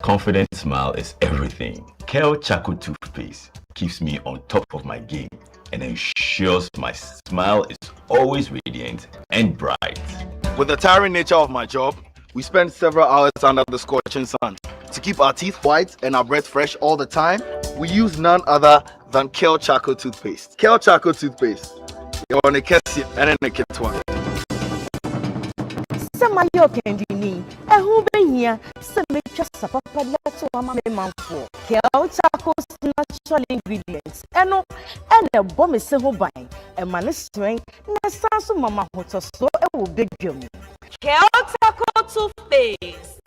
Confident smile is everything. Kel Chaco toothpaste keeps me on top of my game and ensures my smile is always radiant and bright. With the tiring nature of my job, we spend several hours under the scorching sun. To keep our teeth white and our breath fresh all the time, we use none other than Kel Chaco toothpaste. Kel Chaco toothpaste. You're on a Kessie and a kit one. Samayo Kendini, a who been here, some make just a papa to a man for Kel Chaco's natural ingredients, and a bomb is so buying, a man is strength, Nasasu Mama Hotter, so it will big you. Kel Chaco toothpaste.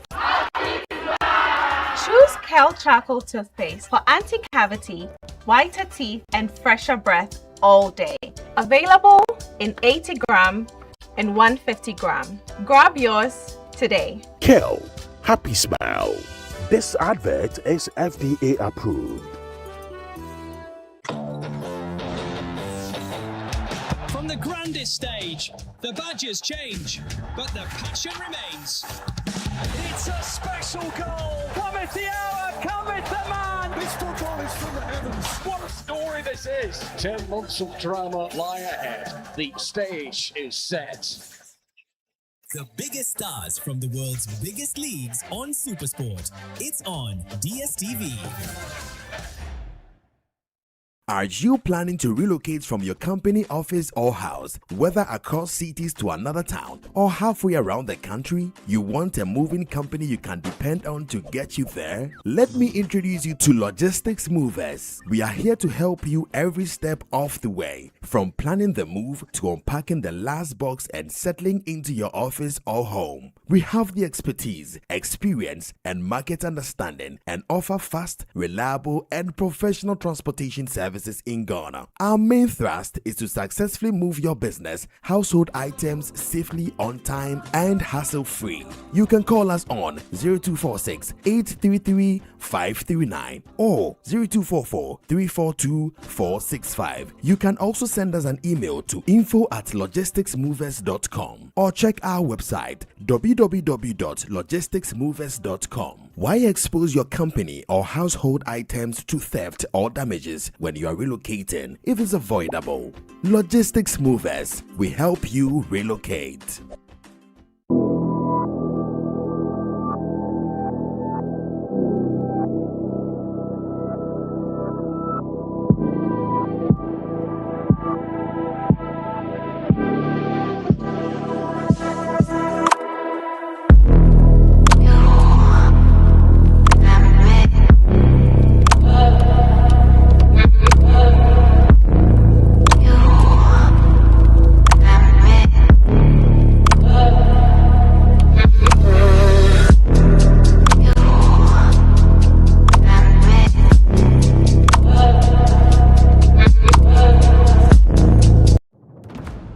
Choose Kel Chaco toothpaste for anti-cavity, whiter teeth, and fresher breath all day. Available in 80 gram and 150 gram. Grab yours today. Kel, happy smile. This advert is FDA approved. From the grandest stage, the badges change, but the passion remains. It's a special goal. Cometh the hour, cometh the man. This football is from the heavens. What a story this is. 10 months of drama lie ahead. The stage is set. The biggest stars from the world's biggest leagues on SuperSport. It's on DSTV. Are you planning to relocate from your company office or house, whether across cities to another town or halfway around the country? You want a moving company you can depend on to get you there? Let me introduce you to Logistics Movers. We are here to help you every step of the way, from planning the move to unpacking the last box and settling into your office or home. We have the expertise, experience, and market understanding and offer fast, reliable, and professional transportation services in Ghana. Our main thrust is to successfully move your business, household items safely, on time, and hassle-free. You can call us on 0246 833 539 or 0244 342 465. You can also send us an email to info@logisticsmovers.com or check our website www.logisticsmovers.com. Why expose your company or household items to theft or damages when you are relocating if it's avoidable? Logistics Movers, we help you relocate.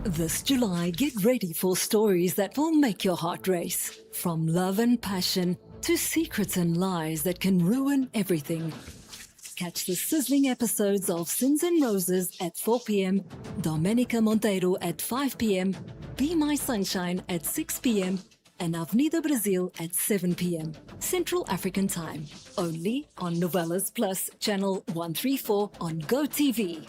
This July, get ready for stories that will make your heart race. From love and passion to secrets and lies that can ruin everything. Catch the sizzling episodes of Sins and Roses at 4 p.m, Domenica Monteiro at 5 p.m, Be My Sunshine at 6 p.m, and Avenida Brazil at 7 p.m, Central African Time. Only on Novelas Plus, channel 134 on GoTV.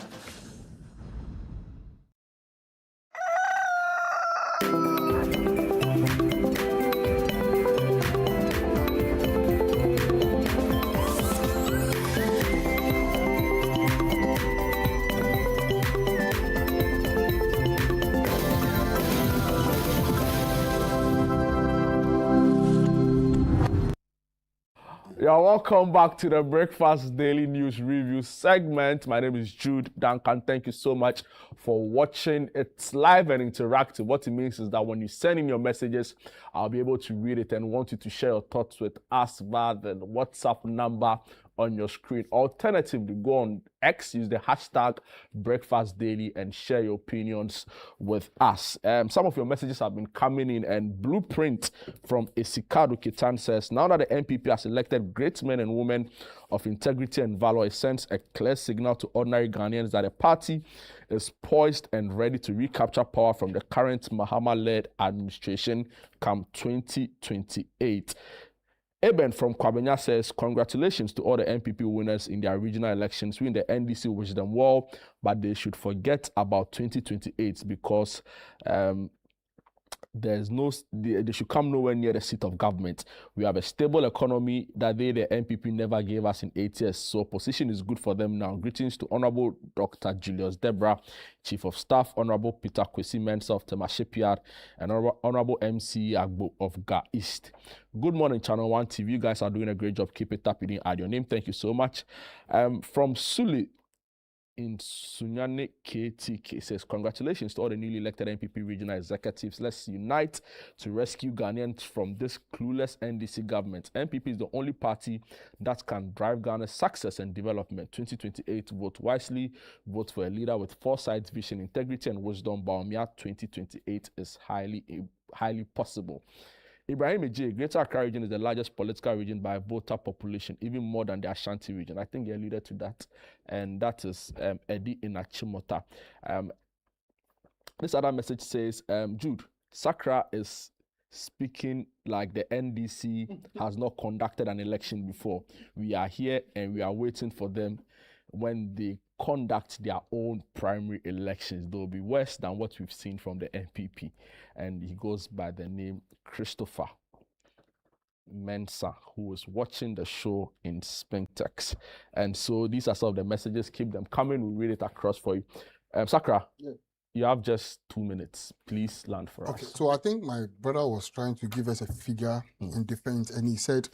You're welcome back to the Breakfast Daily News Review segment. My name is Jude Duncan. Thank you so much for watching. It's live and interactive. What it means is that when you send in your messages, I'll be able to read it and want you to share your thoughts with us via the WhatsApp number on your screen. Alternatively, go on X, use the hashtag Breakfast Daily and share your opinions with us. Some of your messages have been coming in, and Blueprint from Isikadu Kitan says, now that the NPP has elected great men and women of integrity and valor, it sends a clear signal to ordinary Ghanaians that the party is poised and ready to recapture power from the current Mahama-led administration come 2028. Eben from Kwabenya says, congratulations to all the NPP winners in their regional elections. We in the NDC wish them well, but they should forget about 2028 because they should come nowhere near the seat of government. We have a stable economy that the NPP never gave us in 8 years. So position is good for them now. Greetings to Honorable Dr. Julius Debra, Chief of Staff, Honorable Peter Kwesi Mensah of Tema Shipyard, and Honorable MC Agbo of Ga East. Good morning, Channel 1 TV. You guys are doing a great job. Keep it up. You didn't add your name. Thank you so much. From Suli in Sunyane KTK says, congratulations to all the newly elected NPP regional executives. Let's unite to rescue Ghanaians from this clueless NDC government. NPP is the only party that can drive Ghana's success and development. 2028, vote wisely, vote for a leader with foresight, vision, integrity, and wisdom. Baumia 2028 is highly possible. Ibrahim Ejie, Greater Accra region is the largest political region by voter population, even more than the Ashanti region. I think he alluded to that, and that is Eddie Inachimota. This other message says, Jude, Sakra is speaking like the NDC has not conducted an election before. We are here and we are waiting for them. When they conduct their own primary elections, they'll be worse than what we've seen from the NPP. And he goes by the name Christopher. Mensa, who is watching the show in Spintex. And so these are some of the messages. Keep them coming. We'll read it across for you. Sakra, you have just 2 minutes. Please land for Okay, us. so I think my brother was trying to give us a figure in defense, and he said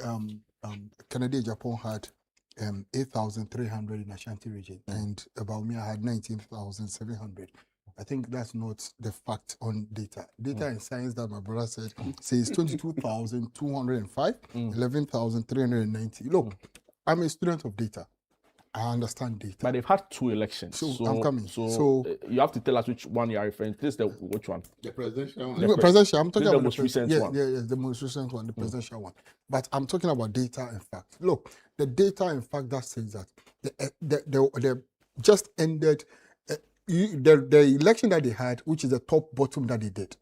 Canada, Japan had 8,300 in Ashanti region, and Baumia had 19,700. I think that's not the fact on data. Data and science that my brother said says 22,205, 11,390. Look, I'm a student of data. I understand data. But they've had 2 elections. So I'm coming. So you have to tell us which one you are referring to. This is which one? The presidential one. The presidential. I'm talking the about most recent one. Yeah, the most recent one, the presidential one. But I'm talking about data and fact. Look, the data and fact that says that the just ended the election that they had, which is the top bottom that they did.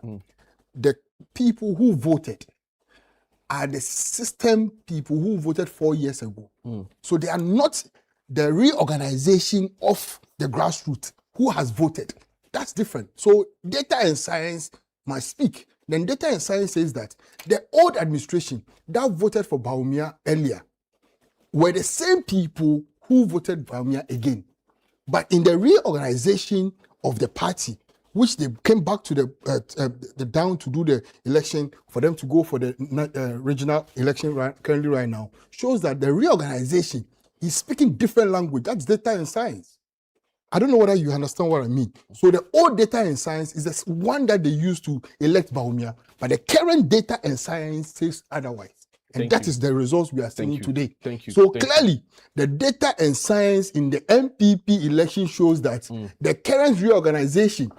The people who voted are the system people who voted 4 years ago. So they are not the reorganization of the grassroots who has voted. That's different. So data and science must speak. Then data and science says that the old administration that voted for Baumia earlier were the same people who voted Baumia again. But in the reorganization of the party, which they came back to the down to do the election for them to go for the regional election currently right now, shows that the reorganization is speaking different language. That's data and science. I don't know whether you understand what I mean. So the old data and science is the one that they used to elect Baumia, but the current data and science says otherwise. And that is the results we are seeing today. Thank you. So clearly, the data and science in the MPP election shows that the current reorganization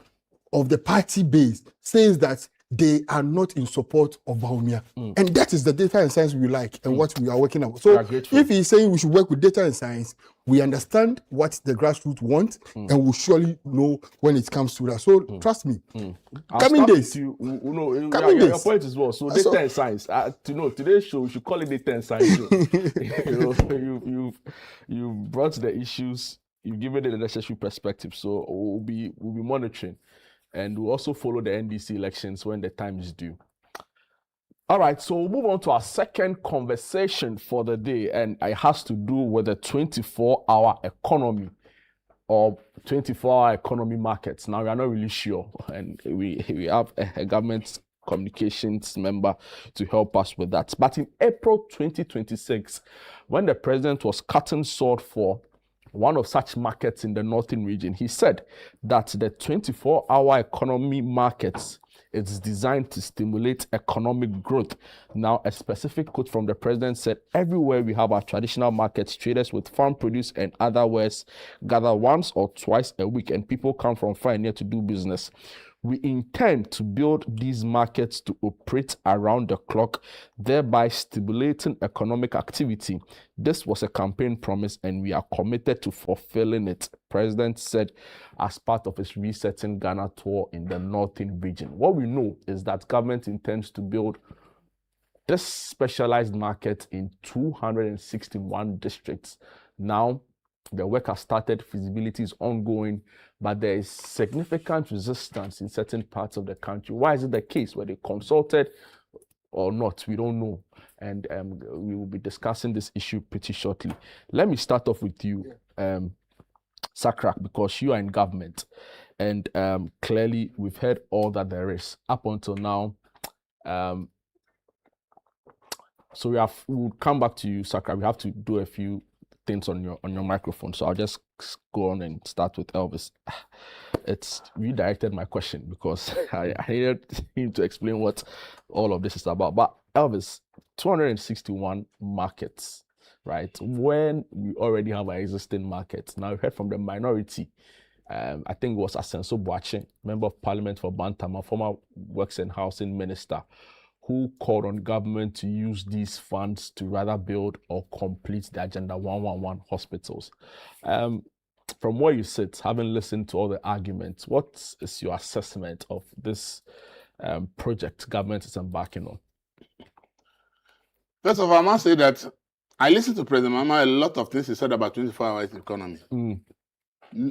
of the party base says that they are not in support of Baumia. And that is the data and science we like and what we are working on. So if he's saying we should work with data and science, we understand what the grassroots want and we'll surely know when it comes to that. So trust me. Coming days. Your point as well. So data and science. Today's show, we should call it data and science. You've brought the issues, you've given it the necessary perspective. So we'll be monitoring. And we'll also follow the NDC elections when the time is due. All right, so we'll move on to our second conversation for the day, and it has to do with the 24-hour economy or 24-hour economy markets. Now, we are not really sure, and we have a government communications member to help us with that. But in April 2026, when the president was cutting sword for one of such markets in the northern region, he said that the 24-hour economy markets is designed to stimulate economic growth. Now, a specific quote from the president said, everywhere we have our traditional markets, traders with farm produce and other wares gather once or twice a week, and people come from far and near to do business. We intend to build these markets to operate around the clock, thereby stimulating economic activity. This was a campaign promise and we are committed to fulfilling it, President said as part of his Resetting Ghana tour in the northern region. What we know is that government intends to build this specialized market in 261 districts. Now, the work has started, feasibility is ongoing, but there is significant resistance in certain parts of the country. Why is it the case? Were they consulted or not? We don't know. And we will be discussing this issue pretty shortly. Let me start off with you, Sakra, because you are in government. And clearly, we've heard all that there is up until now. So we'll come back to you, Sakra. We have to do a few things on your microphone, so I'll just go on and start with Elvis. It's redirected my question because I needed him to explain what all of this is about. But Elvis, 261 markets, right? When we already have our existing markets. Now, we heard from the minority. I think it was Asenso Boache, Member of Parliament for Bantama, former Works and Housing Minister, who called on government to use these funds to rather build or complete the Agenda 111 hospitals. From where you sit, having listened to all the arguments, what is your assessment of this project government is embarking on? First of all, I must say that I listened to President Mama a lot of things he said about 24-hour economy.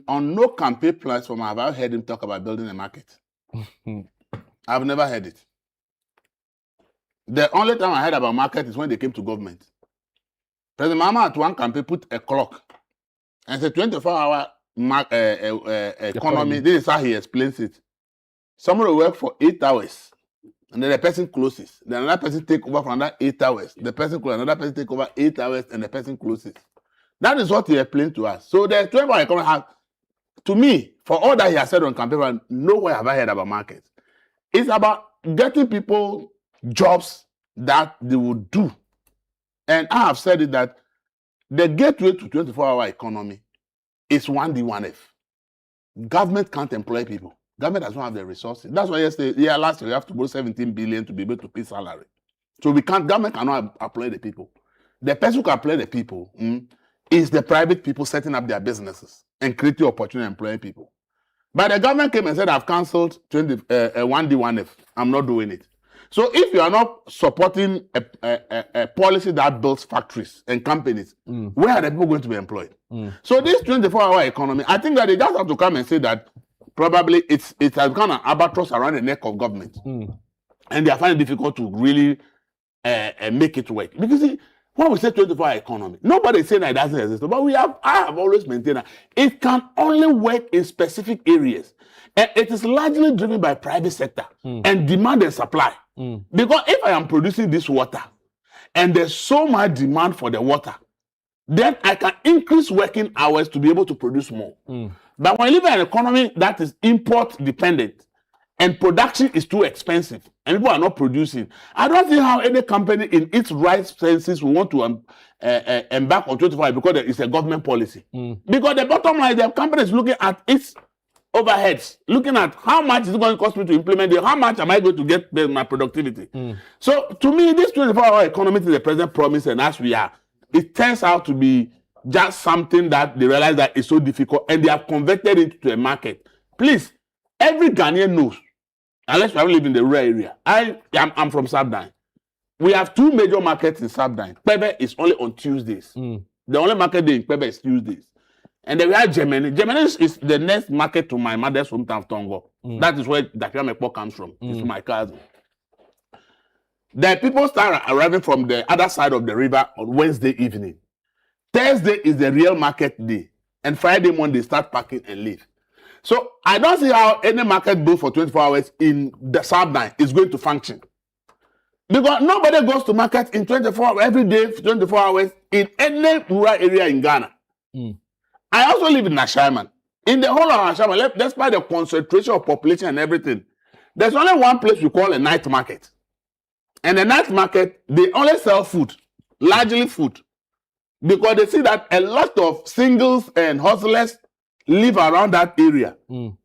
On no campaign platform have I heard him talk about building a market. I've never heard it. The only time I heard about market is when they came to government. President Mama at one campaign put a clock and said 24-hour economy. This is how he explains it. Somebody will work for 8 hours and then the person closes. Then another person take over for another 8 hours. The person closes. Another person take over 8 hours and the person closes. That is what he explained to us. So the 24-hour economy has, to me, for all that he has said on campaign, nowhere have I heard about markets. It's about getting people jobs that they would do. And I have said it that the gateway to 24-hour economy is 1D, 1F. Government can't employ people. Government doesn't have the resources. That's why last year we have to borrow 17 billion to be able to pay salary. So government cannot employ the people. The person who can employ the people is the private people setting up their businesses and creating opportunity and employing people. But the government came and said, I've cancelled 1D, 1F. I'm not doing it. So if you are not supporting a policy that builds factories and companies, where are the people going to be employed? So this 24-hour economy, I think that they just have to come and say that probably it has become an albatross around the neck of government. And they are finding it difficult to really make it work. Because see, when we say 24-hour economy, nobody is saying that it doesn't exist. But I have always maintained that it can only work in specific areas. And it is largely driven by private sector and demand and supply. Because if I am producing this water and there's so much demand for the water, then I can increase working hours to be able to produce more. But when you live in an economy that is import dependent and production is too expensive and people are not producing, I don't see how any company in its right senses will want to embark on 24 because it's a government policy. Because the bottom line, the company is looking at its overheads, looking at how much is it going to cost me to implement it, how much am I going to get my productivity. So to me, this 24-hour economy that the president promised, and as we are, it turns out to be just something that they realize that is so difficult and they have converted it to a market. Please, every Ghanaian knows, unless you live in the rural area. I'm from Sabdine. We have 2 major markets in Sabdine. Pebe is only on Tuesdays. The only market day in Pebe is Tuesdays. And then we have Germany. Germany is the next market to my mother's hometown of Tongo. That is where Dakar Mekpo comes from. It's my cousin. The people start arriving from the other side of the river on Wednesday evening. Thursday is the real market day. And Friday morning, they start packing and leave. So I don't see how any market built for 24 hours in the South is going to function. Because nobody goes to market in 24 hours, every day, 24 hours, in any rural area in Ghana. I also live in Ashaiman. In the whole of Ashaiman, despite the concentration of population and everything, there's only one place we call a night market. And the night market, they only sell food, largely food. Because they see that a lot of singles and hustlers live around that area.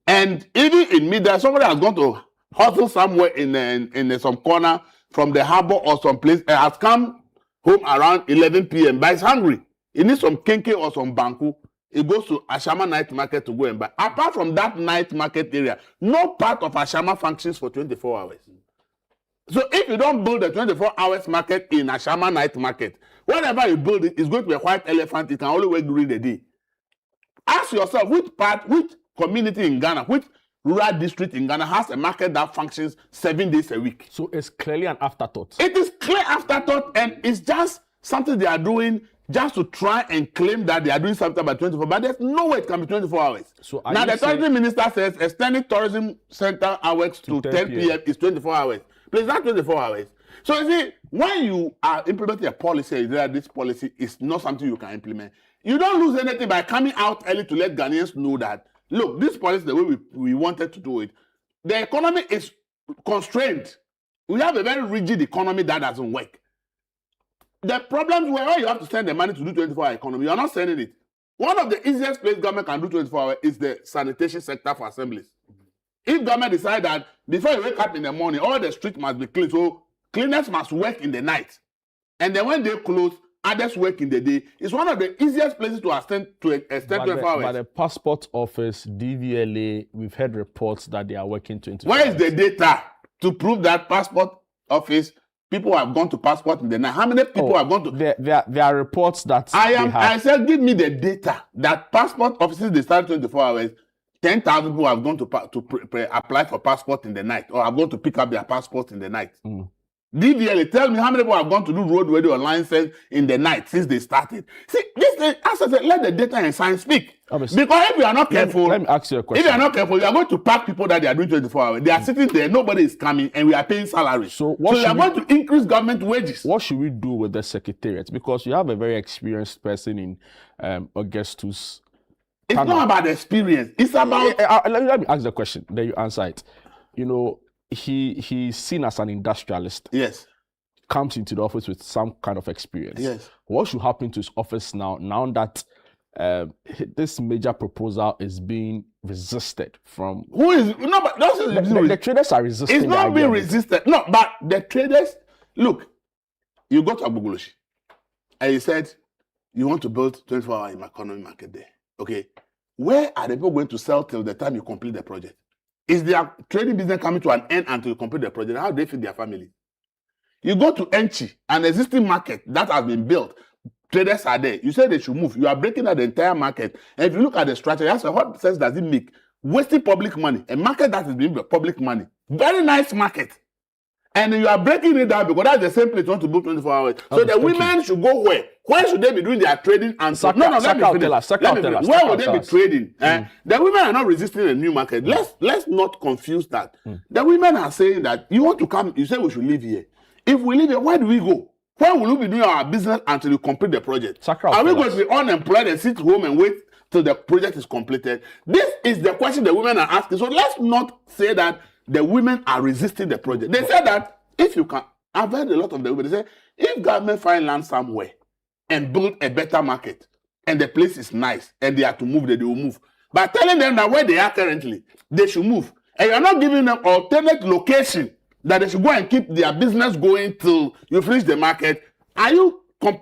And even in midday, somebody has gone to hustle somewhere in some corner from the harbor or some place and has come home around 11 p.m. but is hungry. He needs some kenke or some banku. He goes to Ashama night market to go and buy. Apart from that night market area, no part of Ashama functions for 24 hours. So if you don't build a 24 hours market in Ashama night market, whenever you build it, it's going to be a white elephant. It can only work during the day. Ask yourself which community in Ghana, which rural district in Ghana has a market that functions 7 days a week. So it's clearly an afterthought. It is clear afterthought, and it's just something they are doing just to try and claim that they are doing something about 24, but there's no way it can be 24 hours. So now the tourism minister says extending tourism center hours to 10 p.m. is 24 hours. Please, not 24 hours. So you see, when you are implementing a policy, that this policy is not something you can implement, you don't lose anything by coming out early to let Ghanaians know that, look, this policy, the way we wanted to do it, the economy is constrained. We have a very rigid economy that doesn't work. The problems where you have to send the money to do 24-hour economy, you are not sending it. One of the easiest places government can do 24 hours is the sanitation sector for assemblies. If government decide that before you wake up in the morning, all the streets must be clean, so cleaners must work in the night. And then when they close, others work in the day. It's one of the easiest places to extend 24 hours. But the passport office, DVLA, we've heard reports that they are working 24 Where hours. is the data to prove that passport office, people have gone to passport in the night? How many people have gone to... There are reports that I said, give me the data that passport offices, they start 24 hours. 10,000 people have gone to apply for passport in the night or have gone to pick up their passport in the night. DVLA, tell me how many people have gone to do road radio license in the night since they started. See, this thing, as I said, let the data and science speak. Obviously. Because if you are not careful, let me ask you a question. If you are not careful, you are going to pack people that they are doing 24 hours. They are sitting there, nobody is coming, and we are paying salaries. So you are going to increase government wages. What should we do with the secretariat? Because you have a very experienced person in Augustus. It's not about experience. It's about... Let me ask the question, then you answer it. You know, he's seen as an industrialist. Yes. Comes into the office with some kind of experience. Yes. What should happen to his office now that this major proposal is being resisted from... Who is... No, but that's the traders are resisting. It's not being resisted. No, but the traders... Look, you go to Agbogoloshi and you said you want to build 24-hour economy market there. Okay. Where are the people going to sell till the time you complete the project? Is their trading business coming to an end until you complete the project? How do they feed their family? You go to Enchi, an existing market that has been built. Traders are there. You say they should move. You are breaking out the entire market. And if you look at the structure, ask what sense does it make? Wasting public money. A market that is being public money. Very nice market. And you are breaking it down because that's the same place you want to build 24 hours. So the women should go where? Where should they be doing their trading? And let me finish. Where would they be trading? The women are not resisting a new market. Let's not confuse that. The women are saying that you want to come, you say we should live here. If we live here, where do we go? Where will we be doing our business until you complete the project? Are we going to be unemployed and sit home and wait till the project is completed? This is the question the women are asking. So let's not say that the women are resisting the project. They said that if you can, I've heard a lot of the women, they say, if government find land somewhere and build a better market and the place is nice and they have to move, they will move. By telling them that where they are currently, they should move. And you're not giving them alternate location that they should go and keep their business going till you finish the market. Are you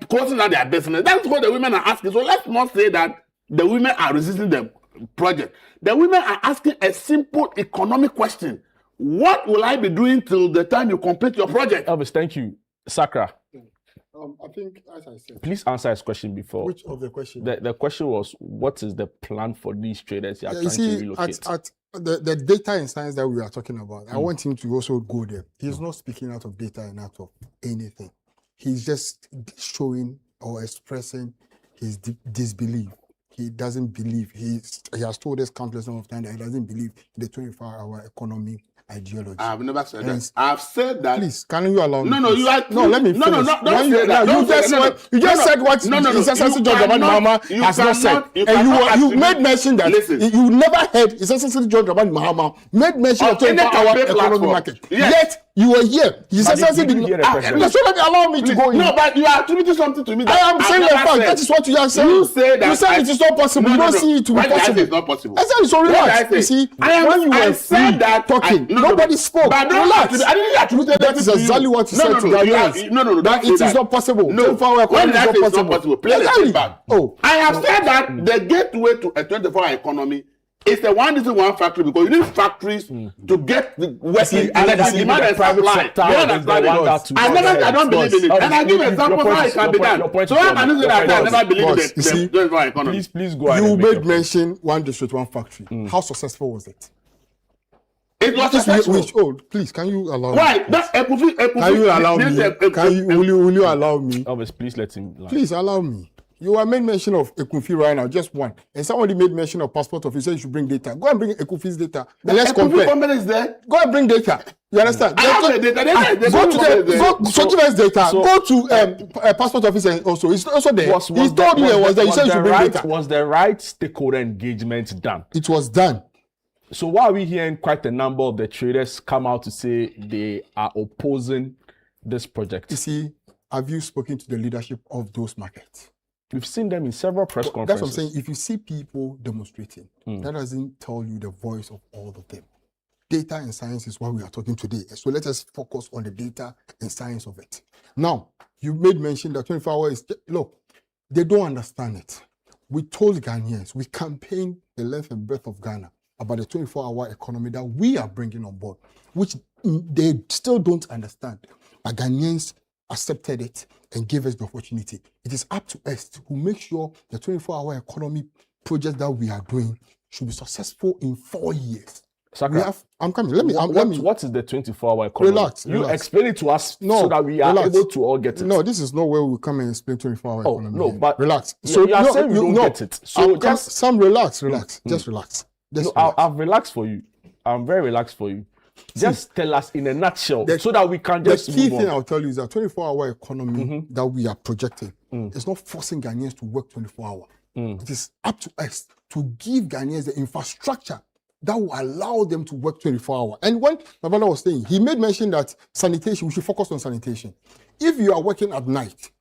closing down their business? That's what the women are asking. So let's not say that the women are resisting the project. The women are asking a simple economic question. What will I be doing till the time you complete your project? Elvis, thank you. Sakra. I think, as I said... Please answer his question before. Which of the question? The question was, what is the plan for these traders you are trying to relocate? At the data and science that we are talking about, I want him to also go there. He's not speaking out of data and out of anything. He's just showing or expressing his disbelief. He doesn't believe. He has told us countless number of times that he doesn't believe in the 24-hour economy ideology. I've never said that. I've said that. Please, can you allow me? No, you are. No, let me finish. No, don't say that. You just said what His Excellency George Dramani Mahama has not said. And you made mention that you never heard His Excellency George Dramani Mahama made mention of 24-hour economic market. Yet, you were here. His Excellency didn't. So let me allow me to go in. No, but you are attributing something to me that I am saying the fact. That is what you are saying. You say that. You said it is not possible. You don't see it to be possible. It's not possible. I said it's so relaxed. You see, when you were free talking, nobody spoke. Relax. I didn't attribute that is exactly what you said to Ghanaians. No, that it is not possible. No, when did I say it's not possible? Play the tape back. Oh, I have said that the gateway to a 24-hour economy is the one factory because you need factories to get the working and the demand and supply. I don't believe in it. And I give examples how it can be done. So how can you say that I never believe in the 24-hour economy? Please go ahead. You made mention one district, one factory. How successful was it? It was successful. Please, can you allow me? Why? That's Ekufi. Can you allow me? Will you allow me? Elvis, please let him. Please allow me. You are made mention of Ekufi right now, just one. And somebody made mention of passport office, you should bring data. Go and bring Ekufi's data. And let's compare. Company is there. Go and bring data. You understand? I have the data. Go to data. Go to passport office and also. It's also there. He told you was there. You said you should bring data. Was the right stakeholder engagement done? It was done. So why are we hearing quite a number of the traders come out to say they are opposing this project? You see, have you spoken to the leadership of those markets? We've seen them in several press conferences. That's what I'm saying. If you see people demonstrating, that doesn't tell you the voice of all of them. Data and science is what we are talking today. So let us focus on the data and science of it. Now, you made mention that 24 hours, look, they don't understand it. We told Ghanaians, we campaigned the length and breadth of Ghana about the 24-hour economy that we are bringing on board, which they still don't understand. But Ghanaians accepted it and gave us the opportunity. It is up to us to make sure the 24-hour economy project that we are doing should be successful in 4 years. Sakra, I'm coming. Let me. What is the 24-hour economy? Relax. You explain it to us so that we are able to all get it. No, this is not where we come and explain 24-hour economy. No, but relax. So you are saying we don't get it. So just relax. Just relax. I've relaxed for you. I'm very relaxed for you. Just tell us in a nutshell so that we can just. The key thing I'll tell you is that 24-hour economy that we are projecting is not forcing Ghanaians to work 24 hours. It is up to us to give Ghanaians the infrastructure that will allow them to work 24 hours. And when my brother was saying, he made mention that sanitation, we should focus on sanitation. If you are working at night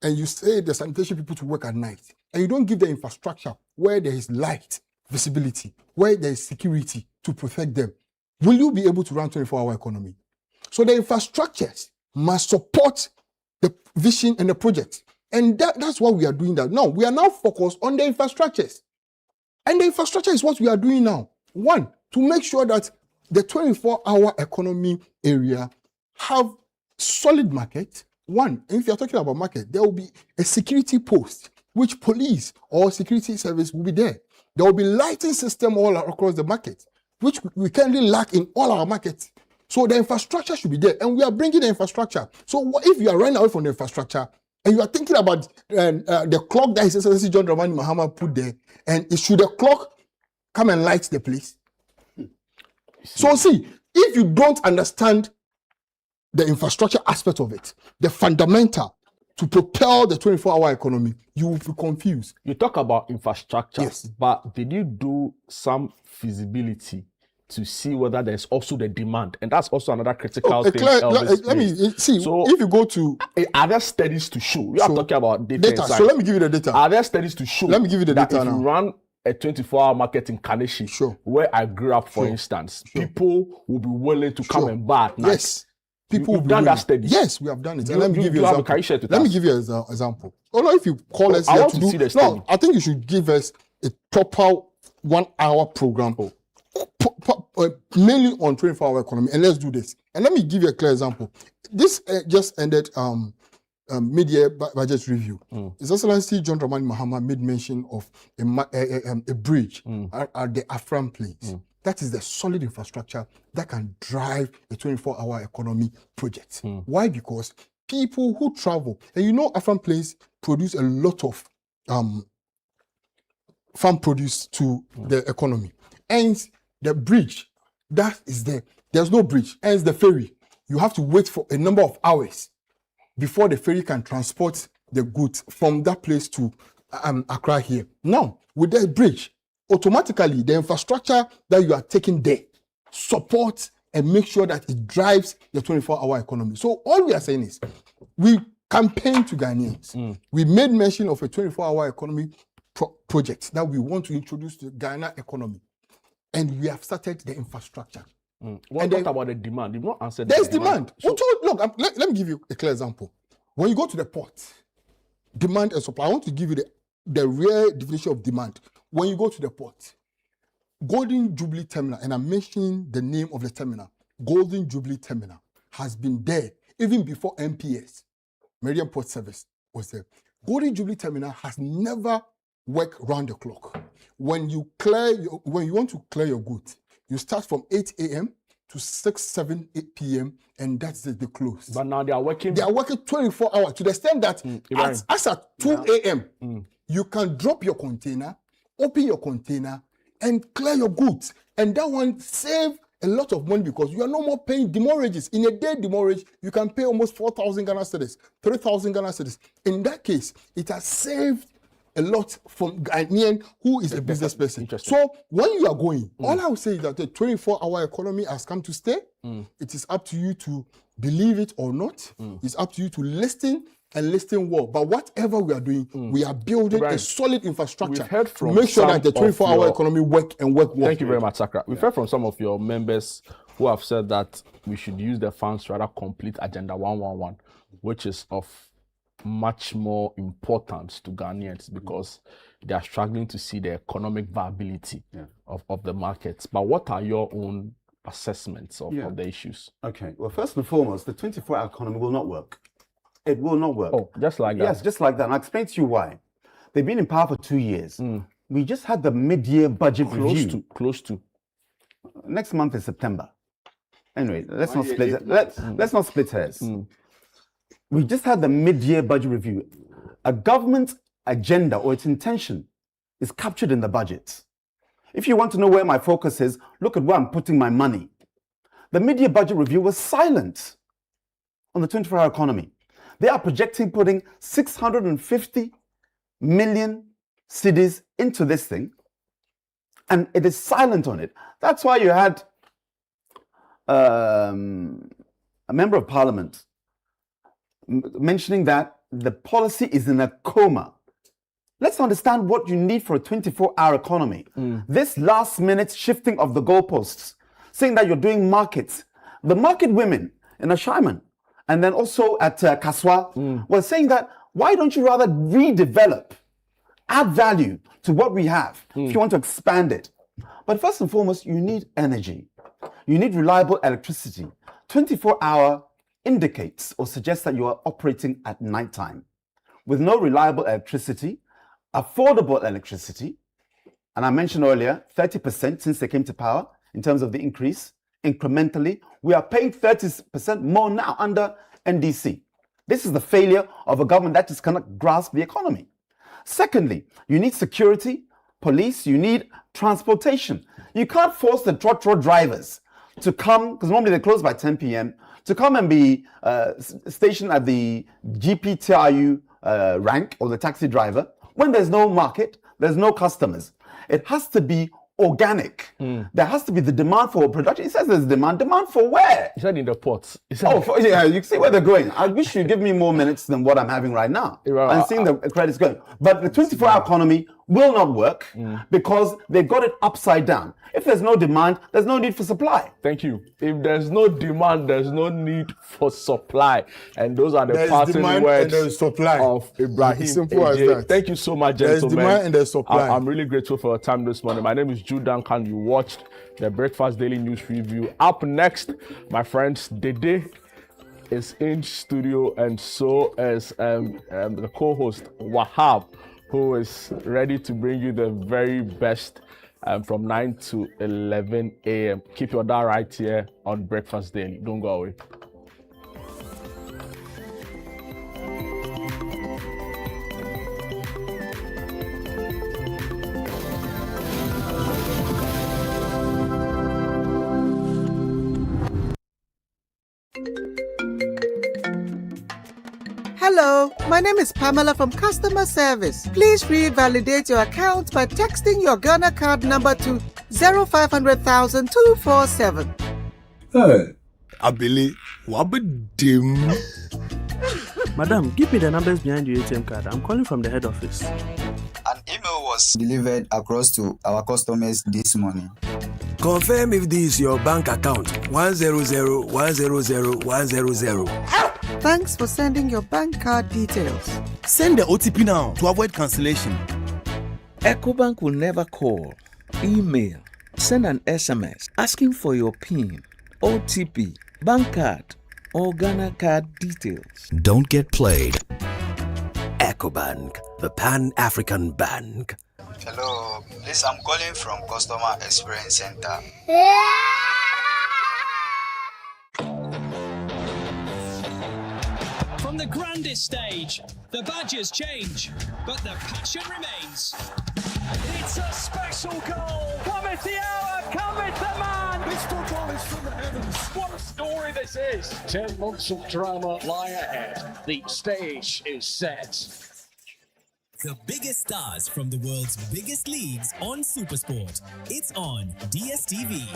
and you say the sanitation people to work at night, and you don't give the infrastructure where there is light, visibility, where there is security to protect them, will you be able to run 24-hour economy? So the infrastructures must support the vision and the project. And that's why we are doing that. Now, we are now focused on the infrastructures. And the infrastructure is what we are doing now. One, to make sure that the 24-hour economy area have solid market. One, if you're talking about market, there will be a security post, which police or security service will be there. There will be lighting system all across the market, which we currently lack in all our markets. So the infrastructure should be there, and we are bringing the infrastructure. So if you are running away from the infrastructure, and you are thinking about the clock that His Excellency John Dramani Mahama put there, and should the clock come and light the place? So see, if you don't understand the infrastructure aspect of it, the fundamental to propel the 24-hour economy, you will be confused. You talk about infrastructure, but did you do some feasibility to see whether there's also the demand? And that's also another critical thing. Let me see. So if you go to, are there studies to show? You are talking about data. So let me give you the data. Are there studies to show? Let me give you the that data if now. you run a 24-hour market in Kaneshi, where I grew up, for instance, people will be willing to come and buy at night. Yes. People You've done that study. Yes, we have done it. And let me give you an example. Let me give you an example. Although if you call us I here want to to do, see the study. no, I think you should give us a proper 1-hour program, mainly on 24-hour economy, and let's do this. And let me give you a clear example. This just ended mid-year budget review. His Excellency John Dramani Mahama made mention of a bridge at the Afram place. That is the solid infrastructure that can drive a 24-hour economy project. Why? Because people who travel, and you know Afram Place produce a lot of farm produce to the economy. And the bridge, that is there. There's no bridge, hence the ferry. You have to wait for a number of hours before the ferry can transport the goods from that place to Accra here. Now, with the bridge, automatically the infrastructure that you are taking there supports and make sure that it drives the 24-hour economy. So all we are saying is, we campaign to Ghanaians. We made mention of a 24-hour economy project that we want to introduce to the Ghana economy. And we have started the infrastructure. What about the demand? You've not answered There's the demand. So, look, let me give you a clear example. When you go to the port, demand and supply, I want to give you the real definition of demand. When you go to the port, Golden Jubilee Terminal, and I'm mentioning the name of the terminal, Golden Jubilee Terminal, has been there even before MPS, Meridian Port Service, was there. Golden Jubilee Terminal has never worked round the clock. When you want to clear your goods, you start from 8 a.m. to 6, 7, 8 p.m. and that's it, they close. But now they are working 24 hours to the extent that as at 2 a.m. You can drop your container, open your container, and clear your goods. And that one save a lot of money because you are no more paying demorages. In a day demurrage, you can pay almost 4,000 Ghana cedis, 3,000 Ghana cedis. In that case, it has saved a lot from Ghanaian who is a business person. So when you are going, all I would say is that the 24-hour economy has come to stay. It is up to you to believe it or not. It's up to you to listen and listen well. But whatever we are doing, we are building a solid infrastructure to make sure that the 24-hour economy work well. Thank you very much, Sakra. We've heard from some of your members who have said that we should use the funds to rather complete Agenda 111, which is of much more importance to Ghanaians because they are struggling to see the economic viability of the markets. But what are your own assessments of the issues? Okay, well, first and foremost, the 24-hour economy will not work. It will not work. Oh, just like that? Yes, just like that. And I'll explain to you why. They've been in power for 2 years. We just had the mid-year budget review. Close to. next month is September. Anyway, let's not split. Let's not split hairs. We just had the mid-year budget review. A government agenda or its intention is captured in the budget. If you want to know where my focus is, look at where I'm putting my money. The mid-year budget review was silent on the 24-hour economy. They are projecting putting 650 million cedis into this thing, and it is silent on it. That's why you had a member of parliament mentioning that the policy is in a coma. Let's understand what you need for a 24-hour economy. This last-minute shifting of the goalposts, saying that you're doing markets. The market women in Ashaiman and then also at Kaswa were saying that, why don't you rather redevelop, add value to what we have if you want to expand it? But first and foremost, you need energy. You need reliable electricity. 24-hour indicates or suggests that you are operating at nighttime. With no reliable electricity, affordable electricity, and I mentioned earlier, 30% since they came to power in terms of the increase, incrementally, we are paying 30% more now under NDC. This is the failure of a government that just cannot grasp the economy. Secondly, you need security, police, you need transportation. You can't force the trotro drivers to come, because normally they close by 10 p.m., to come and be stationed at the GPTRU rank or the taxi driver when there's no market, there's no customers. It has to be organic. There has to be the demand for production. It says there's demand. Demand for where? He said in the ports. Yeah, you see where they're going. I wish you'd give me more minutes than what I'm having right now. I'm seeing the credits going. But the 24-hour economy will not work because they got it upside down. If there's no demand, there's no need for supply. Thank you. If there's no demand, there's no need for supply. And those are the parting words of Ibrahim. Simple as that. Thank you so much, gentlemen. There's demand and there's supply. I'm really grateful for your time this morning. My name is Jude Duncan. You watched the Breakfast Daily News Review. Up next, my friends, Dede is in studio, and so is the co-host Wahab, who is ready to bring you the very best from 9 to 11 a.m. Keep your dial right here on Breakfast Daily. Don't go away. Hello, my name is Pamela from Customer Service. Please revalidate your account by texting your Ghana card number to 0500,000 247. Hey, Abili, wabadim. Madam, give me the numbers behind your ATM card. I'm calling from the head office. An email was delivered across to our customers this morning. Confirm if this is your bank account. 100,100,100. Thanks for sending your bank card details. Send the OTP now to avoid cancellation. EcoBank will never call, email, send an SMS asking for your PIN, OTP, bank card, or Ghana card details. Don't get played. EcoBank, the Pan-African Bank. Hello, please, I'm calling from Customer Experience Center. From the grandest stage, the badges change, but the passion remains. It's a special goal. Cometh the hour, cometh the man. This football is from the heavens. What a story this is. 10 months of drama lie ahead. The stage is set. The biggest stars from the world's biggest leagues on Supersport. It's on DSTV.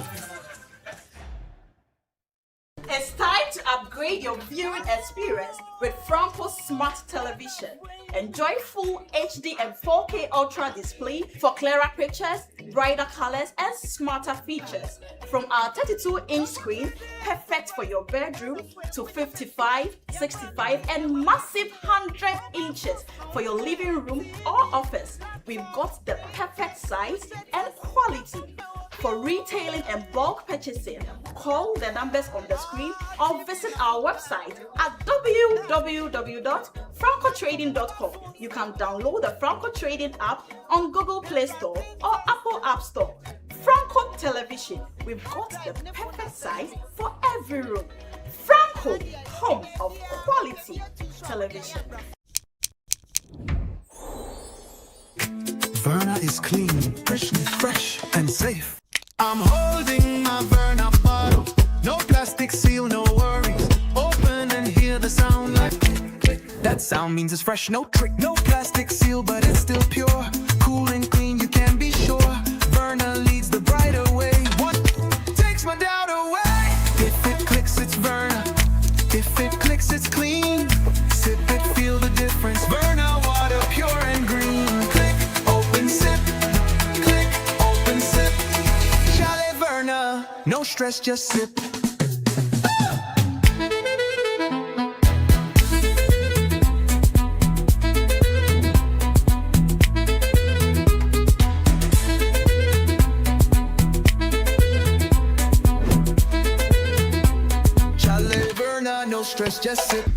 It's time to upgrade your viewing experience with Franco Smart Television. Enjoy full HD and 4K Ultra display for clearer pictures, brighter colors, and smarter features. From our 32-inch screen, perfect for your bedroom, to 55, 65, and massive 100 inches for your living room or office. We've got the perfect size and quality. For retailing and bulk purchasing, call the numbers on the screen or visit our website at www.francotrading.com. You can download the Franco Trading app on Google Play Store or Apple App Store. Franco Television. We've got the perfect size for every room. Franco, home of quality television. Verna is clean, fresh and safe. I'm holding my Verna bottle. No plastic seal, no worries. Open and hear the sound like click. That sound means it's fresh, no trick. No plastic seal, but it's still pure. Cool and clean, you can be sure. Verna leads the brighter way. What takes my doubt away? If it clicks, it's Verna. If it clicks, it's clean. Sip it, feel the difference. Verna water, pure and green. Click, open, sip. Click, open, sip. Chalet Verna, no stress, just sip. Chalet Verna, no stress, just sip.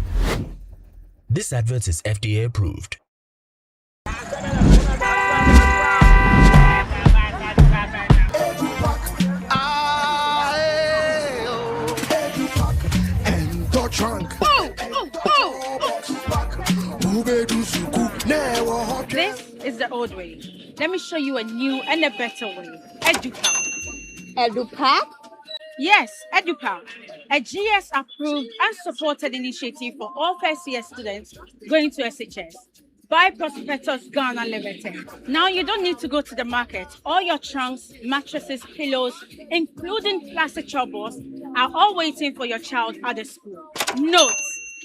This advert is FDA approved. This is the old way. Let me show you a new and a better way. EduPack. EduPack? Yes, EduPack. A GS-approved and supported initiative for all first-year students going to SHS. By Prospectus Ghana Limited. Now you don't need to go to the market. All your trunks, mattresses, pillows, including plastic chalkboards, are all waiting for your child at the school. Note,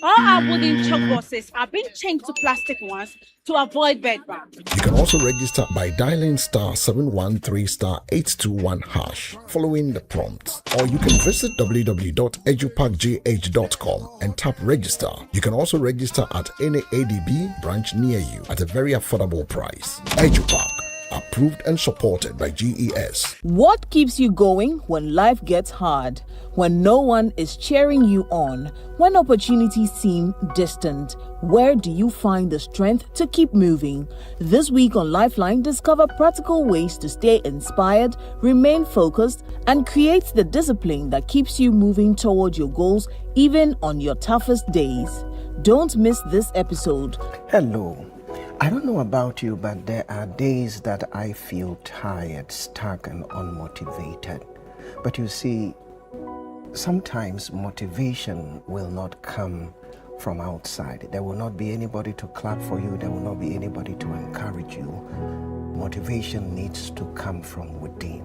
all our wooden chalkboards are being changed to plastic ones to avoid bedbugs. You can also register by dialing *713*821# following the prompts, or you can visit www.edupackgh.com and tap register. You can also register at any ADB branch near you at a very affordable price. EduPack, approved and supported by GES. What keeps you going when life gets hard? When no one is cheering you on? When opportunities seem distant? Where do you find the strength to keep moving? This week on Lifeline, discover practical ways to stay inspired, remain focused, and create the discipline that keeps you moving toward your goals even on your toughest days. Don't miss this episode. Hello. I don't know about you, but there are days that I feel tired, stuck, and unmotivated. But you see, sometimes motivation will not come from outside. There will not be anybody to clap for you. There will not be anybody to encourage you. Motivation needs to come from within.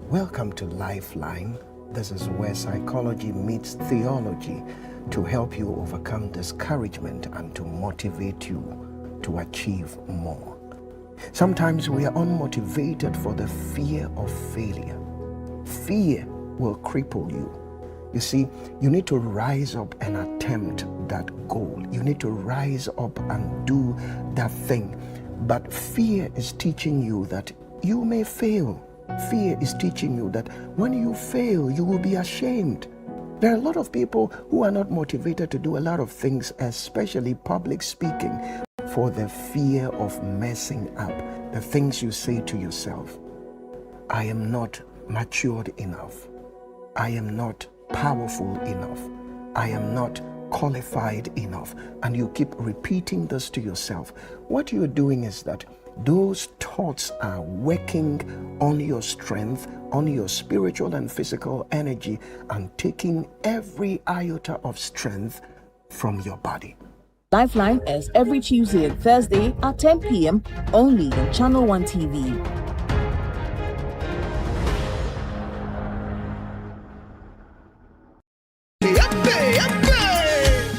Welcome to Lifeline. This is where psychology meets theology to help you overcome discouragement and to motivate you to achieve more. Sometimes we are unmotivated for the fear of failure. Fear will cripple you. You see, you need to rise up and attempt that goal. You need to rise up and do that thing. But fear is teaching you that you may fail. Fear is teaching you that when you fail, you will be ashamed. There are a lot of people who are not motivated to do a lot of things, especially public speaking, for the fear of messing up. The things you say to yourself: I am not matured enough. I am not powerful enough. I am not qualified enough. And you keep repeating this to yourself. What you're doing is that those thoughts are working on your strength, on your spiritual and physical energy, and taking every iota of strength from your body. Lifeline is every Tuesday and Thursday at 10 p.m. only on Channel 1 TV.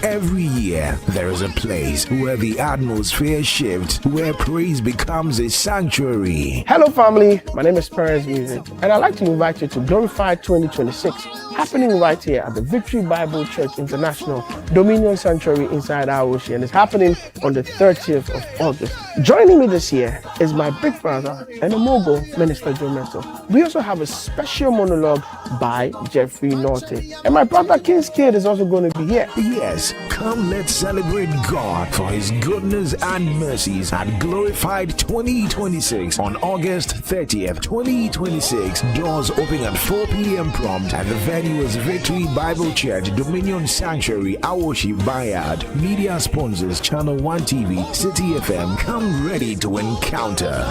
Every year, there is a place where the atmosphere shifts, where praise becomes a sanctuary. Hello family, my name is Perez Music, and I'd like to invite you to Glorify 2026, happening right here at the Victory Bible Church International Dominion Sanctuary inside our ocean, and it's happening on the 30th of August. Joining me this year is my big brother and a mogul, Minister Joe Mentor. We also have a special monologue by Jeffrey Norton. And my brother King's Kid is also going to be here. Yes, come let's celebrate God for his goodness and mercies at Glorified 2026 on August 30th, 2026. Doors open at 4 p.m. prompt and the venue is Victory Bible Church, Dominion Sanctuary, Awoshi Bayard. Media sponsors Channel 1 TV, City FM. Come ready to encounter.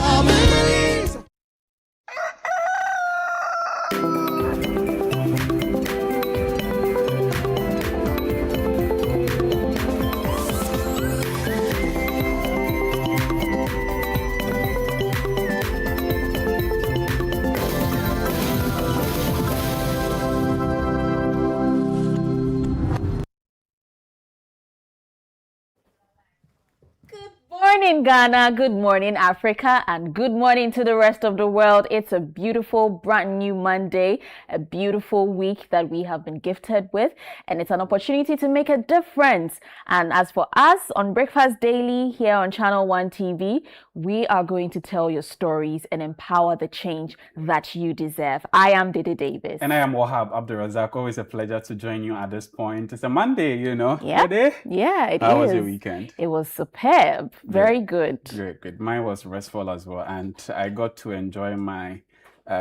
Good morning, Ghana. Good morning, Africa, and good morning to the rest of the world. It's a beautiful, brand new Monday, a beautiful week that we have been gifted with, and it's an opportunity to make a difference. And as for us on Breakfast Daily here on Channel 1 TV, we are going to tell your stories and empower the change that you deserve. I am Dede Davis. And I am Wahab Abdurazak. Always a pleasure to join you at this point. It's a Monday, you know. Yeah, Dede? yeah, it is. How was your weekend? It was superb. Very good. Great, good. Mine was restful as well, and I got to enjoy my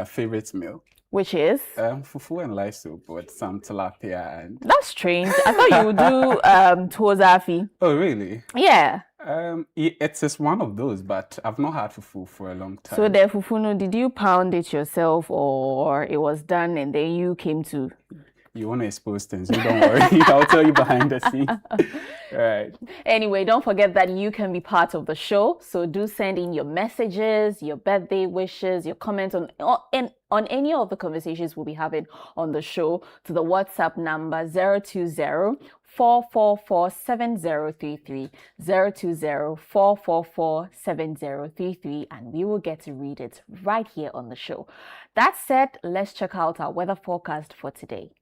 favorite meal. Which is? Fufu and lice soup with some tilapia and... That's strange. I thought you would do tuozafi. Oh, really? Yeah. It's just one of those, but I've not had fufu for a long time. So the fufu, did you pound it yourself or it was done and then you came to... You want to expose things, you don't worry. I'll tell you behind the scenes. Right. Anyway, don't forget that you can be part of the show. So do send in your messages, your birthday wishes, your comments on any of the conversations we'll be having on the show to the WhatsApp number 020-444-7033, 020-444-7033, and we will get to read it right here on the show. That said, let's check out our weather forecast for today.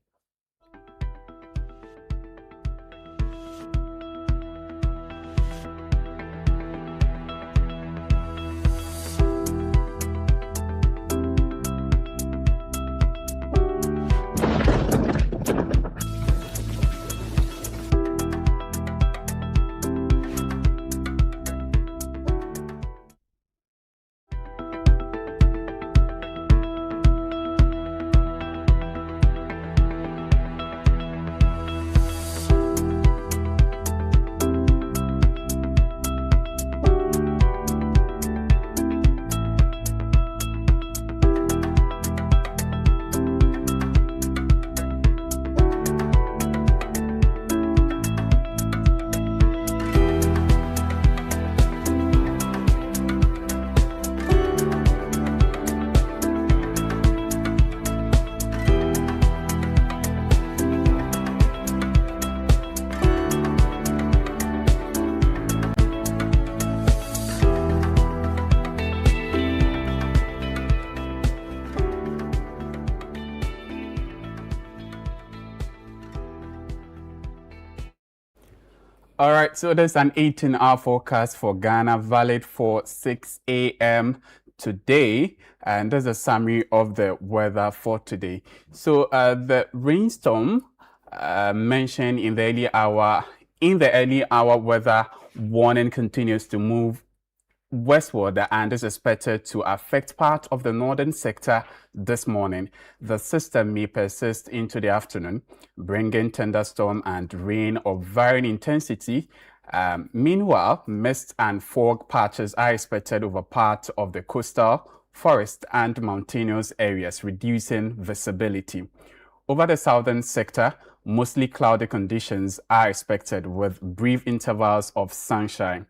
All right, so there's an 18-hour forecast for Ghana, valid for 6 a.m. today, and there's a summary of the weather for today. So the rainstorm mentioned in the early hour weather warning continues to move westward and is expected to affect part of the northern sector this morning. The system may persist into the afternoon, bringing thunderstorm and rain of varying intensity. Meanwhile, mist and fog patches are expected over part of the coastal, forest and mountainous areas, reducing visibility. Over the southern sector, mostly cloudy conditions are expected with brief intervals of sunshine.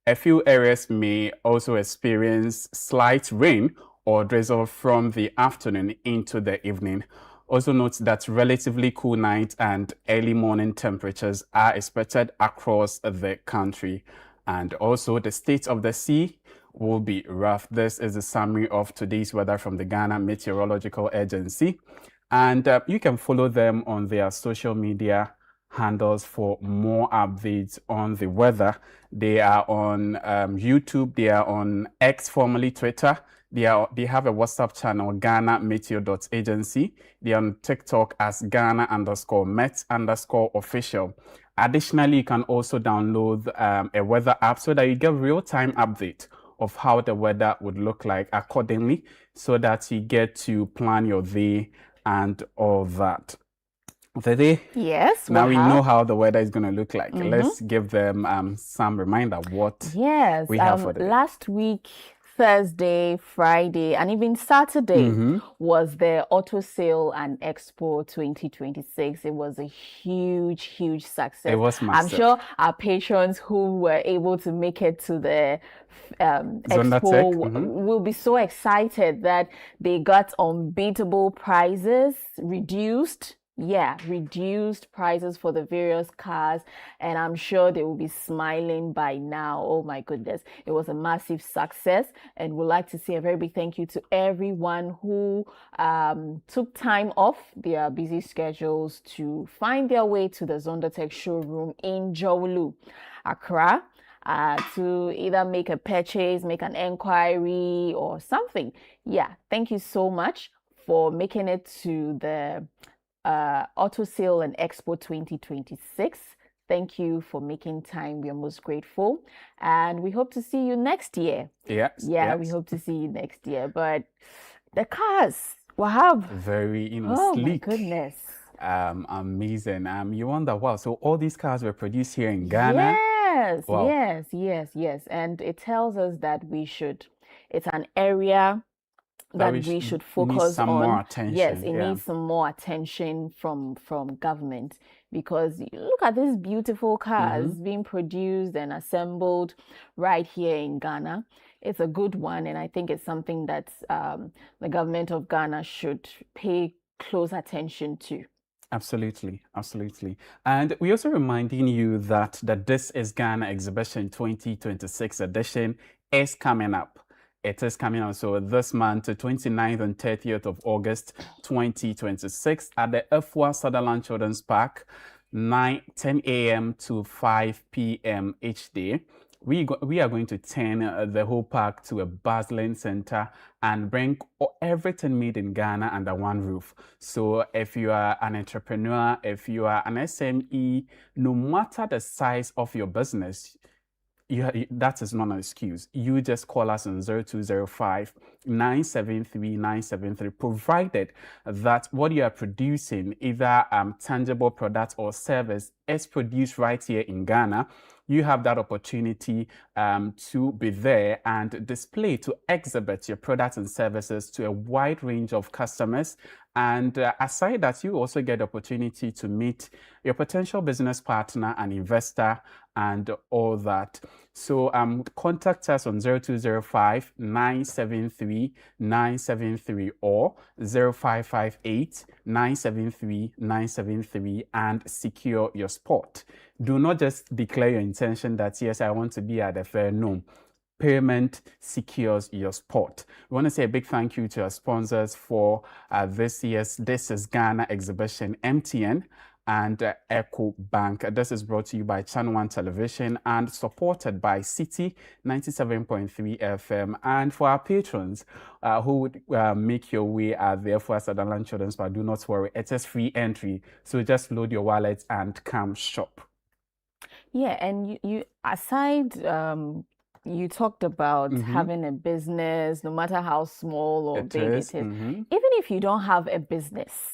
A few areas may also experience slight rain or drizzle from the afternoon into the evening. Also note that relatively cool night and early morning temperatures are expected across the country. And also the state of the sea will be rough. This is a summary of today's weather from the Ghana Meteorological Agency. And you can follow them on their social media handles for more updates on the weather. They are on YouTube, they are on X, formerly Twitter. They have a WhatsApp channel, GhanaMeteor.agency. They are on TikTok as Ghana_Met_official. Additionally, you can also download a weather app so that you get real-time update of how the weather would look like accordingly, so that you get to plan your day and all that. Today, yes, now we know how the weather is going to look like. Mhm. Let's give them some reminder what Yes, we have for the day. last week, Thursday, Friday, and even Saturday was the Auto Sale and Expo 2026. It was a huge success. It was I'm massive. sure our patrons who were able to make it to the Zonda Expo Tech, will be so excited that they got unbeatable prices, reduced prices for the various cars, and I'm sure they will be smiling by now. Oh my goodness, it was a massive success, and we'd like to say a very big thank you to everyone who took time off their busy schedules to find their way to the Zonda Tech showroom in Jowlu, Accra, to either make a purchase, make an inquiry or something. Yeah, thank you so much for making it to the Auto Sale and Expo 2026. Thank you for making time. We are most grateful, and we hope to see you next year. Yes. We hope to see you next year. But the cars, Wahab, Very, oh sleek. my goodness. Amazing. You wonder, wow, so all these cars were produced here in Ghana? Yes, Wow. yes. And it tells us that it's an area that we should focus need some on. more attention. Yes, it yeah. needs some more attention from government, because look at these beautiful cars being produced and assembled right here in Ghana. It's a good one, and I think it's something that the government of Ghana should pay close attention to. Absolutely. And we also reminding you that the This is Ghana Exhibition 2026 edition is coming up. It is coming out. So this month, the 29th and 30th of August, 2026 at the Afua Sutherland Children's Park, 10 a.m. to 5 p.m. each day. We are going to turn the whole park to a bustling center and bring everything made in Ghana under one roof. So if you are an entrepreneur, if you are an SME, no matter the size of your business, that is not an excuse. You just call us on 0205 973 973, provided that what you are producing, either tangible product or service, is produced right here in Ghana. You have that opportunity to be there and display, to exhibit your products and services to a wide range of customers. And aside that, you also get the opportunity to meet your potential business partner and investor and all that. So contact us on 0205 973 973 or 0558 973 973 and secure your spot. Do not just declare your intention that, yes, I want to be at the fair. No. Payment secures your spot. We want to say a big thank you to our sponsors for this year's This is Ghana exhibition, MTN and Eco Bank. This is brought to you by Channel One Television and supported by City 97.3 FM. And for our patrons who would make your way at the Afua Sutherland Children's Park, do not worry, it is free entry. So just load your wallet and come shop. Yeah, and you aside, you talked about having a business, no matter how small or big it is. Even if you don't have a business,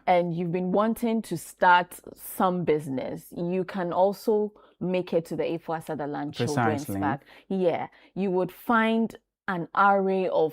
and you've been wanting to start some business, you can also make it to the Afua Sutherland Children's Park. Yeah, you would find an array of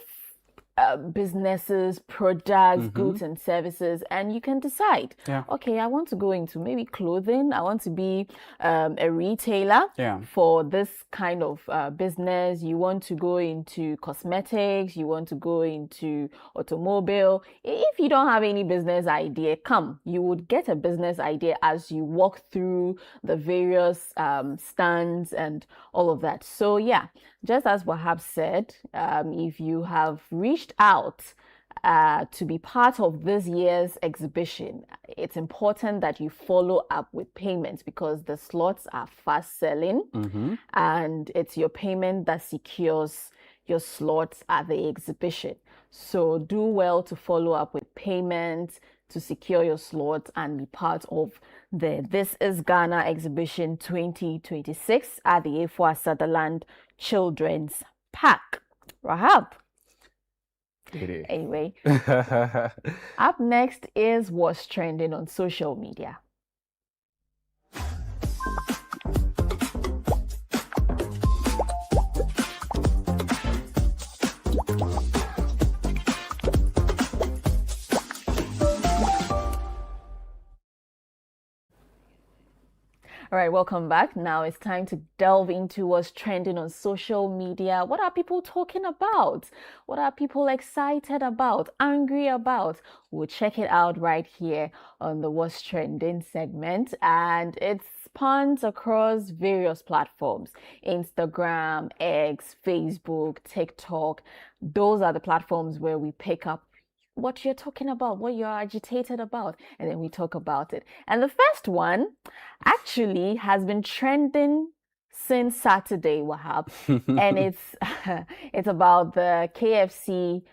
businesses, products, goods and services, and you can decide, okay, I want to go into maybe clothing, I want to be a retailer for this kind of business, you want to go into cosmetics, you want to go into automobile. If you don't have any business idea, you would get a business idea as you walk through the various stands and all of that. So yeah, just as Wahab said, if you have reached out to be part of this year's exhibition, it's important that you follow up with payments because the slots are fast selling and it's your payment that secures your slots at the exhibition. So do well to follow up with payments to secure your slots and be part of the This is Ghana exhibition 2026 at the A4 Sutherland Children's Park. Rahab. Anyway, up next is what's trending on social media. All right, welcome back. Now it's time to delve into what's trending on social media. What are people talking about? What are people excited about, angry about? We'll check it out right here on the What's Trending segment. And it spans across various platforms: Instagram, X, Facebook, TikTok. Those are the platforms where we pick up what you're talking about, what you're agitated about, and then we talk about it. And the first one actually has been trending since Saturday, Wahab, and it's about the KFC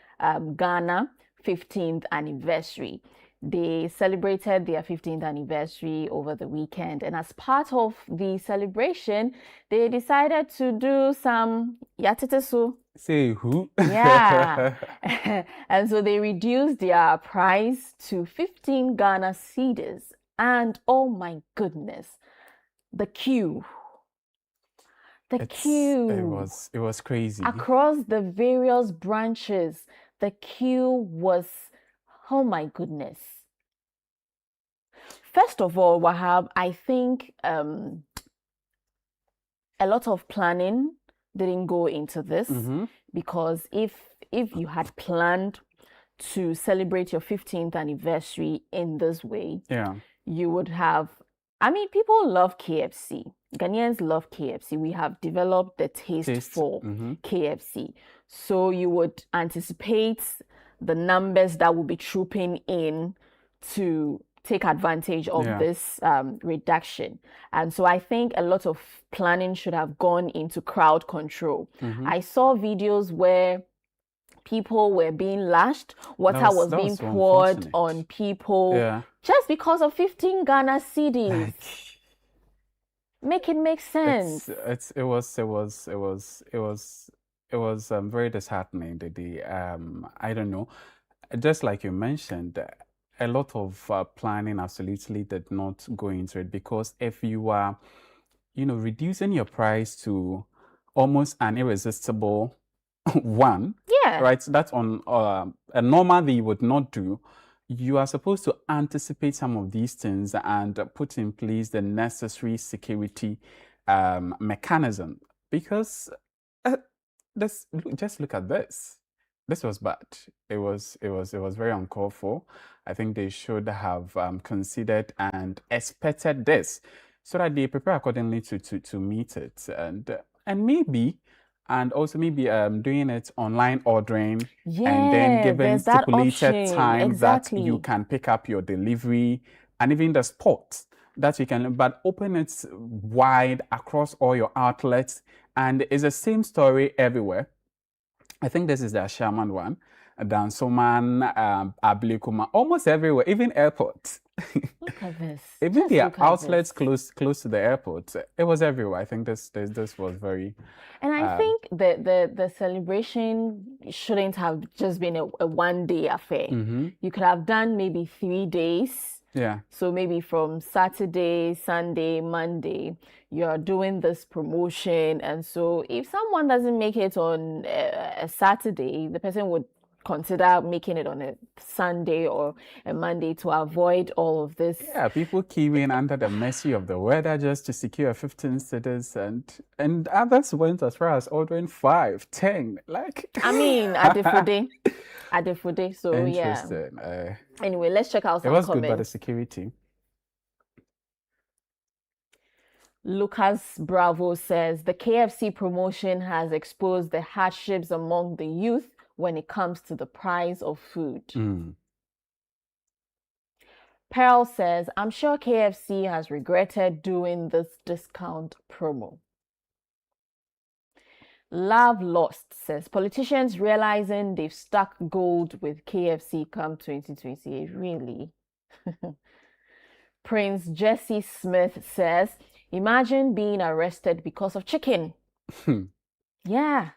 Ghana 15th anniversary. They celebrated their 15th anniversary over the weekend, and as part of the celebration, they decided to do some yatetesu. Say who? Yeah. And so they reduced their price to 15 Ghana cedis. And oh my goodness, the queue. The queue. It was crazy. Across the various branches, the queue was, oh my goodness. First of all, Wahab, I think a lot of planning didn't go into this because if you had planned to celebrate your 15th anniversary in this way, you would have, I mean, people love KFC. Ghanaians love KFC. We have developed the taste for KFC. So you would anticipate the numbers that will be trooping in to take advantage of this reduction. And so I think a lot of planning should have gone into crowd control. I saw videos where people were being lashed, water was being poured on people just because of 15 Ghana cedis. Make it make sense. It was very disheartening. I don't know. Just like you mentioned, a lot of planning absolutely did not go into it, because if you are, reducing your price to almost an irresistible one, right? That's on a normal that you would not do. You are supposed to anticipate some of these things and put in place the necessary security mechanism, because just look at this. This was bad. It was very uncalled for. I think they should have considered and expected this, so that they prepare accordingly to meet it, and also maybe doing it online ordering, and then giving stipulated time that you can pick up your delivery, and even the spot that you can, but open it wide across all your outlets, and it's the same story everywhere. I think this is the Ashaman one, Dansoman, Ablikuma, almost everywhere, even airports. Look at this. Even the outlets close to the airport, it was everywhere. I think this was very. And I think the celebration shouldn't have just been a one-day affair. You could have done maybe 3 days. Yeah. So maybe from Saturday, Sunday, Monday, you're doing this promotion. And so if someone doesn't make it on a Saturday, the person would consider making it on a Sunday or a Monday to avoid all of this. Yeah, people queuing under the mercy of the weather just to secure 15 cities, and others went as far as ordering 5, 10. Like, I mean, Adefude. So interesting. Yeah. Anyway, let's check out some comments. It was good, but the security. Lucas Bravo says the KFC promotion has exposed the hardships among the youth when it comes to the price of food. Pearl says, I'm sure KFC has regretted doing this discount promo. Love Lost says, politicians realizing they've stuck gold with KFC come 2028. Really? Prince Jesse Smith says, imagine being arrested because of chicken. Yeah.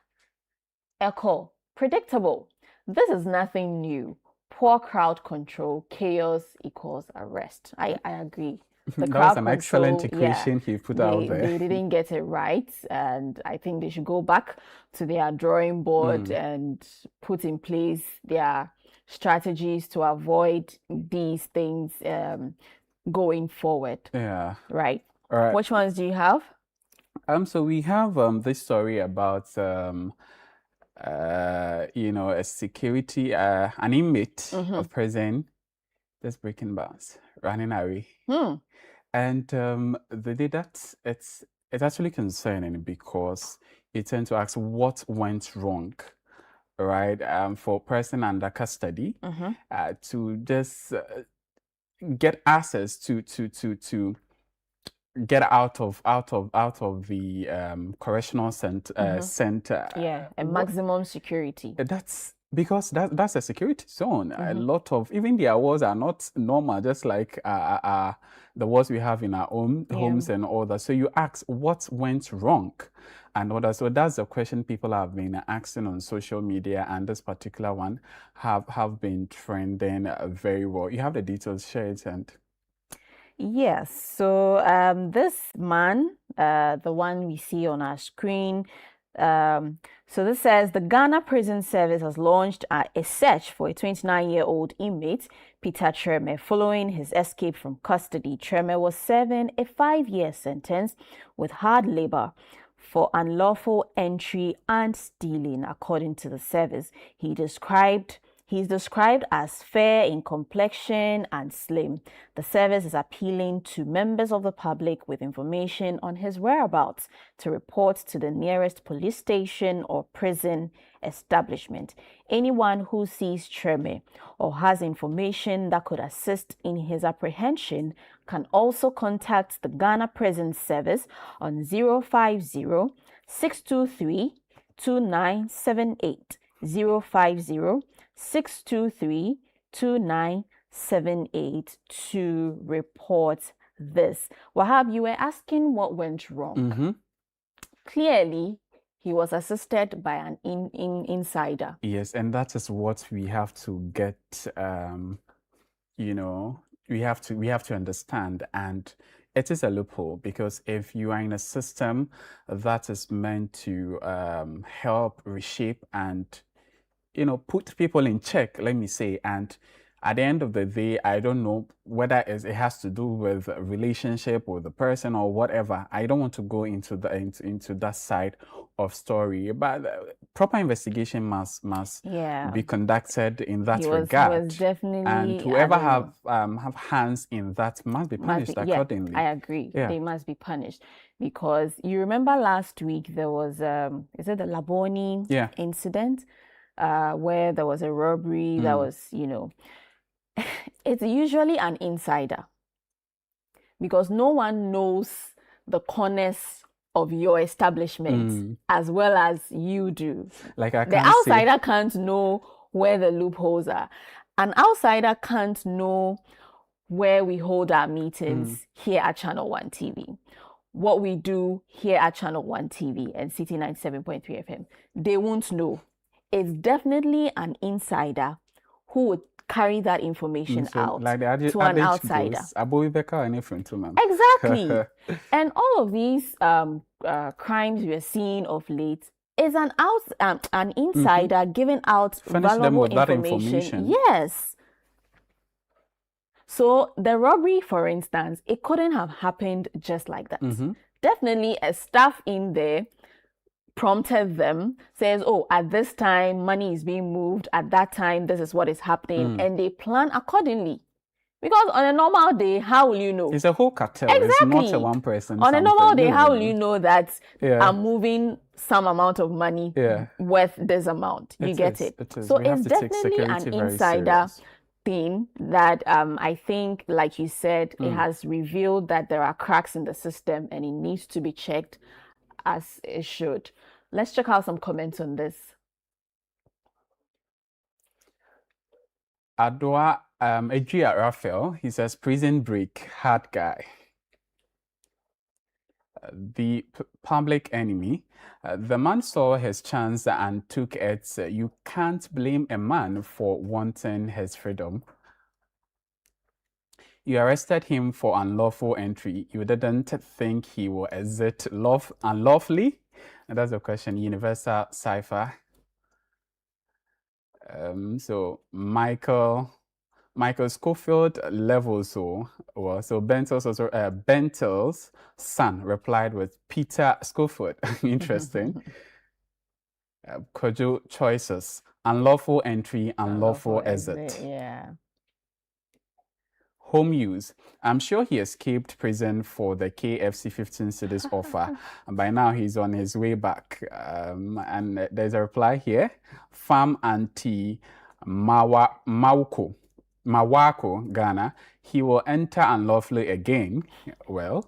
Echo, predictable. This is nothing new. Poor crowd control, chaos equals arrest. I agree. That was an excellent equation he put out there. They didn't get it right, and I think they should go back to their drawing board and put in place their strategies to avoid these things going forward. Yeah. Right. All right. Which ones do you have? So we have this story about a security, an inmate of prison, just breaking bars, running away. And the day that it's actually concerning because it tends to ask what went wrong, right? For a person under custody to just get access to get out of the correctional center. Yeah, and maximum security. That's because that's a security zone. A lot of even the awards are not normal, just like the awards we have in our own homes and all that. So you ask what went wrong and all that. So that's the question people have been asking on social media, and this particular one have been trending very well. You have the details, share it. And yes, so this man, the one we see on our screen, so this says the Ghana Prison Service has launched a search for a 29-year-old inmate, Peter Treme, following his escape from custody. Treme was serving a 5-year sentence with hard labor for unlawful entry and stealing, according to the service. He's described as fair in complexion and slim. The service is appealing to members of the public with information on his whereabouts to report to the nearest police station or prison establishment. Anyone who sees Treme or has information that could assist in his apprehension can also contact the Ghana Prison Service on 050 623 2978 050 623-2978 to report this. Wahab, you were asking what went wrong. Clearly, he was assisted by an insider. Yes, and that is what we have to get, we have to understand. And it is a loophole because if you are in a system that is meant to help reshape and put people in check, let me say. And at the end of the day, I don't know whether it has to do with a relationship with the person or whatever. I don't want to go into that side of story. But proper investigation must be conducted in that regard. Was definitely, and whoever have hands in that must be punished accordingly. I agree. Yeah. They must be punished. Because you remember last week there was is it the Laboni incident? Where there was a robbery that was, it's usually an insider because no one knows the corners of your establishment as well as you do. Like the outsider can't know where the loopholes are. An outsider can't know where we hold our meetings here at Channel 1 TV. What we do here at Channel 1 TV and City 97.3 FM. They won't know. It's definitely an insider who would carry that information out like to an outsider. Exactly. And all of these crimes we are seeing of late is an insider giving out valuable information. Yes. So the robbery, for instance, it couldn't have happened just like that. Definitely a staff in there prompted them, says, oh, at this time, money is being moved. At that time, this is what is happening. And they plan accordingly. Because on a normal day, how will you know? It's a whole cartel. Exactly. It's not a one person. On a normal day, how will you know that Yeah. I'm moving some amount of money worth this amount? You get it? It is. So We have it's to take definitely security an very insider serious. thing that I think, like you said, it Mm. has revealed that there are cracks in the system and it needs to be checked as it should. Let's check out some comments on this. Adwa Adria Raphael, he says, prison break, hard guy. The public enemy. The man saw his chance and took it. You can't blame a man for wanting his freedom. You arrested him for unlawful entry. You didn't think he will exit unlawfully? And that's the question. Universal Cipher. So Michael Schofield levels so Bentel's son replied with Peter Schofield. Interesting. Kojo choices: unlawful entry, unlawful exit. Yeah. Home use. I'm sure he escaped prison for the KFC 15 cities offer. And by now he's on his way back. And there's a reply here. Farm Auntie Mawako, Ghana. He will enter unlawfully again. Well,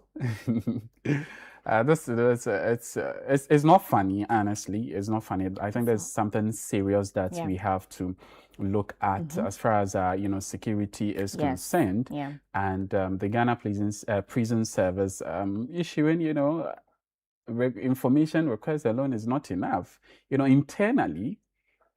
it's not funny, honestly. It's not funny. I think there's something serious that we have to look at as far as security is concerned. Yeah. And the Ghana prison service issuing information requests alone is not enough.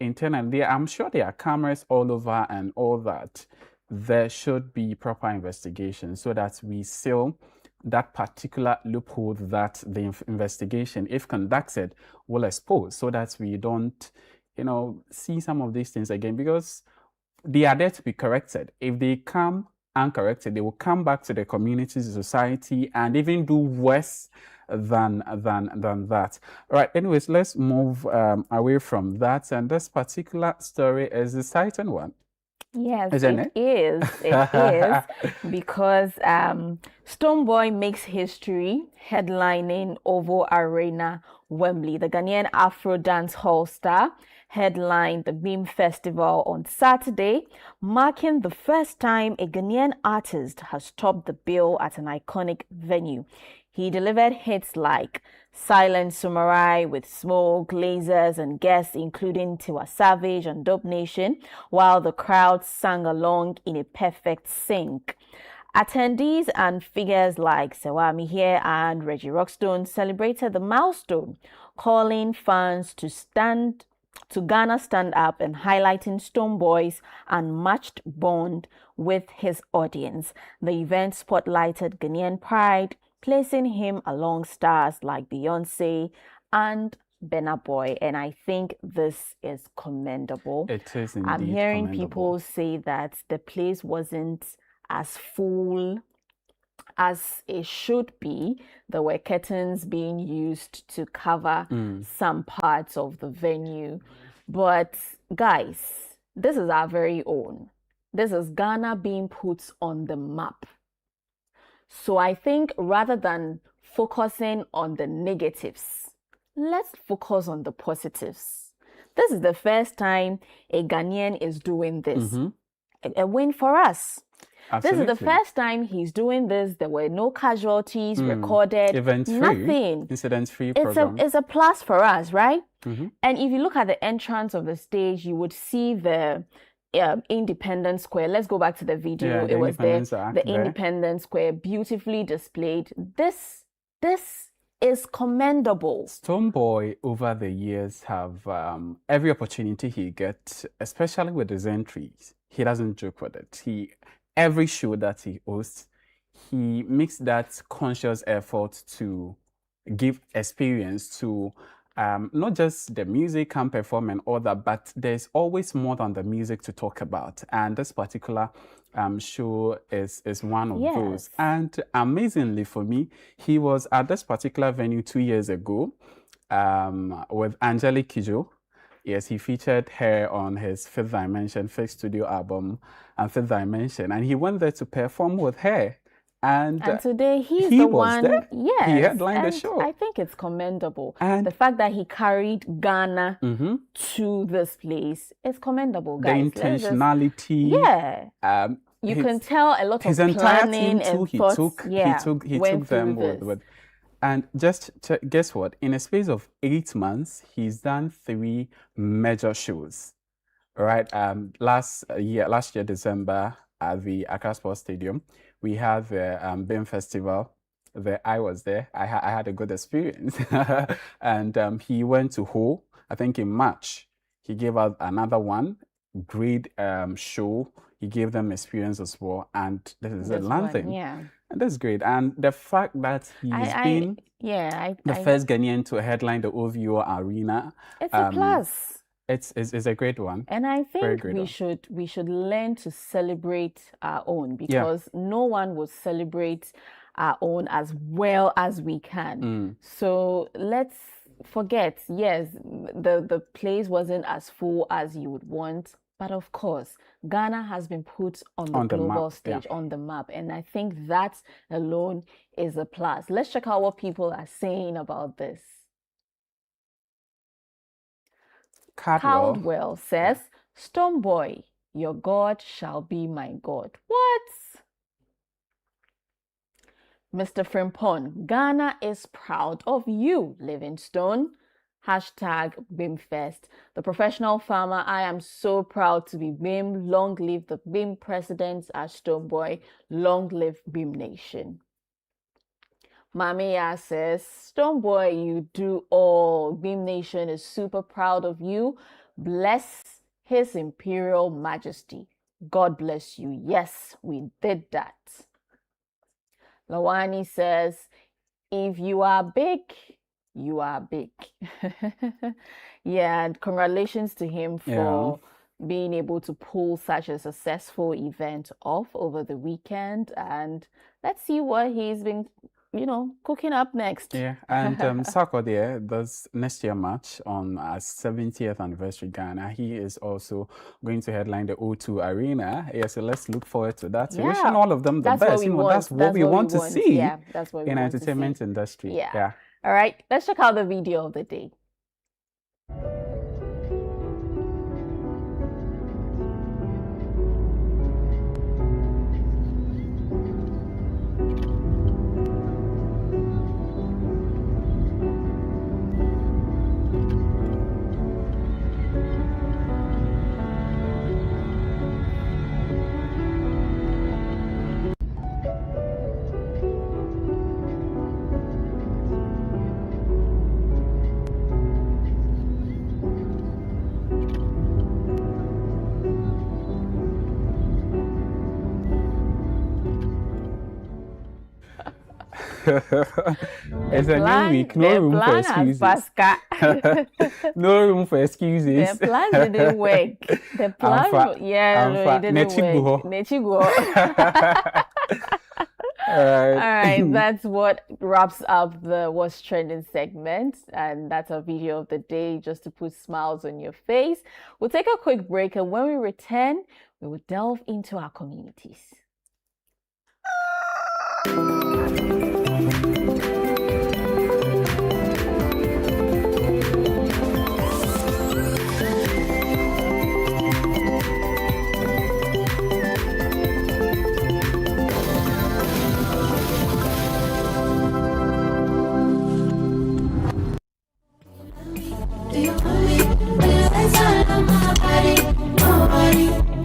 Internally, I'm sure there are cameras all over and all that. There should be proper investigation so that we seal that particular loophole that the investigation, if conducted, will expose, so that we don't see some of these things again, because they are there to be corrected. If they come uncorrected, they will come back to the community, society, and even do worse than that. Right. Anyways, let's move away from that. And this particular story is a exciting one. Yes, Isn't it is. It is because Stonebwoy makes history headlining Oval Arena, Wembley. The Ghanaian Afro dance hall star headlined the Beam Festival on Saturday, marking the first time a Ghanaian artist has topped the bill at an iconic venue. He delivered hits like Silent Samurai with Smoke, Lasers, and guests including Tiwa Savage and Dope Nation, while the crowd sang along in a perfect sync. Attendees and figures like Sewami here and Reggie Rockstone celebrated the milestone, calling fans to Ghana stand up and highlighting Stonebwoy's unmatched bond with his audience. The event spotlighted Ghanaian pride, placing him along stars like Beyonce and Burna Boy, and I think this is commendable. It is indeed. I'm hearing commendable. people say that the place wasn't as full as it should be. There were curtains being used to cover some parts of the venue. But guys, this is our very own. This is Ghana being put on the map. So I think rather than focusing on the negatives, let's focus on the positives. This is the first time a Ghanaian is doing this. A win for us. Absolutely. This is the first time he's doing this. There were no casualties recorded. Event-free, nothing. Incident-free program. It's a plus for us, right? And if you look at the entrance of the stage, you would see the Independence Square. Let's go back to the video. Yeah, it was there. The there. Independence Square, beautifully displayed. This is commendable. Stonebwoy over the years have every opportunity he gets, especially with his entries, he doesn't joke with it. Every show that he hosts, he makes that conscious effort to give experience to not just the music can perform and all that, but there's always more than the music to talk about. And this particular show is one of those. And amazingly for me, he was at this particular venue 2 years ago with Angelique Kidjo. Yes, he featured her on his Fifth Dimension, fifth studio album, and Fifth Dimension, and he went there to perform with her. And today he's he the was one. there. Yes, he headlined the and show. I think it's commendable. And the fact that he carried Ghana to this place is commendable, guys. The intentionality. Yeah. You can tell a lot of his entire planning team too. and He thoughts. took them with. And guess what? In a space of 8 months, he's done 3 major shows. Right? Last year December at the Accra Sports Stadium, we had the BIM Festival. I was there. I had a good experience. And he went to Ho. I think in March, he gave out another one. Great show. He gave them experience as well. And this is a land thing. Yeah. And that's great. And the fact that he's been the first Ghanaian to headline the OVO Arena. It's a plus. It's a great one. And I think we should learn to celebrate our own, because no one will celebrate our own as well as we can. So let's forget, yes, the place wasn't as full as you would want, but of course, Ghana has been put on the global stage, on the map. And I think that alone is a plus. Let's check out what people are saying about this. Caldwell says, Stonebwoy, your God shall be my God. What? Mr. Frimpon, Ghana is proud of you, Livingstone. Hashtag BIMFest. The professional farmer, I am so proud to be BIM. Long live the BIM presidents as Stonebwoy. Long live BIM Nation. Mamiya says, Stonebwoy, you do all. BIM Nation is super proud of you. Bless His Imperial Majesty. God bless you. Yes, we did that. Lawani says, if you are big, you are big. Yeah, and congratulations to him for being able to pull such a successful event off over the weekend. And let's see what he's been, cooking up next. Yeah, and Sako there does next year March on our 70th anniversary Ghana. He is also going to headline the O2 Arena. Yeah, so let's look forward to that. So wishing all of them the best. That's what we want to see in entertainment industry. Yeah. All right, let's check out the video of the day. It's a new week, no room for excuses. No room for excuses. The plan didn't work. The plan, it didn't work. All right, that's what wraps up the What's Trending segment, and that's our video of the day, just to put smiles on your face. We'll take a quick break, and when we return, we will delve into our communities.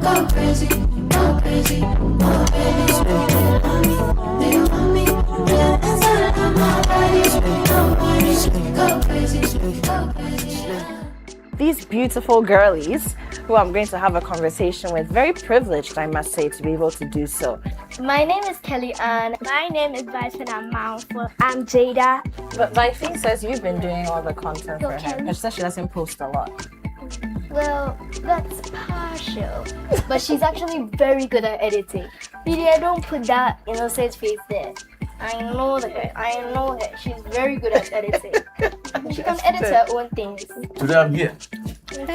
Go crazy, go crazy, go These beautiful girlies who I'm going to have a conversation with, very privileged, I must say, to be able to do so. My name is Kelly Ann. My name is Bison Amalfa. I'm Jada. But Vifine says you've been doing all the content for her. She says she doesn't post a lot. Well, that's partial. But she's actually very good at editing. Really, I don't put that innocent face there. I know her. She's very good at editing. She can edit her own things. Today I'm here. That's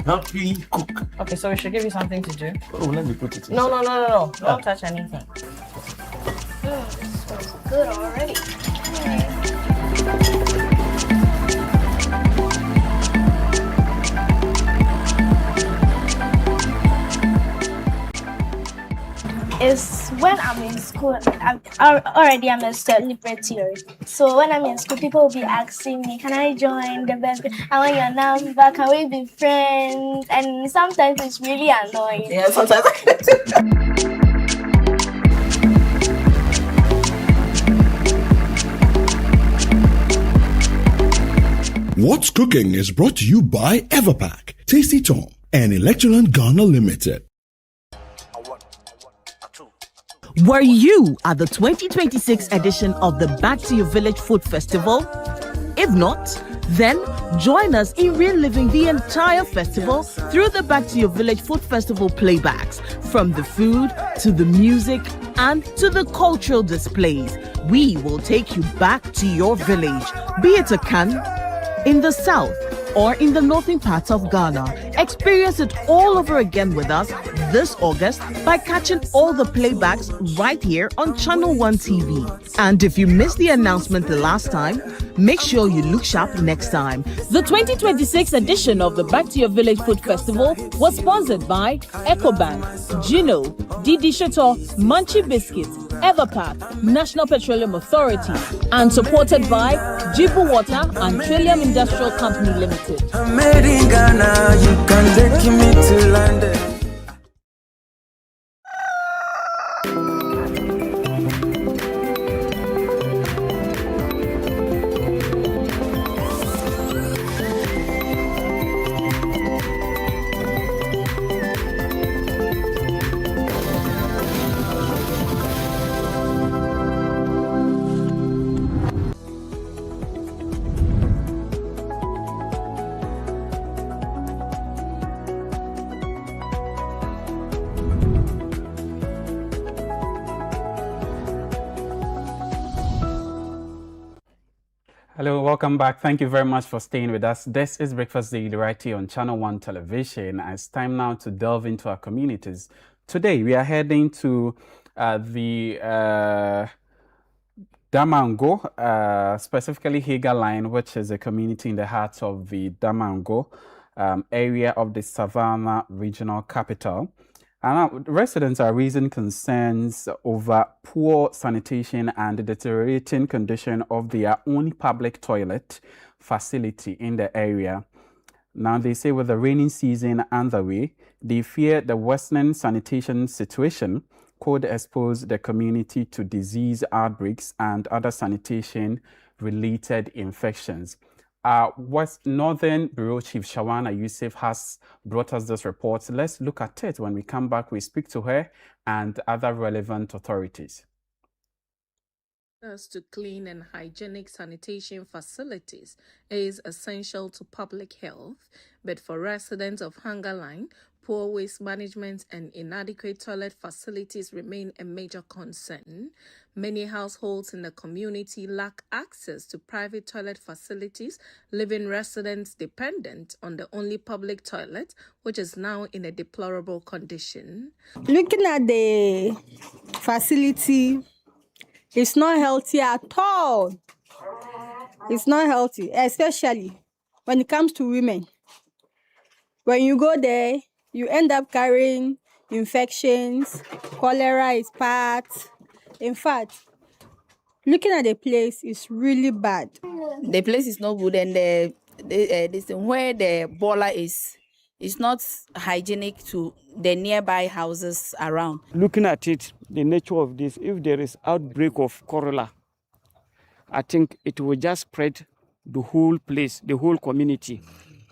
Help me cook. Okay, so we should give you something to do. Oh, let me put it in. No. Don't touch anything. This smells good already. Is when I'm in school, I'm a celebrity. So when I'm in school, people will be asking me, can I join the best? I want your number, can we be friends? And sometimes it's really annoying. Yeah, sometimes. What's Cooking is brought to you by Everpack, Tasty Tom, and Electroland Ghana Limited. Were you at the 2026 edition of the Back to Your Village Food Festival? If not, then join us in reliving the entire festival through the Back to Your Village Food Festival playbacks, from the food to the music and to the cultural displays. We will take you back to your village, be it a Kan, in the south, or in the northern parts of Ghana. Experience it all over again with us this August by catching all the playbacks right here on Channel 1 TV. And if you missed the announcement the last time, make sure you look sharp next time. The 2026 edition of the Back to Your Village Food Festival was sponsored by EcoBank, Gino, Didi Shato, Munchie Biscuits, Everpack, National Petroleum Authority, and supported by Jibu Water and Trillium Industrial Company Limited. I'm made in Ghana, you can take me to London. Hello, welcome back. Thank you very much for staying with us. This is Breakfast Daily right here on Channel 1 Television. It's time now to delve into our communities. Today, we are heading to the Damango, specifically Hager Line, which is a community in the heart of the Damango area of the Savannah regional capital. And residents are raising concerns over poor sanitation and the deteriorating condition of their only public toilet facility in the area. Now, they say with the rainy season underway, they fear the worsening sanitation situation could expose the community to disease outbreaks and other sanitation-related infections. West Northern Bureau Chief Shawana Yusuf has brought us this report. Let's look at it. When we come back, we speak to her and other relevant authorities. To clean and hygienic sanitation facilities is essential to public health, but for residents of Hanger Line, poor waste management and inadequate toilet facilities remain a major concern. Many households in the community lack access to private toilet facilities, leaving residents dependent on the only public toilet, which is now in a deplorable condition. Looking at the facility, it's not healthy at all. It's not healthy, especially when it comes to women. When you go there, you end up carrying infections, cholera is part. In fact, looking at the place is really bad. The place is not good, and where the boiler is, it's not hygienic to the nearby houses around. Looking at it, the nature of this, if there is outbreak of cholera, I think it will just spread the whole place, the whole community,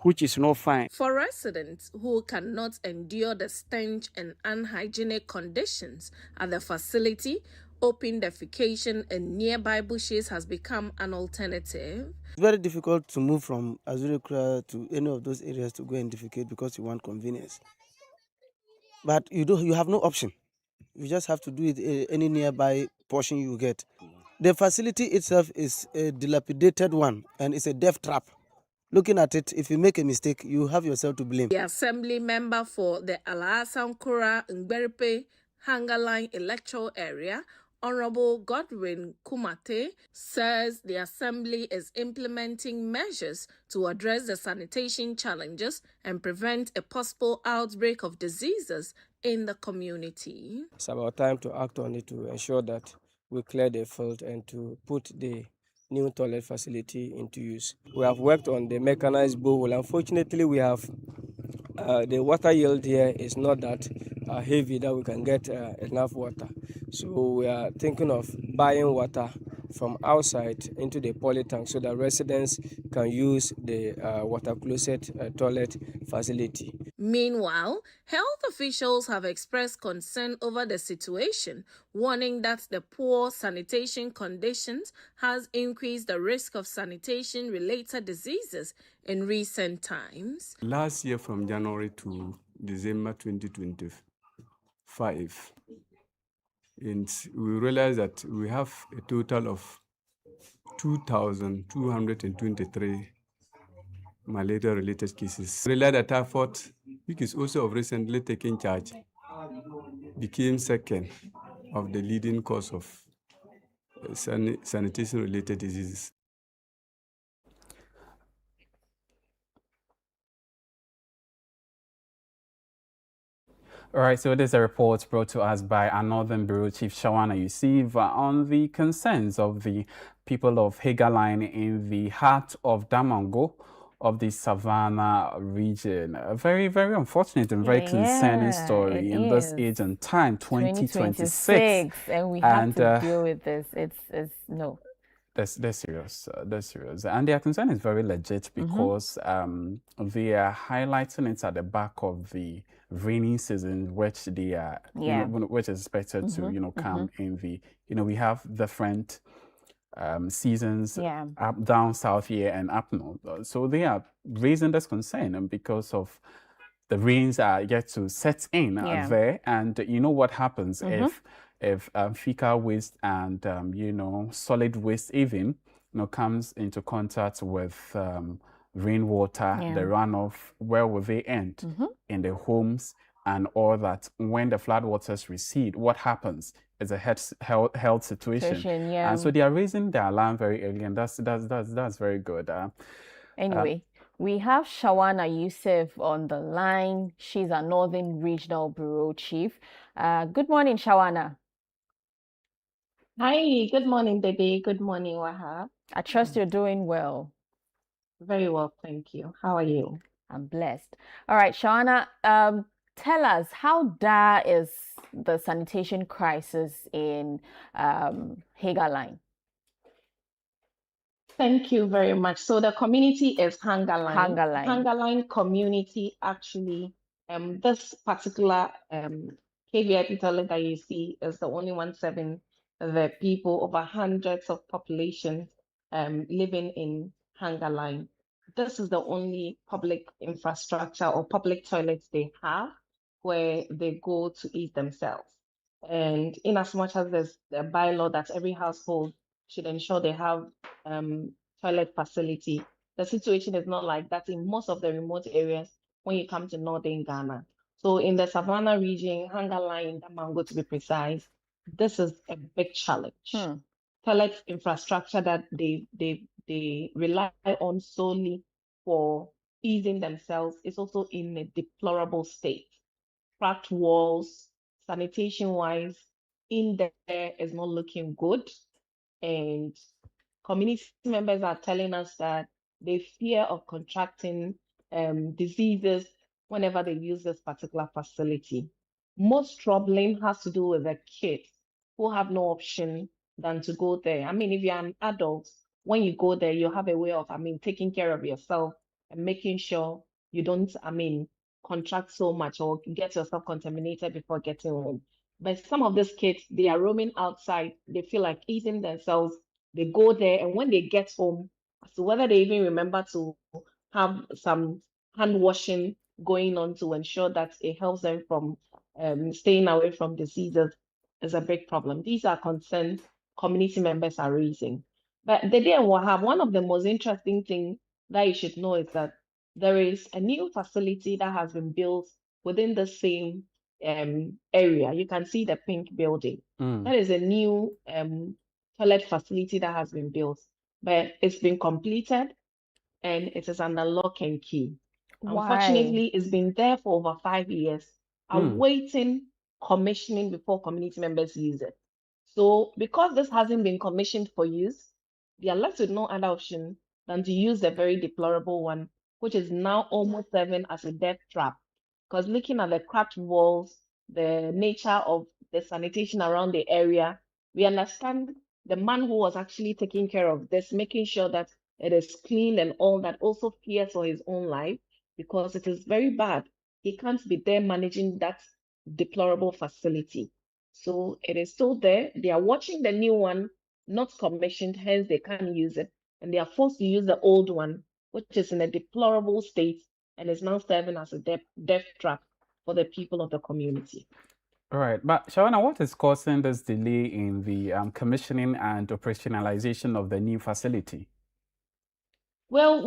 which is not fine. For residents who cannot endure the stench and unhygienic conditions at the facility, open defecation in nearby bushes has become an alternative. It's very difficult to move from Azurikra to any of those areas to go and defecate because you want convenience. But you have no option. You just have to do it any nearby portion you get. The facility itself is a dilapidated one and it's a death trap. looking at it, if you make a mistake, you have yourself to blame. The assembly member for the Alasankura Ngberepe Hunger Line electoral area, Honorable Godwin Kumate, says the assembly is implementing measures to address the sanitation challenges and prevent a possible outbreak of diseases in the community. It's about time to act on it to ensure that we clear the field and to put the new toilet facility into use. We have worked on the mechanized borehole. Unfortunately, we have the water yield here is not that heavy that we can get enough water. So we are thinking of buying water from outside into the poly tank so that residents can use the water closet toilet facility. Meanwhile, health officials have expressed concern over the situation, warning that the poor sanitation conditions has increased the risk of sanitation-related diseases in recent times. Last year from January to December 2025, and we realized that we have a total of 2,223 malaria-related cases. We realized that typhoid, which is also of recently taken charge, became second of the leading cause of sanitation-related diseases. All right, so this is a report brought to us by our Northern Bureau Chief Shawana Yusuf on the concerns of the people of Hagar Line in the heart of Damongo of the Savannah region. A very, very unfortunate and very concerning story in this age and time, 2026. And we have to deal with this. It's no. They're serious. They're serious. And their concern is very legit because they are highlighting it at the back of the rainy season, which they are, which is expected to, come in the, we have different seasons up, down south here and up north. So they are raising this concern, and because of the rains are yet to set in there, and you know what happens if fecal waste and solid waste even comes into contact with rainwater, the runoff, where will they end? In the homes and all that. When the floodwaters recede, what happens? It's a health situation. And so they are raising the alarm very early, and that's very good. Anyway, we have Shawana Yusuf on the line. She's a Northern Regional Bureau Chief. Good morning, Shawana. Hi, good morning, Dede. Good morning, Wahab. I trust you're doing well. Very well, thank you. How are you? I'm blessed. All right, Shawana, tell us, how dire is the sanitation crisis in Hagar Line? Thank you very much. So the community is Hunger Line. Hunger Line. Hunger Line community, actually, this particular KVIP toilet that you see is the only one serving the people, over hundreds of populations living in Hunger Line. This is the only public infrastructure or public toilets they have where they go to eat themselves. And in as much as there's a bylaw that every household should ensure they have toilet facility, the situation is not like that in most of the remote areas when you come to northern Ghana. So in the Savannah region, Hunger Line, Damongo to be precise, this is a big challenge. Toilet infrastructure that they rely on solely for easing themselves is also in a deplorable state. Cracked walls, sanitation-wise, in there is not looking good. And community members are telling us that they fear of contracting diseases whenever they use this particular facility. Most troubling has to do with the kids who have no option than to go there. I mean, if you're an adult, when you go there, you have a way of, taking care of yourself and making sure you don't, contract so much or get yourself contaminated before getting home. But some of these kids, they are roaming outside. They feel like eating themselves. They go there, and when they get home, so whether they even remember to have some hand washing going on to ensure that it helps them from staying away from diseases is a big problem. These are concerns community members are raising. But the day and Wahab, one of the most interesting things that you should know is that there is a new facility that has been built within the same area. You can see the pink building. That is a new toilet facility that has been built, but it's been completed and it is under lock and key. Why? Unfortunately, it's been there for over 5 years, awaiting commissioning before community members use it. So because this hasn't been commissioned for use, they are left with no other option than to use the very deplorable one, which is now almost serving as a death trap. Because looking at the cracked walls, the nature of the sanitation around the area, we understand the man who was actually taking care of this, making sure that it is clean and all that, also fears for his own life because it is very bad. He can't be there managing that deplorable facility. So it is still there. They are watching the new one, not commissioned, hence they can't use it. And they are forced to use the old one, which is in a deplorable state and is now serving as a death trap for the people of the community. All right, but Shawana, what is causing this delay in the commissioning and operationalization of the new facility? Well,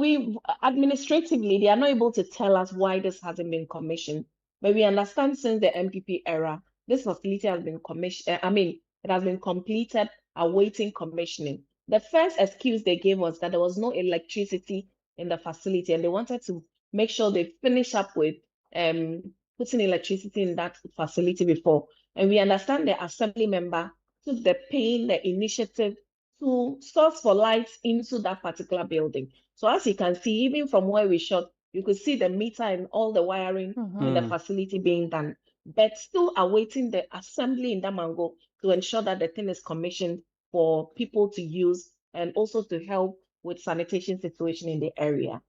administratively, they are not able to tell us why this hasn't been commissioned. But we understand since the MPP era, this facility has been commissioned. It has been completed, awaiting commissioning. The first excuse they gave was that there was no electricity in the facility, and they wanted to make sure they finish up with putting electricity in that facility before. And we understand the assembly member took the pain, the initiative to source for lights into that particular building. So as you can see, even from where we shot, you could see the meter and all the wiring in the facility being done, but still awaiting the assembly in Damongo to ensure that the thing is commissioned for people to use and also to help with sanitation situation in the area.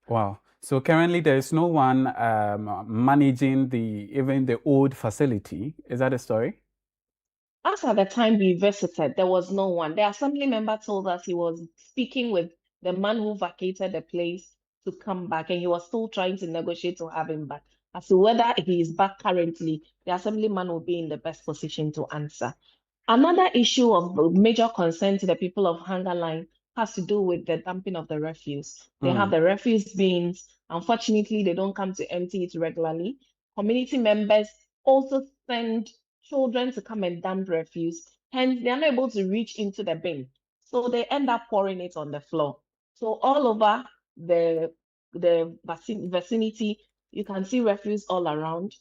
Wow. So currently there is no one managing even the old facility. Is that the story? As at the time we visited, there was no one. The assembly member told us he was speaking with the man who vacated the place to come back, and he was still trying to negotiate to have him back. As to whether he is back currently, the assemblyman will be in the best position to answer. Another issue of major concern to the people of Hunger Line has to do with the dumping of the refuse. They have the refuse bins. Unfortunately, they don't come to empty it regularly. Community members also send children to come and dump refuse. Hence, they are not able to reach into the bin. So they end up pouring it on the floor. So all over the vicinity, you can see refuse all around.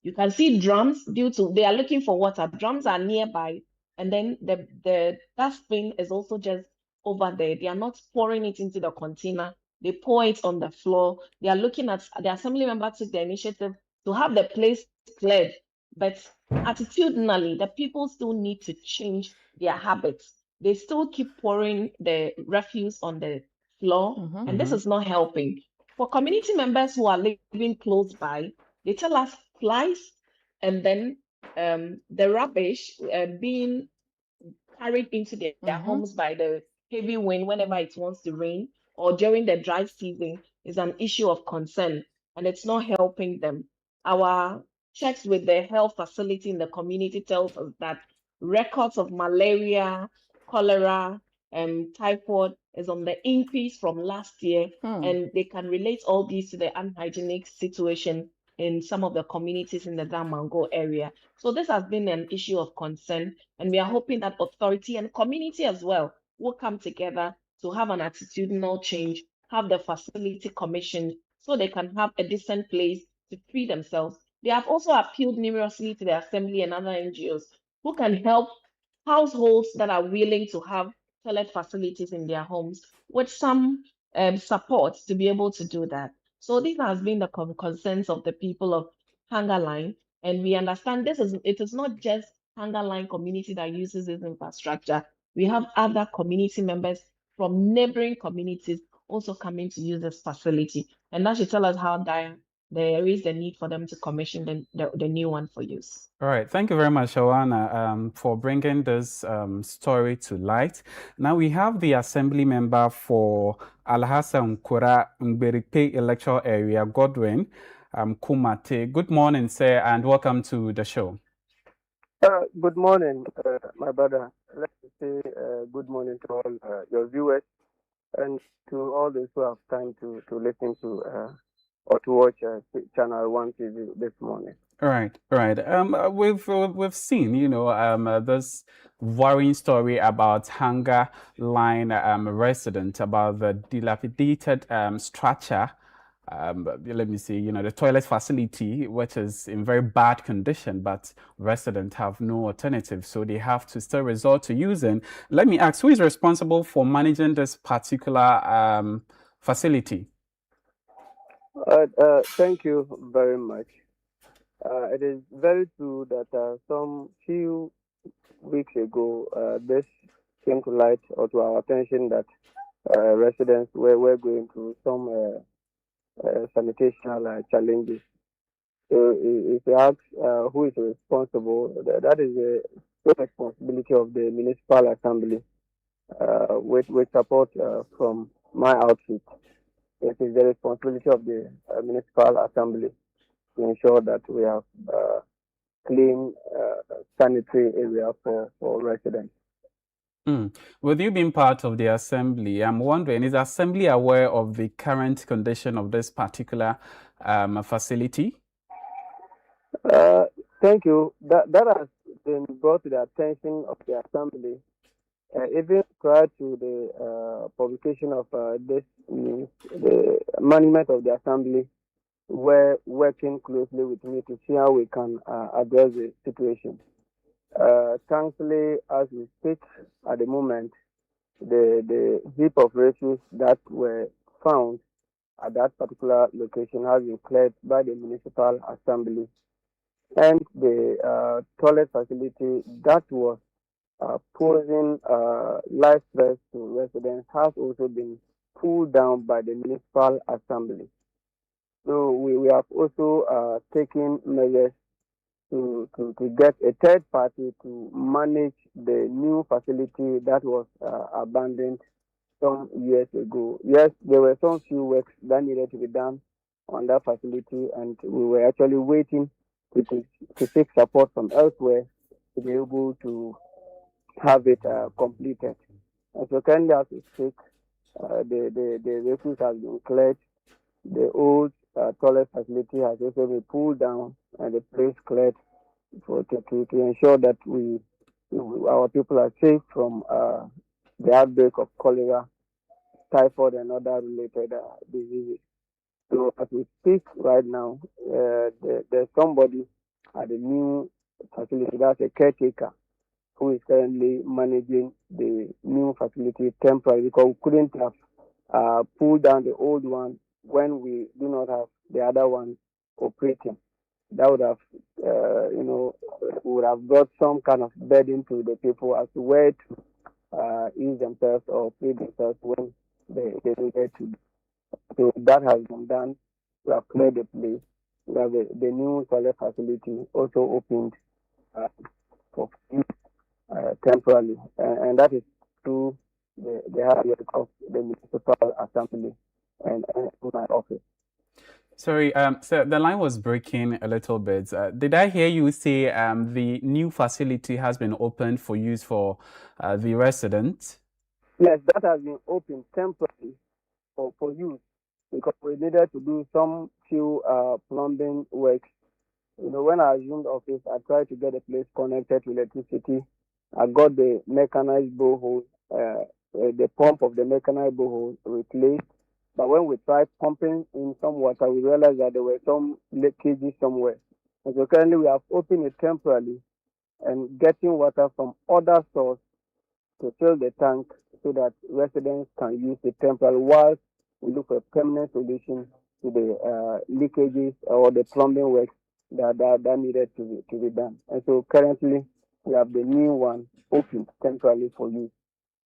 You can see drums they are looking for water. Drums are nearby. And then the dustbin is also just over there. They are not pouring it into the container. They pour it on the floor. They are looking at, the assembly member took the initiative to have the place cleared. But attitudinally, the people still need to change their habits. They still keep pouring the refuse on the floor, and this is not helping. For community members who are living close by, they tell us flies and then the rubbish being carried into their homes by the heavy wind whenever it wants to rain or during the dry season is an issue of concern, and it's not helping them. Our checks with the health facility in the community tells us that records of malaria, cholera, and typhoid is on the increase from last year, and they can relate all these to the unhygienic situation in some of the communities in the Damongo area. So this has been an issue of concern, and we are hoping that authority and community as well will come together to have an attitudinal change, have the facility commissioned so they can have a decent place to free themselves. They have also appealed numerously to the Assembly and other NGOs who can help households that are willing to have toilet facilities in their homes with some support to be able to do that. So these has been the concerns of the people of Hunger Line, and we understand it is not just Hunger Line community that uses this infrastructure. We have other community members from neighboring communities also coming to use this facility, and that should tell us how dire there is the need for them to commission the new one for use. All right. Thank you very much, Shawana, for bringing this story to light. Now we have the assembly member for Alhassa Nkura Mberikpe electoral area, Godwin Kumate. Good morning, sir, and welcome to the show. Good morning, my brother. Let me say good morning to all your viewers. and to all those who have time to listen to or to watch Channel One TV this morning. Right. We've seen, this worrying story about Hunger Line resident, about the dilapidated structure. Let me see, the toilet facility, which is in very bad condition, but residents have no alternative, so they have to still resort to using. Let me ask, who is responsible for managing this particular facility? Thank you very much. It is very true that some few weeks ago, this came to light or to our attention that residents were going through some sanitation challenges. So if you ask who is responsible, that is the responsibility of the municipal assembly with support from my outfit. It is the responsibility of the municipal assembly to ensure that we have clean sanitary area for residents. With you being part of the assembly, I'm wondering, is the assembly aware of the current condition of this particular facility? Thank you. That has been brought to the attention of the assembly. Even prior to the publication of this news, the management of the assembly were working closely with me to see how we can address the situation. Thankfully, as we speak at the moment, the heap of refuse that were found at that particular location has been cleared by the municipal assembly, and the toilet facility that was posing life threats to residents has also been pulled down by the municipal assembly. So we have also taken measures to get a third party to manage the new facility that was abandoned some years ago. Yes, there were some few works that needed to be done on that facility, and we were actually waiting to seek support from elsewhere to be able to have it completed. And so currently, as we speak, the refuse has been cleared. The old toilet facility has also been pulled down and the place cleared to ensure that our people are safe from the outbreak of cholera, typhoid, and other related diseases. So as we speak right now, there's somebody at the new facility, that's a caretaker, who is currently managing the new facility temporarily, because we couldn't have pulled down the old one when we do not have the other one operating. That would have, would have brought some kind of burden to the people as to where to ease themselves or feed themselves when they needed to. So that has been done. We have cleared the place. We have the new toilet facility also opened for temporarily, and that is through the hard work of the municipal assembly and my office. Sorry, so the line was breaking a little bit. Did I hear you say the new facility has been opened for use for the residents? Yes, that has been opened temporarily for use because we needed to do some few plumbing works. When I assumed office, I tried to get a place connected to electricity. I got the mechanized borehole, the pump of the mechanized borehole replaced. But when we tried pumping in some water, we realized that there were some leakages somewhere. And so currently we have opened it temporarily and getting water from other sources to fill the tank so that residents can use it temporarily while we look for a permanent solution to the leakages or the plumbing works that needed to be done. And so currently we have the new one open temporarily for use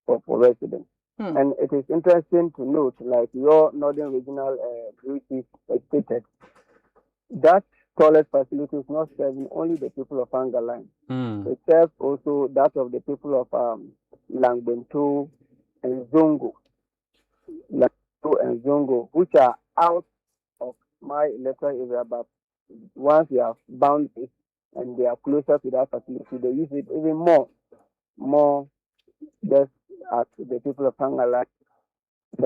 for residents. And it is interesting to note, like your Northern Regional Bureau Chief stated, that toilet facility is not serving only the people of Hunger Line. It serves also that of the people of Langbento and Zongo. Which are out of my electoral area, but once they have bound it and they are closer to that facility, they use it even more just as the people of Hunger Line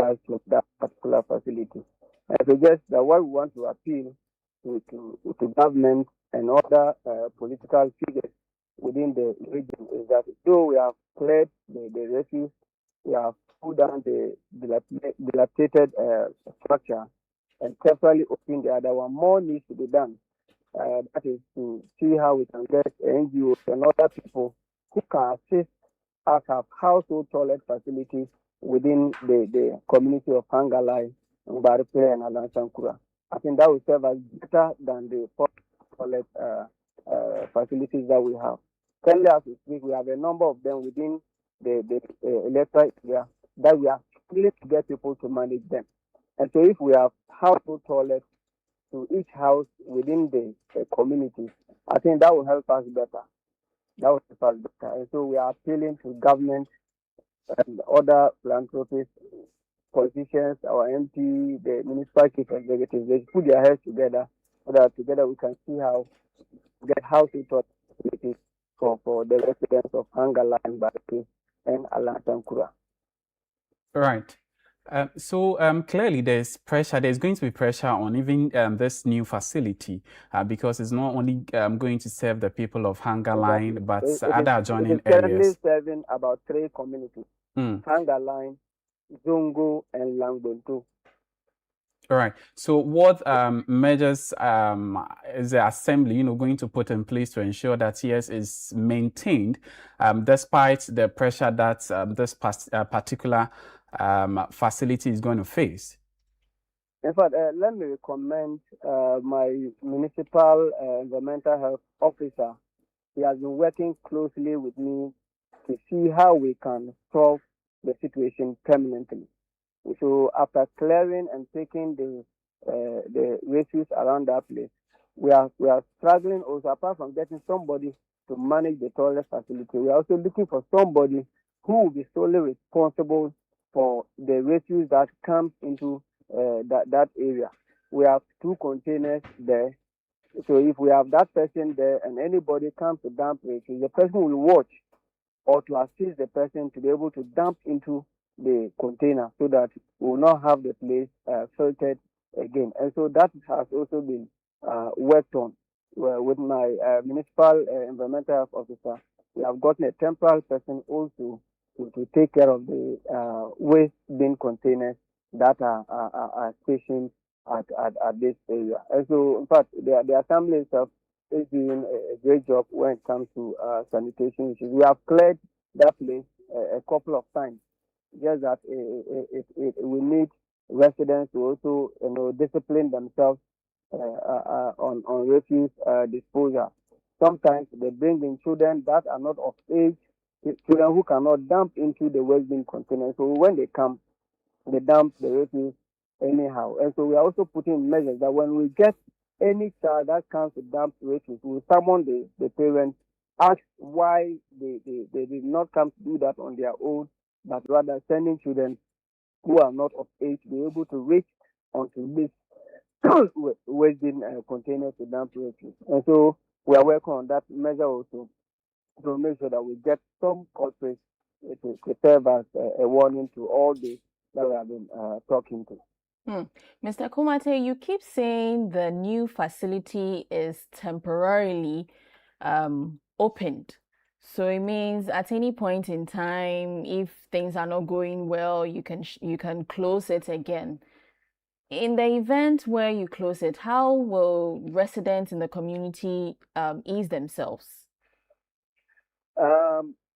us to that particular facility. And so just what we want to appeal to government and other political figures within the region is that though we have cleared the refuse, we have pulled down the dilapidated structure and carefully opened the other one, more needs to be done. That is to see how we can get NGOs and other people who can assist us have household toilet facilities within the community of Hangalai, Mbaripe, and Alansankura. I think that will serve as better than the toilet facilities that we have. Currently, as we speak, we have a number of them within the electorate area that we are struggling to get people to manage them. And so if we have household toilets to each house within the community, I think that will help us better. That will help us better. And so we are appealing to government and other philanthropists, politicians, our MP, the municipal chief executives, they put their heads together so that together we can see how to get household toilet facilities for the residents of Hangala and Baraki and Alantankura. Right. So clearly there's pressure, there's going to be pressure on even this new facility because it's not only going to serve the people of Hangaline, but other adjoining areas. Currently serving about 3 communities, Hangaline, Zongo, and Langbonto. All right. So what measures is the assembly, going to put in place to ensure that TS is maintained despite the pressure that this particular facility is going to face? In fact, let me recommend my municipal environmental health officer. He has been working closely with me to see how we can solve the situation permanently. So after clearing and taking the refuse around that place, we are struggling also, apart from getting somebody to manage the toilet facility. We are also looking for somebody who will be solely responsible for the refuse that comes into that area. We have 2 containers there. So if we have that person there and anybody comes to dump refuse, the person will watch or to assist the person to be able to dump into the container so that we will not have the place filtered again. And so that has also been worked on with my municipal environmental health officer. We have gotten a temporary person also to take care of the waste bin containers that are stationed at this area. And so, in fact, the assembly itself is doing a great job when it comes to sanitation issues. We have cleared that place a couple of times. Just that we need residents to also, discipline themselves on refuse disposal. Sometimes they bring in children that are not of age, children who cannot dump into the waste bin container. So when they come, they dump the refuse anyhow. And so we are also putting in measures that when we get any child that comes to dump refuse, we summon the parents, ask why they did not come to do that on their own, but rather sending children who are not of age to be able to reach onto this waste bin container to dump refuse. And so we are working on that measure also to make sure that we get some culprits to serve as a warning to all these that we have been talking to. Mr. Komate, you keep saying the new facility is temporarily opened. So it means at any point in time, if things are not going well, you can close it again. In the event where you close it, how will residents in the community ease themselves?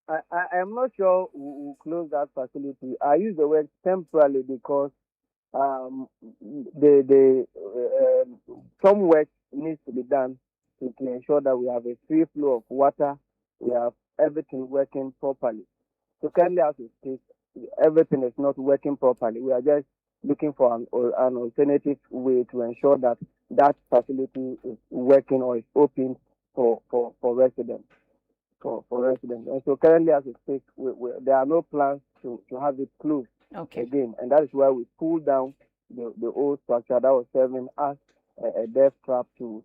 I am not sure we will close that facility. I use the word temporarily because some work needs to be done to ensure that we have a free flow of water. We have everything working properly. So currently, as we speak, everything is not working properly. We are just looking for an alternative way to ensure that that facility is working or is open for residents. For residents. And so currently, as we speak, there are no plans to have it closed again. And that is why we pulled down the old structure that was serving as a death trap to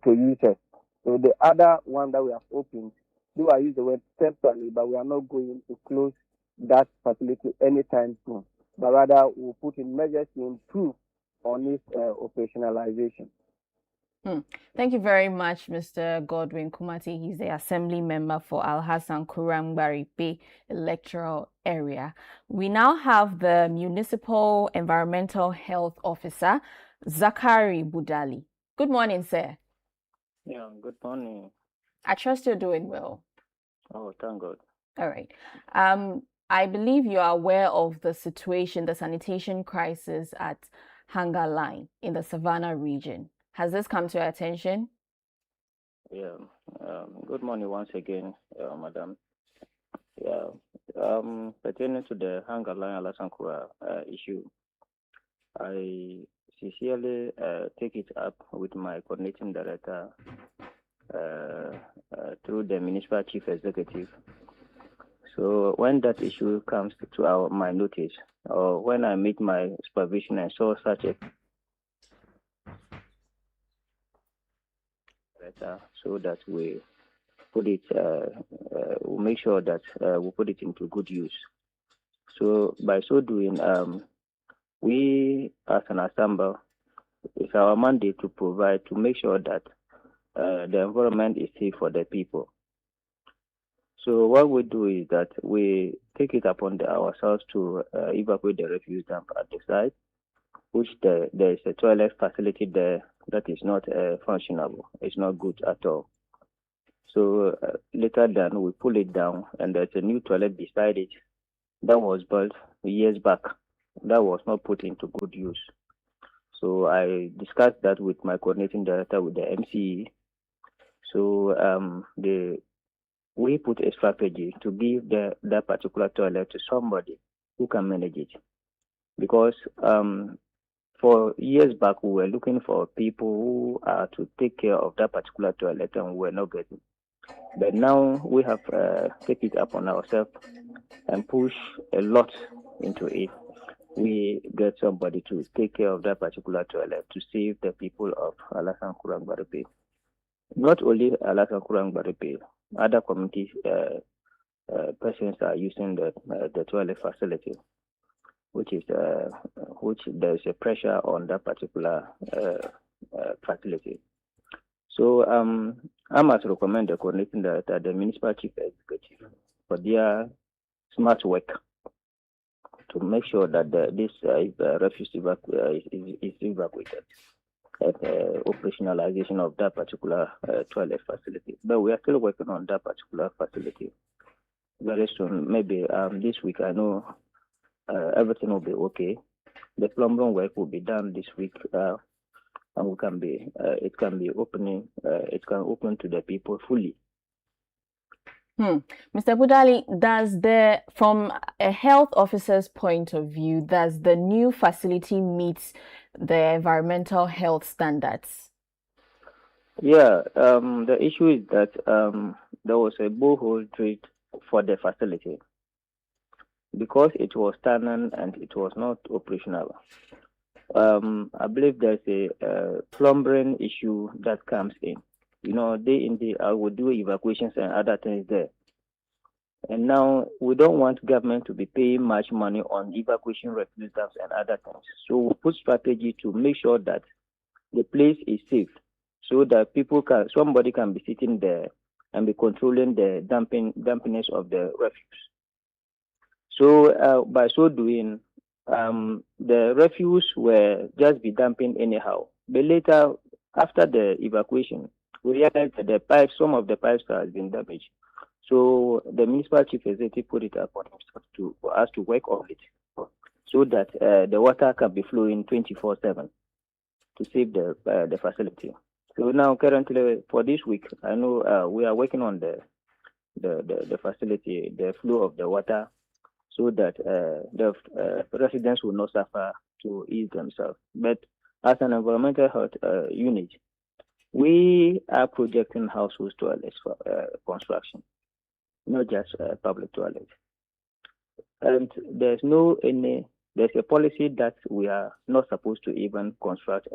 users. So the other one that we have opened, do I use the word temporarily, but we are not going to close that facility anytime soon. but rather we'll put in measures to improve on its operationalization. Thank you very much, Mr. Godwin Kumati. He's the Assembly Member for Al-Hassan Kurang-Baripe electoral area. We now have the Municipal Environmental Health Officer, Zachary Budali. Good morning, sir. Yeah, good morning. I trust you're doing well. Oh, thank God. All right. I believe you are aware of the situation, the sanitation crisis at Hunger Line in the Savannah region. Has this come to your attention? Yeah. Good morning once again, madam. Yeah. Pertaining to the Hunger Line Al-Hassan Kurang issue, I sincerely take it up with my coordinating director through the municipal chief executive. So when that issue comes to my notice, or when I meet my supervision and saw such a so that we put it, we'll make sure that we put it into good use. So by so doing, we as an assembly, it's our mandate to make sure that the environment is safe for the people. So what we do is that we take it upon ourselves to evacuate the refuse dump at the site, which there is a toilet facility there that is not functional. It's not good at all. So later then we pull it down, and there's a new toilet beside it that was built years back that was not put into good use. So I discussed that with my coordinating director, with the MCE. So we put a strategy to give that particular toilet to somebody who can manage it, because for years back, we were looking for people who are to take care of that particular toilet, and we were not getting. But now we have taken it upon ourselves and push a lot into it. We get somebody to take care of that particular toilet to save the people of Al-Hassan Kurang-Baripe. Not only Al-Hassan Kurang-Baripe, other community persons are using the toilet facility, which there is a pressure on that particular facility. So I must recommend the coordinating director, the municipal chief executive, for their smart work to make sure that this refuse is evacuated at operationalization of that particular toilet facility. But we are still working on that particular facility. Very soon, maybe this week, I know everything will be okay. The plumbing work will be done this week, and it can open to the people fully. Mr. Budali, from a health officer's point of view, does the new facility meet the environmental health standards? Yeah, the issue is that there was a borehole drilled for the facility. Because it was stagnant and it was not operational. I believe there's a plumbing issue that comes in. You know, day in, day out, we do evacuations and other things there. And now we don't want government to be paying much money on evacuation refuse dumps and other things. So we put strategy to make sure that the place is safe, so that somebody can be sitting there and be controlling the dampiness of the refuse. So by so doing, the refuse were just be dumping anyhow. But later, after the evacuation, we realized that some of the pipes have been damaged. So the municipal chief executive put it upon himself for us to work on it, so that the water can be flowing 24/7 to save the facility. So now currently for this week, I know we are working on the facility, the flow of the water, so that the residents will not suffer to ease themselves. But as an environmental health unit, we are projecting household toilets for construction, not just public toilets. And there's a policy that we are not supposed to even construct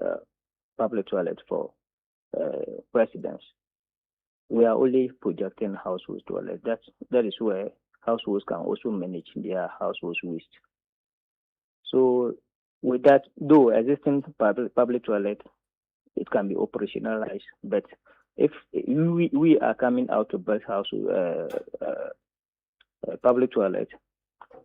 public toilets for residents. We are only projecting household toilets. That is where households can also manage their household waste. So with that, though existing public toilet, it can be operationalized. But if we are coming out to build house public toilet,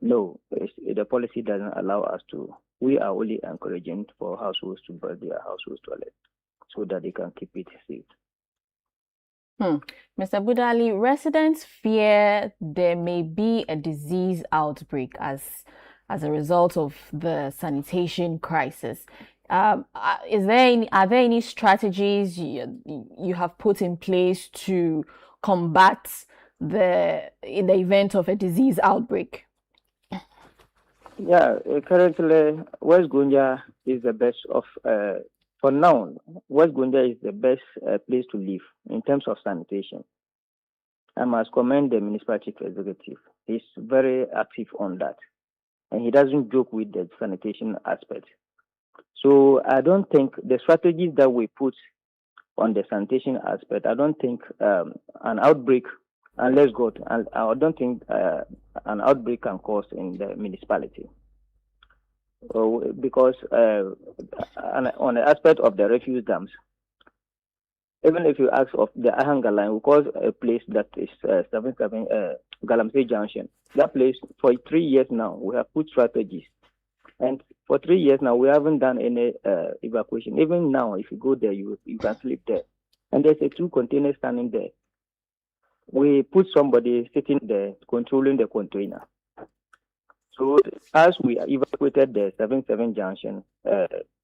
no, the policy doesn't allow us to. We are only encouraging for households to build their household toilet so that they can keep it safe. Mr. Budali, residents fear there may be a disease outbreak as a result of the sanitation crisis. Are there any strategies you have put in place to combat in the event of a disease outbreak? Yeah, currently West Gonja is the best of. For now, West Gonja is the best place to live in terms of sanitation. I must commend the municipal chief executive. He's very active on that, and he doesn't joke with the sanitation aspect. So I don't think the strategies that we put on the sanitation aspect, I don't think an outbreak, unless God, I don't think an outbreak can cause in the municipality. Because on the aspect of the refuse dams, even if you ask of the Ahanga line, we call a place that is 77 Galamsey Junction. That place, for 3 years now, we have put strategies. And for 3 years now, we haven't done any evacuation. Even now, if you go there, you can sleep there. And there's 2 containers standing there. We put somebody sitting there controlling the container. So as we evacuated the 77 Junction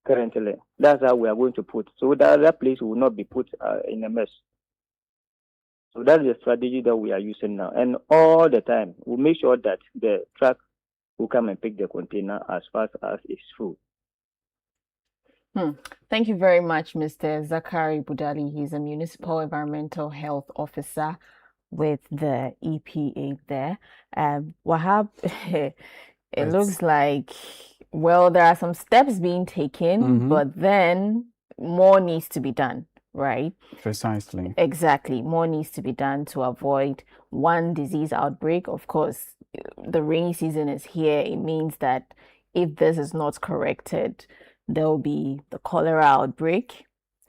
currently, that's how we are going to put. So that place will not be put in a mess. So that is the strategy that we are using now. And all the time, we make sure that the truck will come and pick the container as fast as it's full. Thank you very much, Mr. Zachary Budali. He's a Municipal Environmental Health Officer with the EPA there. Wahab, it looks like, well, there are some steps being taken, but then more needs to be done, right? Precisely. Exactly. More needs to be done to avoid one disease outbreak. Of course, the rainy season is here. It means that if this is not corrected, there will be the cholera outbreak.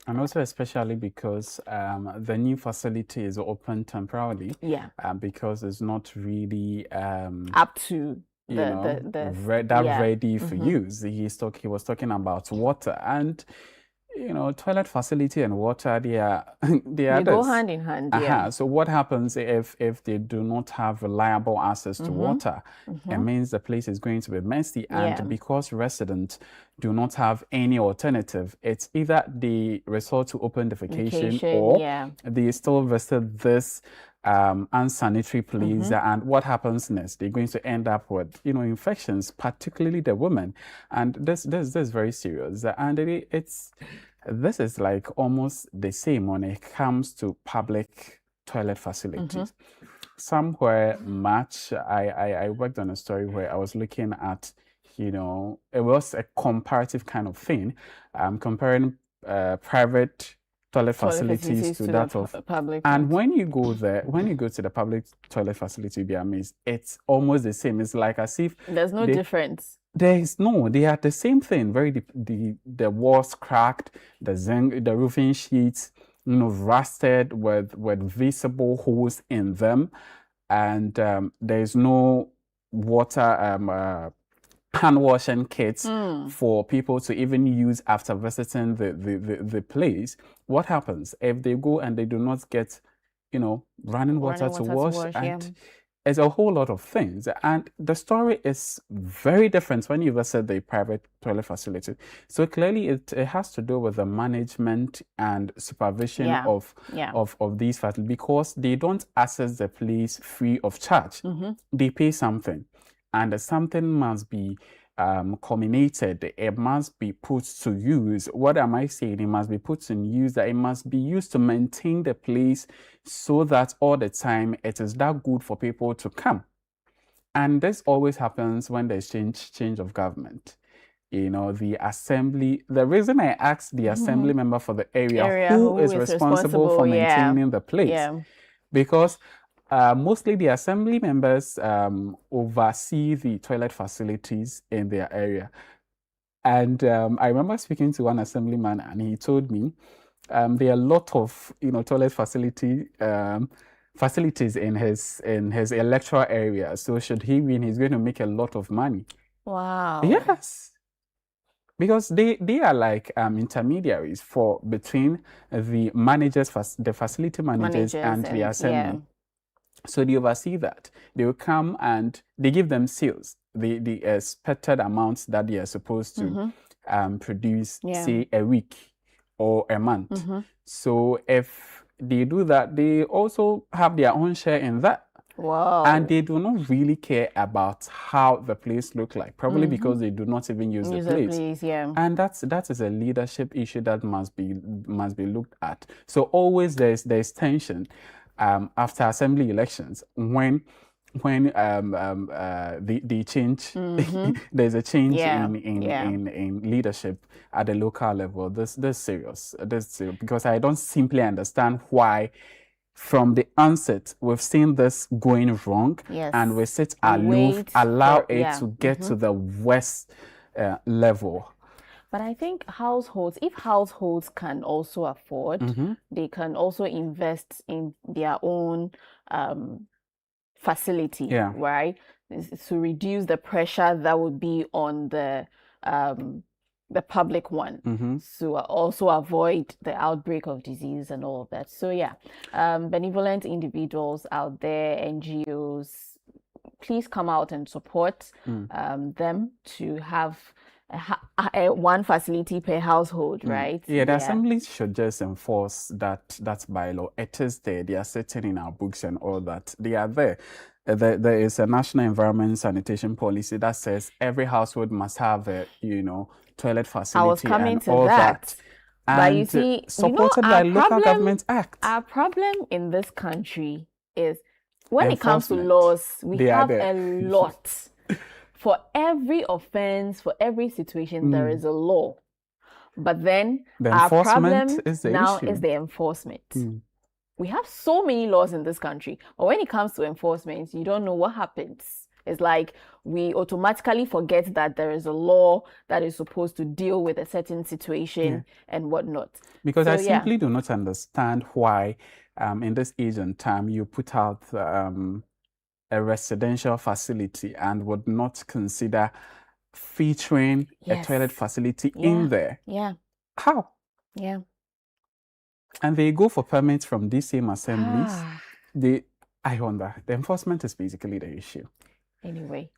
And also especially because the new facility is open temporarily. Yeah. Because it's not really up to ready for use. He was talking about water, and toilet facility and water, they go hand in hand. Yeah. So what happens if they do not have reliable access to water? It means the place is going to be messy, and because residents do not have any alternative, it's either they resort to open defecation or they still visit this unsanitary place, and what happens next? They're going to end up with infections, particularly the women, and this is very serious. And this is like almost the same when it comes to public toilet facilities. Somewhere much, I worked on a story where I was looking at, it was a comparative kind of thing, comparing private toilet facilities to that of public. And when you go there, when you go to the public toilet facility, you'll be amazed. It's almost the same. It's like as if there's no difference. There is no. They are the same thing. The walls cracked, the roofing sheets, rusted with visible holes in them, and there is no water hand washing kits for people to even use after visiting the place. What happens if they go and they do not get running water to wash? And it's a whole lot of things, and the story is very different when you visit the private toilet facility. So clearly it has to do with the management and supervision of these facilities, because they don't access the place free of charge. They pay something, and something must be culminated. It must be put to use. What am I saying? It must be put to use, that it must be used to maintain the place so that all the time it is that good for people to come. And this always happens when there's change of government. The assembly, the reason I asked the assembly member for the area who is responsible for maintaining the place, because Mostly the assembly members oversee the toilet facilities in their area. And I remember speaking to one assemblyman, and he told me there are a lot of toilet facilities in his electoral area. So should he win, he's going to make a lot of money. Wow. Yes. Because they are like intermediaries between the managers, the facility managers and the assembly. Yeah. So they oversee that. They will come and they give them sales, the expected amounts that they are supposed to produce, say, a week or a month. So if they do that, they also have their own share in that. Wow. And they do not really care about how the place look like, probably because they do not even use the place. And that is a leadership issue that must be looked at. So always there's tension after assembly elections when the change there's a change in leadership at the local level. This serious because I don't simply understand why from the onset we've seen this going wrong and we sit aloof, allow it to get to the worst level. But I think if households can also afford, they can also invest in their own facility, right? To reduce the pressure that would be on the public one, to also avoid the outbreak of disease and all of that. So benevolent individuals out there, NGOs, please come out and support them to have one facility per household, right? The assemblies should just enforce that bylaw. It is there. They are sitting in our books and all that. They are there. There is a national environment sanitation policy that says every household must have a toilet facility. I was coming and to all that. And but you see, supported by local government act. Our problem in this country is when it comes to laws, we have a lot. For every offense, for every situation, there is a law. But then our problem is the enforcement. We have so many laws in this country, but when it comes to enforcement, you don't know what happens. It's like we automatically forget that there is a law that is supposed to deal with a certain situation and whatnot. Because I simply do not understand why in this age and time you put out a residential facility and would not consider featuring a toilet facility in there. How? And they go for permits from these same assemblies. I wonder, the enforcement is basically the issue. Anyway,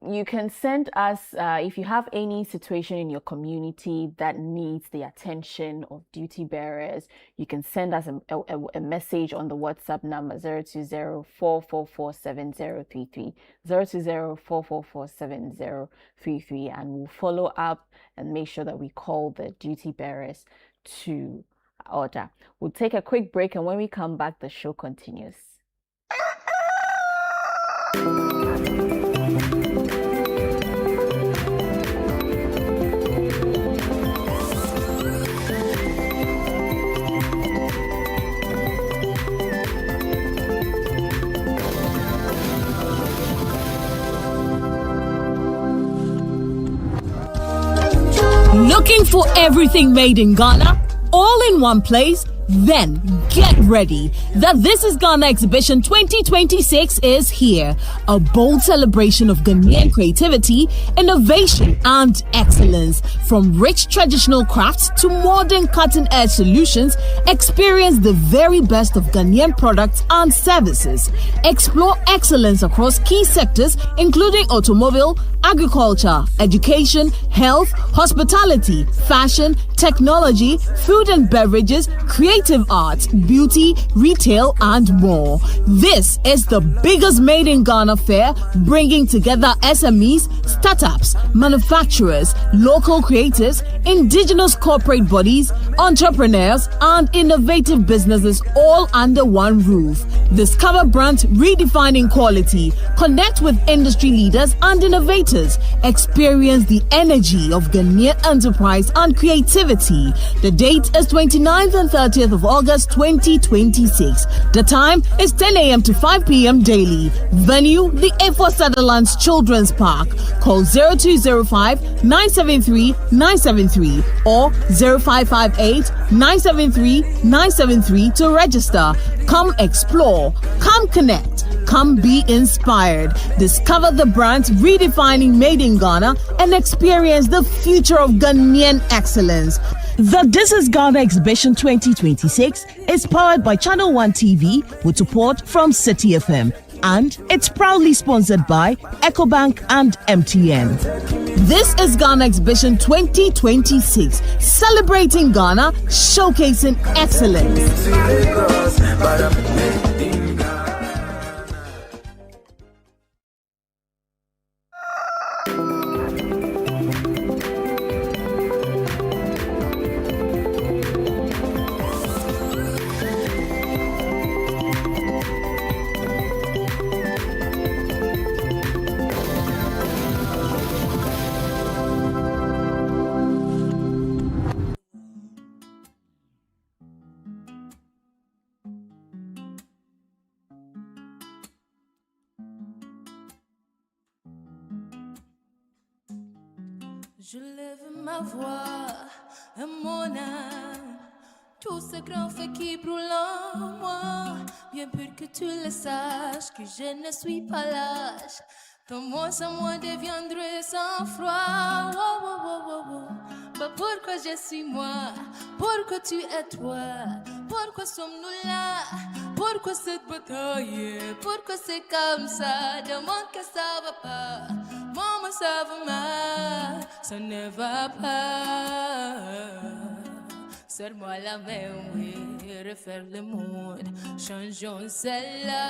you can send us, if you have any situation in your community that needs the attention of duty bearers, you can send us a message on the WhatsApp number 020-444-7033, 020-444-7033, and we'll follow up and make sure that we call the duty bearers to order. We'll take a quick break, and when we come back, the show continues. Looking for everything made in Ghana? All in one place? Then get ready. The This is Ghana Exhibition 2026 is here. A bold celebration of Ghanaian creativity, innovation, and excellence. From rich traditional crafts to modern cutting-edge solutions, experience the very best of Ghanaian products and services. Explore excellence across key sectors, including automobile, agriculture, education, health, hospitality, fashion, technology, food and beverages, creative arts, beauty, retail, and more. This is the biggest Made in Ghana fair, bringing together SMEs, startups, manufacturers, local creatives, indigenous corporate bodies, entrepreneurs, and innovative businesses all under one roof. Discover brands redefining quality. Connect with industry leaders and innovators. Experience the energy of Ghanaian enterprise and creativity. The date is 29th and 30th of August 2026. The time is 10 a.m. to 5 p.m. daily. Venue, the A4 Sutherland's Children's Park. Call 0205-973-973 or 0558-973-973 to register. Come explore, come connect, come be inspired. Discover the brands redefining Made in Ghana and experience the future of Ghanaian excellence. The This is Ghana Exhibition 2026 is powered by Channel One TV with support from City FM. And it's proudly sponsored by EcoBank and MTN. This is Ghana Exhibition 2026, celebrating Ghana, showcasing excellence. Je lève ma voix à mon âme. Tout ce grand feu qui brûle en moi. Bien pur que tu le saches, que je ne suis pas lâche. Ton mot sans moi deviendrait sans froid. Oh, oh, oh, oh, oh. Bah, pourquoi je suis moi? Pourquoi tu es toi? Pourquoi sommes-nous là? Pourquoi cette bataille? Pourquoi c'est comme ça? Demande que ça va pas. Maman, ça va mal, ça ne va pas. Serre-moi la main, oui, refaire le monde. Changeons celle-là.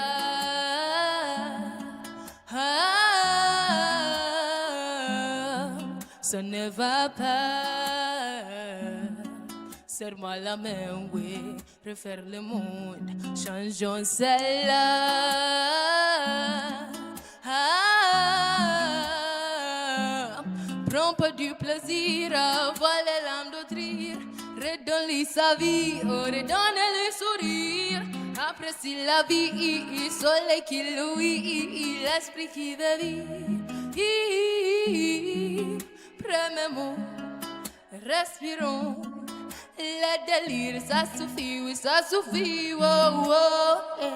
Ça ne va pas. Serre-moi la main, oui, refaire le monde. Changeons celle-là. Prends pas du plaisir à voir les larmes d'autres rire. Redonne-lui sa vie, oh, redonne-lui sourire. Apprécie la vie, soleil qui louit, l'esprit qui veut vivre. Prenez-moi, respirons. Le délire, ça suffit, oui, ça suffit. Oh, oh, eh.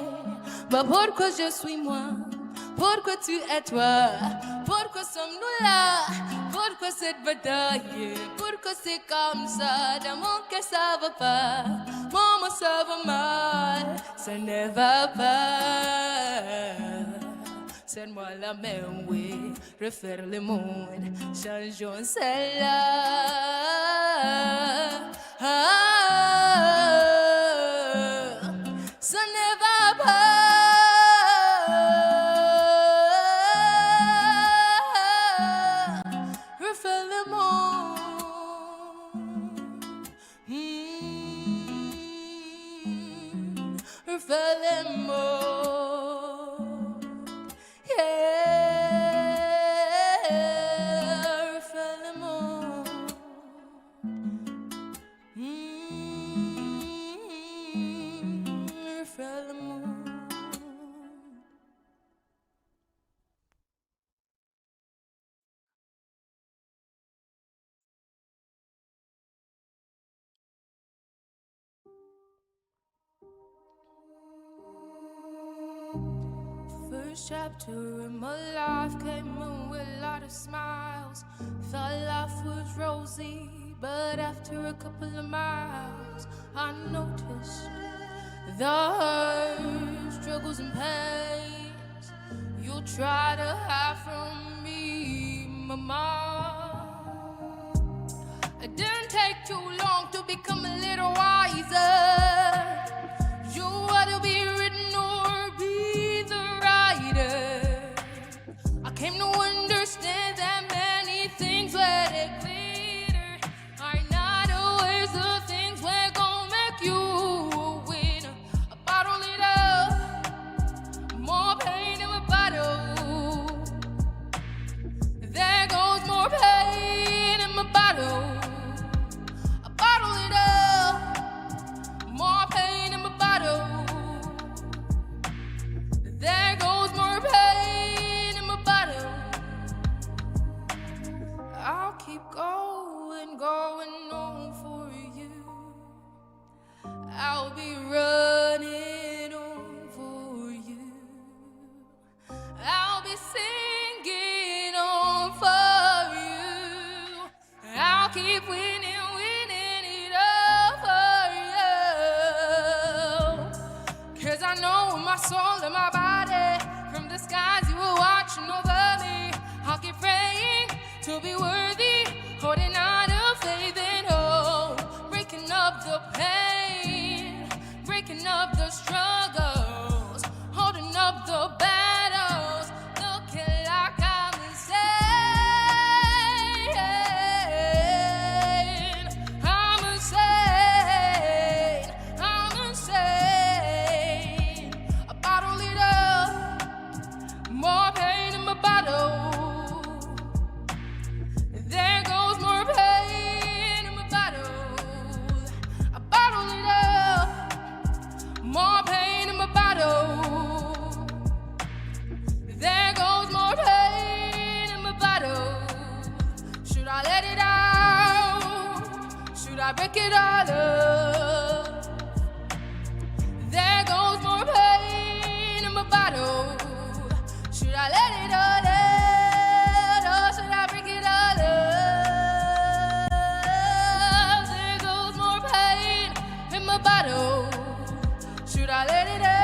Bah, pourquoi je suis moi? Pourquoi tu es toi? Pourquoi sommes-nous là? Pourquoi cette bataille? Pourquoi c'est comme ça? Dans mon cœur ça va pas. Maman ça va mal. Ça ne va pas. Serre-moi la main, oui. Refaire le monde. Changeons celle-là. Ça ne va pas. First chapter of my life came in with a lot of smiles. Thought life was rosy, but after a couple of miles, I noticed the hurt, struggles and pains you try to hide from me, mama. It didn't take too long to become a little wiser. You ought to be written or be the writer. I came to understand that many things where they glitter are not always the things we're gonna make you a winner. A bottle it up, keep going, going on for you. I'll be running on for you. I'll be singing on for you. I'll keep winning, winning it all for you. 'Cause I know my soul and my body, from the skies you were watching over me. I'll keep praying to be worthy, holding on to faith and hope, breaking up the pain, breaking up the struggles, holding up the battles, looking like I'm insane. I'm insane. I'm insane. A bottle leader, more pain in my bottle. There goes more pain in my bottle. A bottle it up. More pain in my bottle. There goes more pain in my bottle. Should I let it out? Should I break it all up? There goes more pain in my bottle. Should I let it all out? Or should I break it all up? There goes more pain in my bottle. Should I let it out?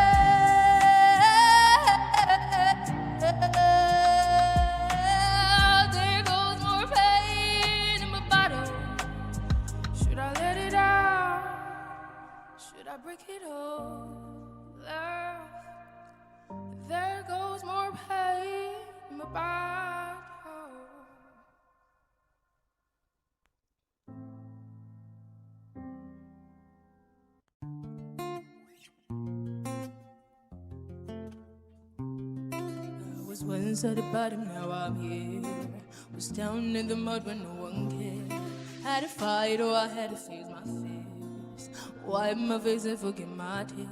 There goes more pain in my bottle. Should I let it out? Should I break it all? There goes more pain in my bottle. I was once at the bottom, now I'm here. Was down in the mud when no one cared. Had to fight or I had to face my fears. Wipe my face and forget my tears.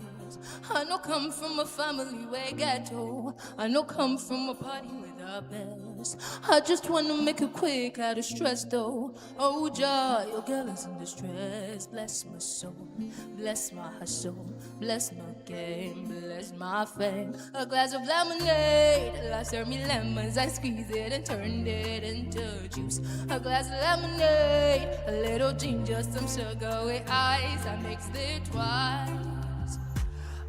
I know come from a family where ghetto. I know come from a party with the best. I just wanna make it quick, out of stress though. Oh joy, your girl is in distress. Bless my soul, bless my hustle, bless my game, bless my fame. A glass of lemonade, last served me lemons. I squeezed it and turned it into juice. A glass of lemonade, a little ginger, some sugar with ice. I mixed it twice.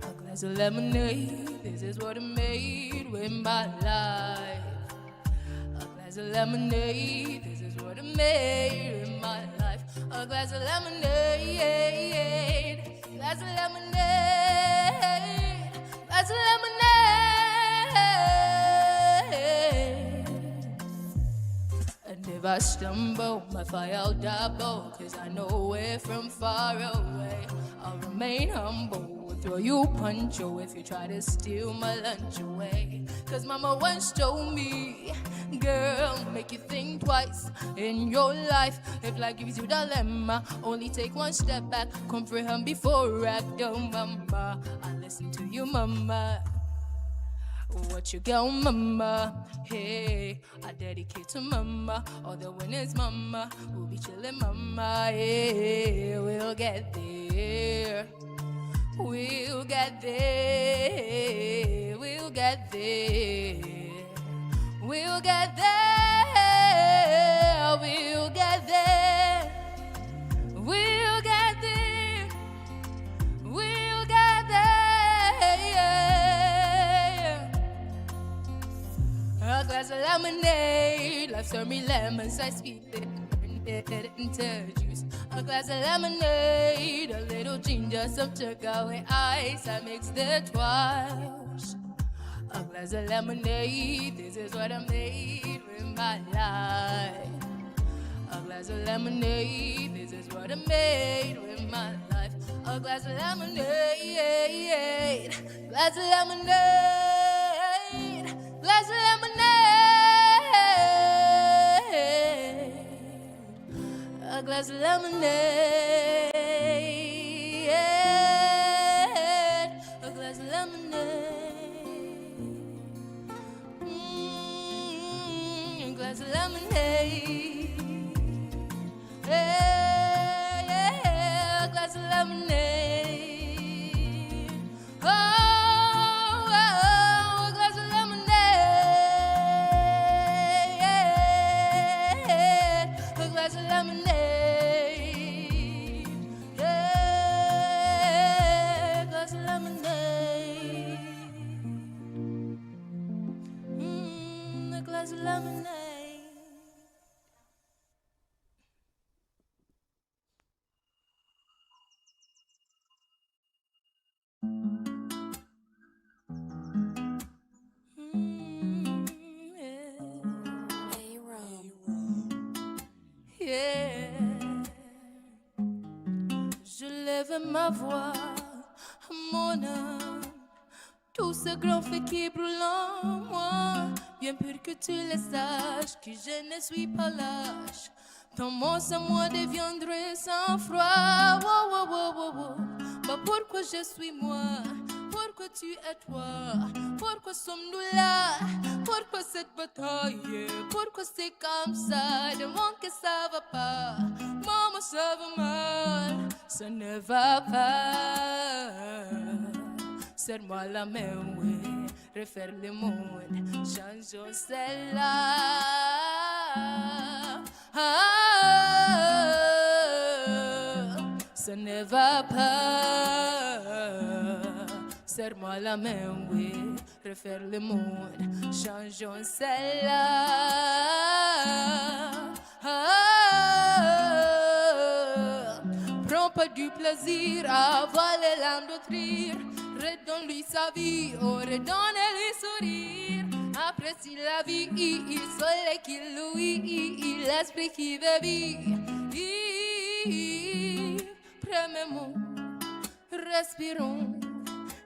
A glass of lemonade, this is what I made with my life. A glass of lemonade, this is what I made with my life. A glass of lemonade, glass of lemonade, glass of lemonade. And if I stumble, my fire I'll double. 'Cause I know it from far away. I'll remain humble. Throw you poncho if you try to steal my lunch away. 'Cause mama once told me, girl, make you think twice in your life. If life gives you dilemma, only take one step back, comprehend before act. Oh mama, I listen to you mama. What you got, mama? Hey, I dedicate to mama. All the winners, mama. We'll be chillin', mama. Hey, we'll get there. We'll get there. We'll get there. We'll get there. We'll get there. We'll get there. We'll get there. A glass of lemonade, life served me lemons, I squeezed it into juice. A glass of lemonade, a little ginger, some sugar with ice. I mixed it twice. A glass of lemonade, this is what I made with my life. A glass of lemonade, this is what I made with my life. A glass of lemonade, glass of lemonade, glass of lemonade. A glass of lemonade, a glass of lemonade, a glass of lemonade. Yeah. Je lève ma voix, mon âme. Tout ce grand feu qui brûle en moi, bien pur que tu le saches, que je ne suis pas lâche. Ton mot sans moi deviendrait sans froid. Oh, oh, oh, oh, oh. Bah, pourquoi je suis moi? Pourquoi tu es toi? Pourquoi sommes-nous là? Pourquoi cette bataille? Pourquoi c'est comme ça? Demande que ça va pas. Maman, ça va mal. Ça ne va pas. Serre-moi la main, oui. Refaire le monde. Changeons celle-là. Ça ne va pas. Serre-moi la main, oui. Refaire le monde. Changeons celle-là. Prends pas du plaisir à avaler l'âme d'autrui. Redonne-lui sa vie, oh, redonne-lui sourire. Apprécie la vie, soleil qui louit, l'esprit qui veut vivre. Prenons, respirons.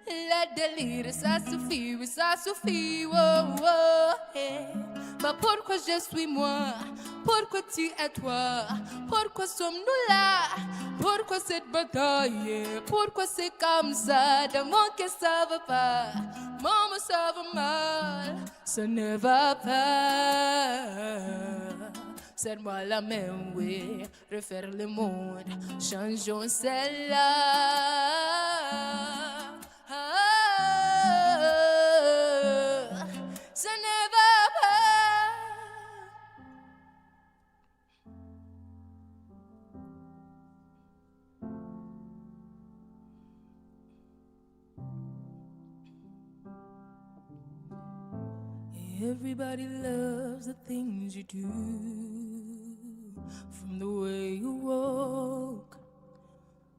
Le délire, ça suffit, oui, ça suffit. Oh, oh, hey. Bah, pourquoi je suis moi? Pourquoi tu es toi? Pourquoi sommes-nous là? Pourquoi cette bataille? Pourquoi c'est comme ça? Demande que ça va pas. Maman, ça va mal. Ça ne va pas. Serre-moi la main, oui. Refaire le monde. Changeons celle-là. Ça ne va pas. Everybody loves the things you do, from the way you walk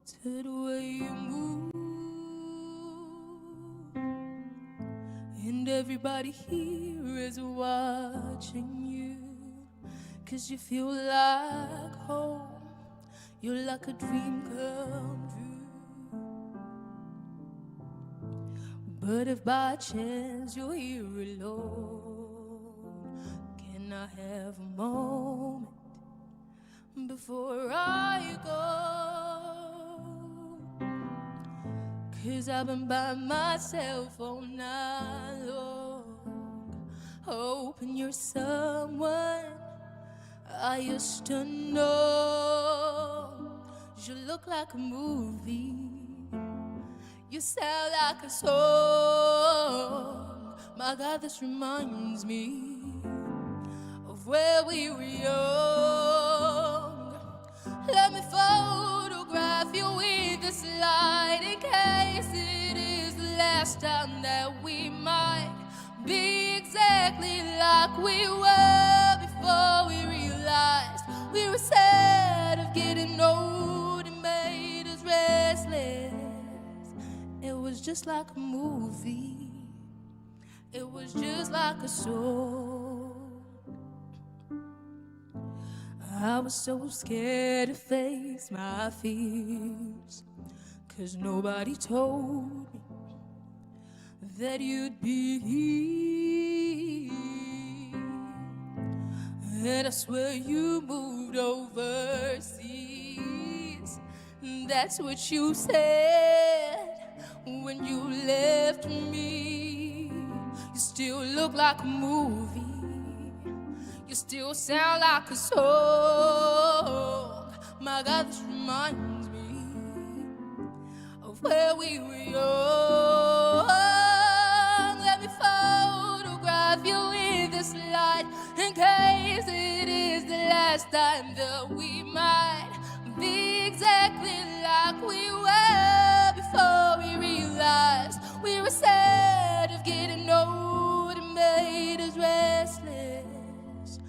to the way you move. And everybody here is watching you, 'cause you feel like home. You're like a dream come true. But if by chance you're here alone, can I have a moment before I go? 'Cause I've been by myself all night long, hoping you're someone I used to know. You look like a movie, you sound like a song. My God, this reminds me of where we were young. Let me photograph you with this light, in case it is the last time that we might be exactly like we were before we realized we were sad of getting old and made us restless. It was just like a movie. It was just like a song. I was so scared to face my fears, 'cause nobody told me that you'd be here. And I swear you moved overseas. That's what you said when you left me. You still look like a movie. You still sound like a song. My God, this reminds me of where we were young. Let me photograph you with this light, in case it is the last time that we might be exactly like we were before we realized we were sad of getting old and made us restless.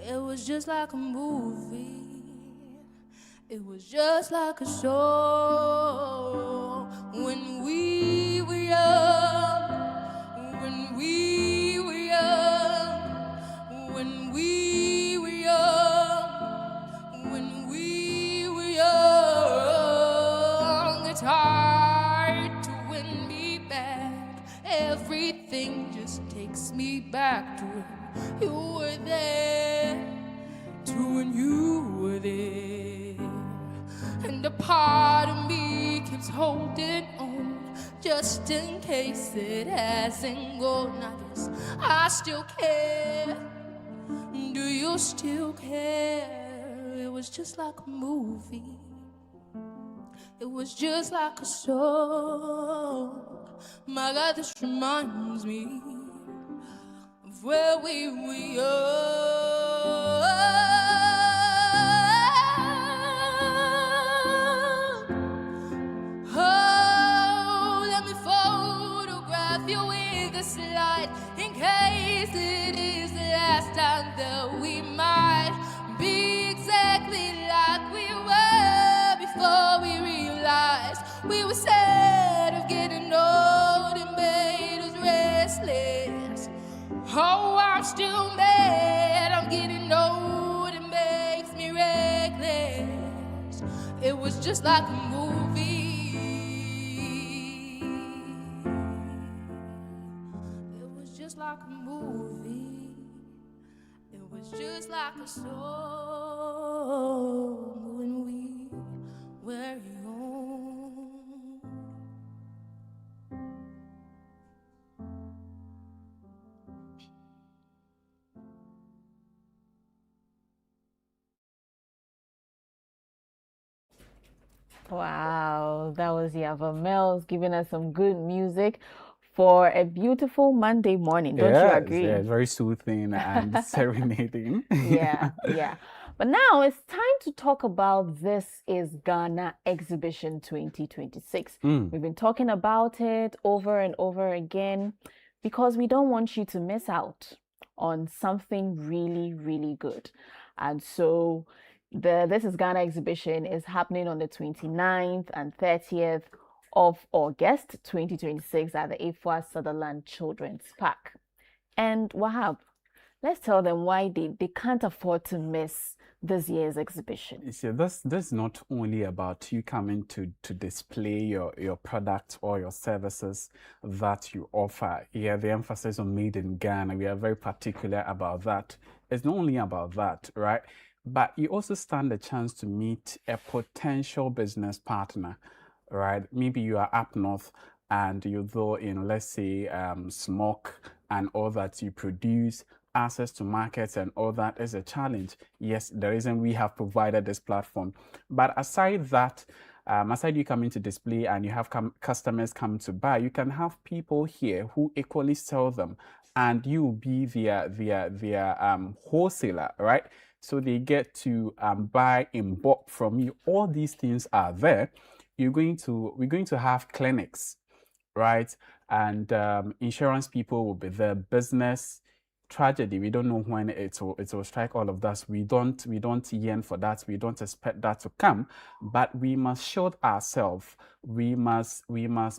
It was just like a movie. It was just like a song. When we were young, when we were young, when we were young, a part of me keeps holding on, just in case it hasn't gone. I guess I still care. Do you still care? It was just like a movie. It was just like a song. My God, this reminds me of where we were young. Oh, let me photograph you with this light, in case it is the last time that we might be exactly like we were before we realized we were scared of getting old and made us restless. Oh, I'm still mad, I'm getting old, it makes me reckless. It was just like a movie. It was just like a movie. It was just like a song when we were young. Wow, that was Yava Mills giving us some good music for a beautiful Monday morning. Don't you agree? Yeah, very soothing and serenading. Yeah. But now it's time to talk about This is Ghana Exhibition 2026. We've been talking about it over and over again because we don't want you to miss out on something really, really good. And so the This is Ghana exhibition is happening on the 29th and 30th of August 2026 at the Afua Sutherland Children's Park. And Wahab, let's tell them why they can't afford to miss this year's exhibition. You see, this is not only about you coming to display your products or your services that you offer. Yeah, the emphasis on made in Ghana. We are very particular about that. It's not only about that, right? But you also stand a chance to meet a potential business partner, right? Maybe you are up north and you go in, let's say, smoke and all that you produce, access to markets and all that is a challenge. Yes, the reason we have provided this platform. But aside that, aside you coming to display and you have customers come to buy, you can have people here who equally sell them, and you be their wholesaler, right? So they get to buy in bulk from you. All these things are there. We're going to have clinics, right? And insurance people will be there. Business tragedy, we don't know when it will strike all of that. We don't yearn for that. We don't expect that to come. But we must shield ourselves. We must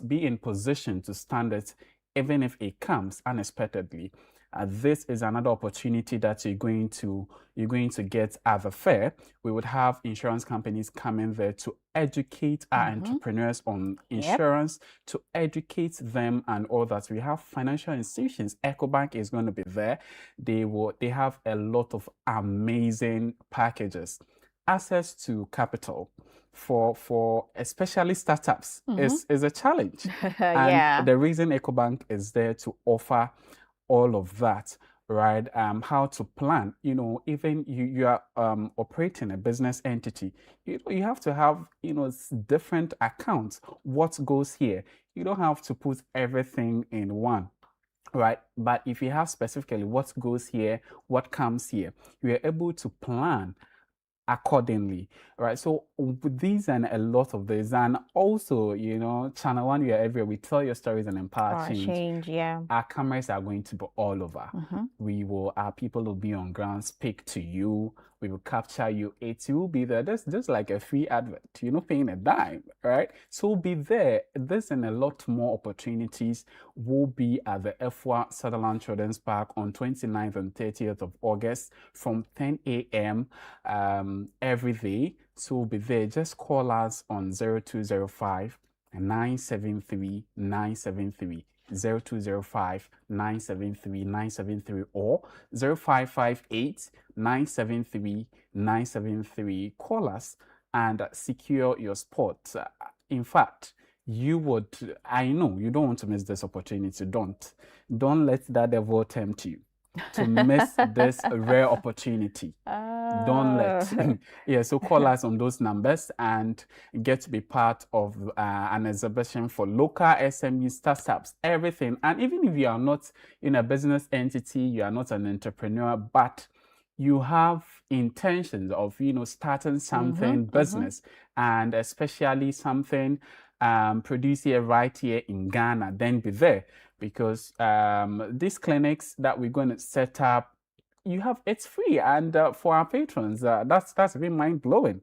be in position to stand it, even if it comes unexpectedly. This is another opportunity that you're going to get at the fair. We would have insurance companies coming there to educate our entrepreneurs on insurance, to educate them and all that. We have financial institutions. EcoBank is going to be there. They have a lot of amazing packages. Access to capital for especially startups is a challenge. And the reason EcoBank is there to offer all of that, right? How to plan, even you are operating a business entity, you have to have, different accounts. What goes here? You don't have to put everything in one, right? But if you have specifically what goes here, what comes here, you are able to plan accordingly, right? So with these and a lot of this, and also, Channel One, we are everywhere. We tell your stories and empower change. Our cameras are going to be all over. Our people will be on ground, speak to you. We will capture you. It will be there. That's just like a free advert. You're not paying a dime, right? So be there. This and a lot more opportunities will be at the Afua Sutherland Children's Park on 29th and 30th of August from 10 a.m. Every day. So we'll be there. Just call us on 0205 973 973. 0205 973 973 or 0558 973 973. Call us and secure your spot. In fact, I know you don't want to miss this opportunity. Don't let that devil tempt you to miss this rare opportunity. Don't let. So call us on those numbers and get to be part of an exhibition for local SME startups, everything. And even if you are not in a business entity, you are not an entrepreneur, but you have intentions of, starting something business, and especially something produced here right here in Ghana, then be there, because these clinics that we're going to set up, it's free, and for our patrons, that's a bit mind blowing.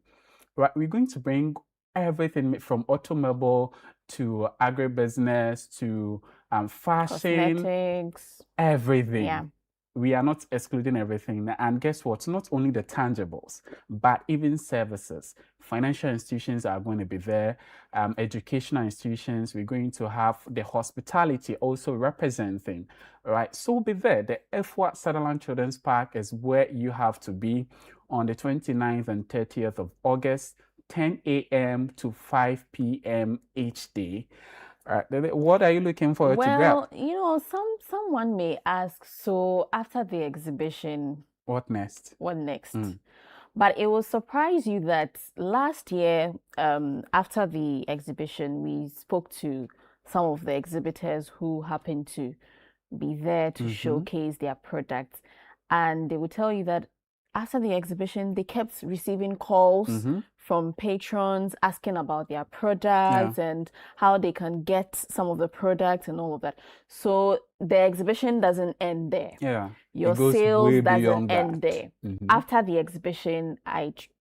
Right, we're going to bring everything from automobile to agribusiness to fashion, cosmetics, everything. Yeah. We are not excluding everything. And guess what? Not only the tangibles, but even services. Financial institutions are going to be there. Educational institutions. We're going to have the hospitality also representing, right? So be there. The Efwa Sutherland Children's Park is where you have to be on the 29th and 30th of August, 10 a.m. to 5 p.m. each day. What are you looking forward to grab? Well, someone may ask, so after the exhibition, what next? But it will surprise you that last year, after the exhibition, we spoke to some of the exhibitors who happened to be there to showcase their products. And they will tell you that after the exhibition, they kept receiving calls from patrons asking about their products and how they can get some of the products and all of that. So the exhibition doesn't end there. Your sales doesn't end there. After the exhibition,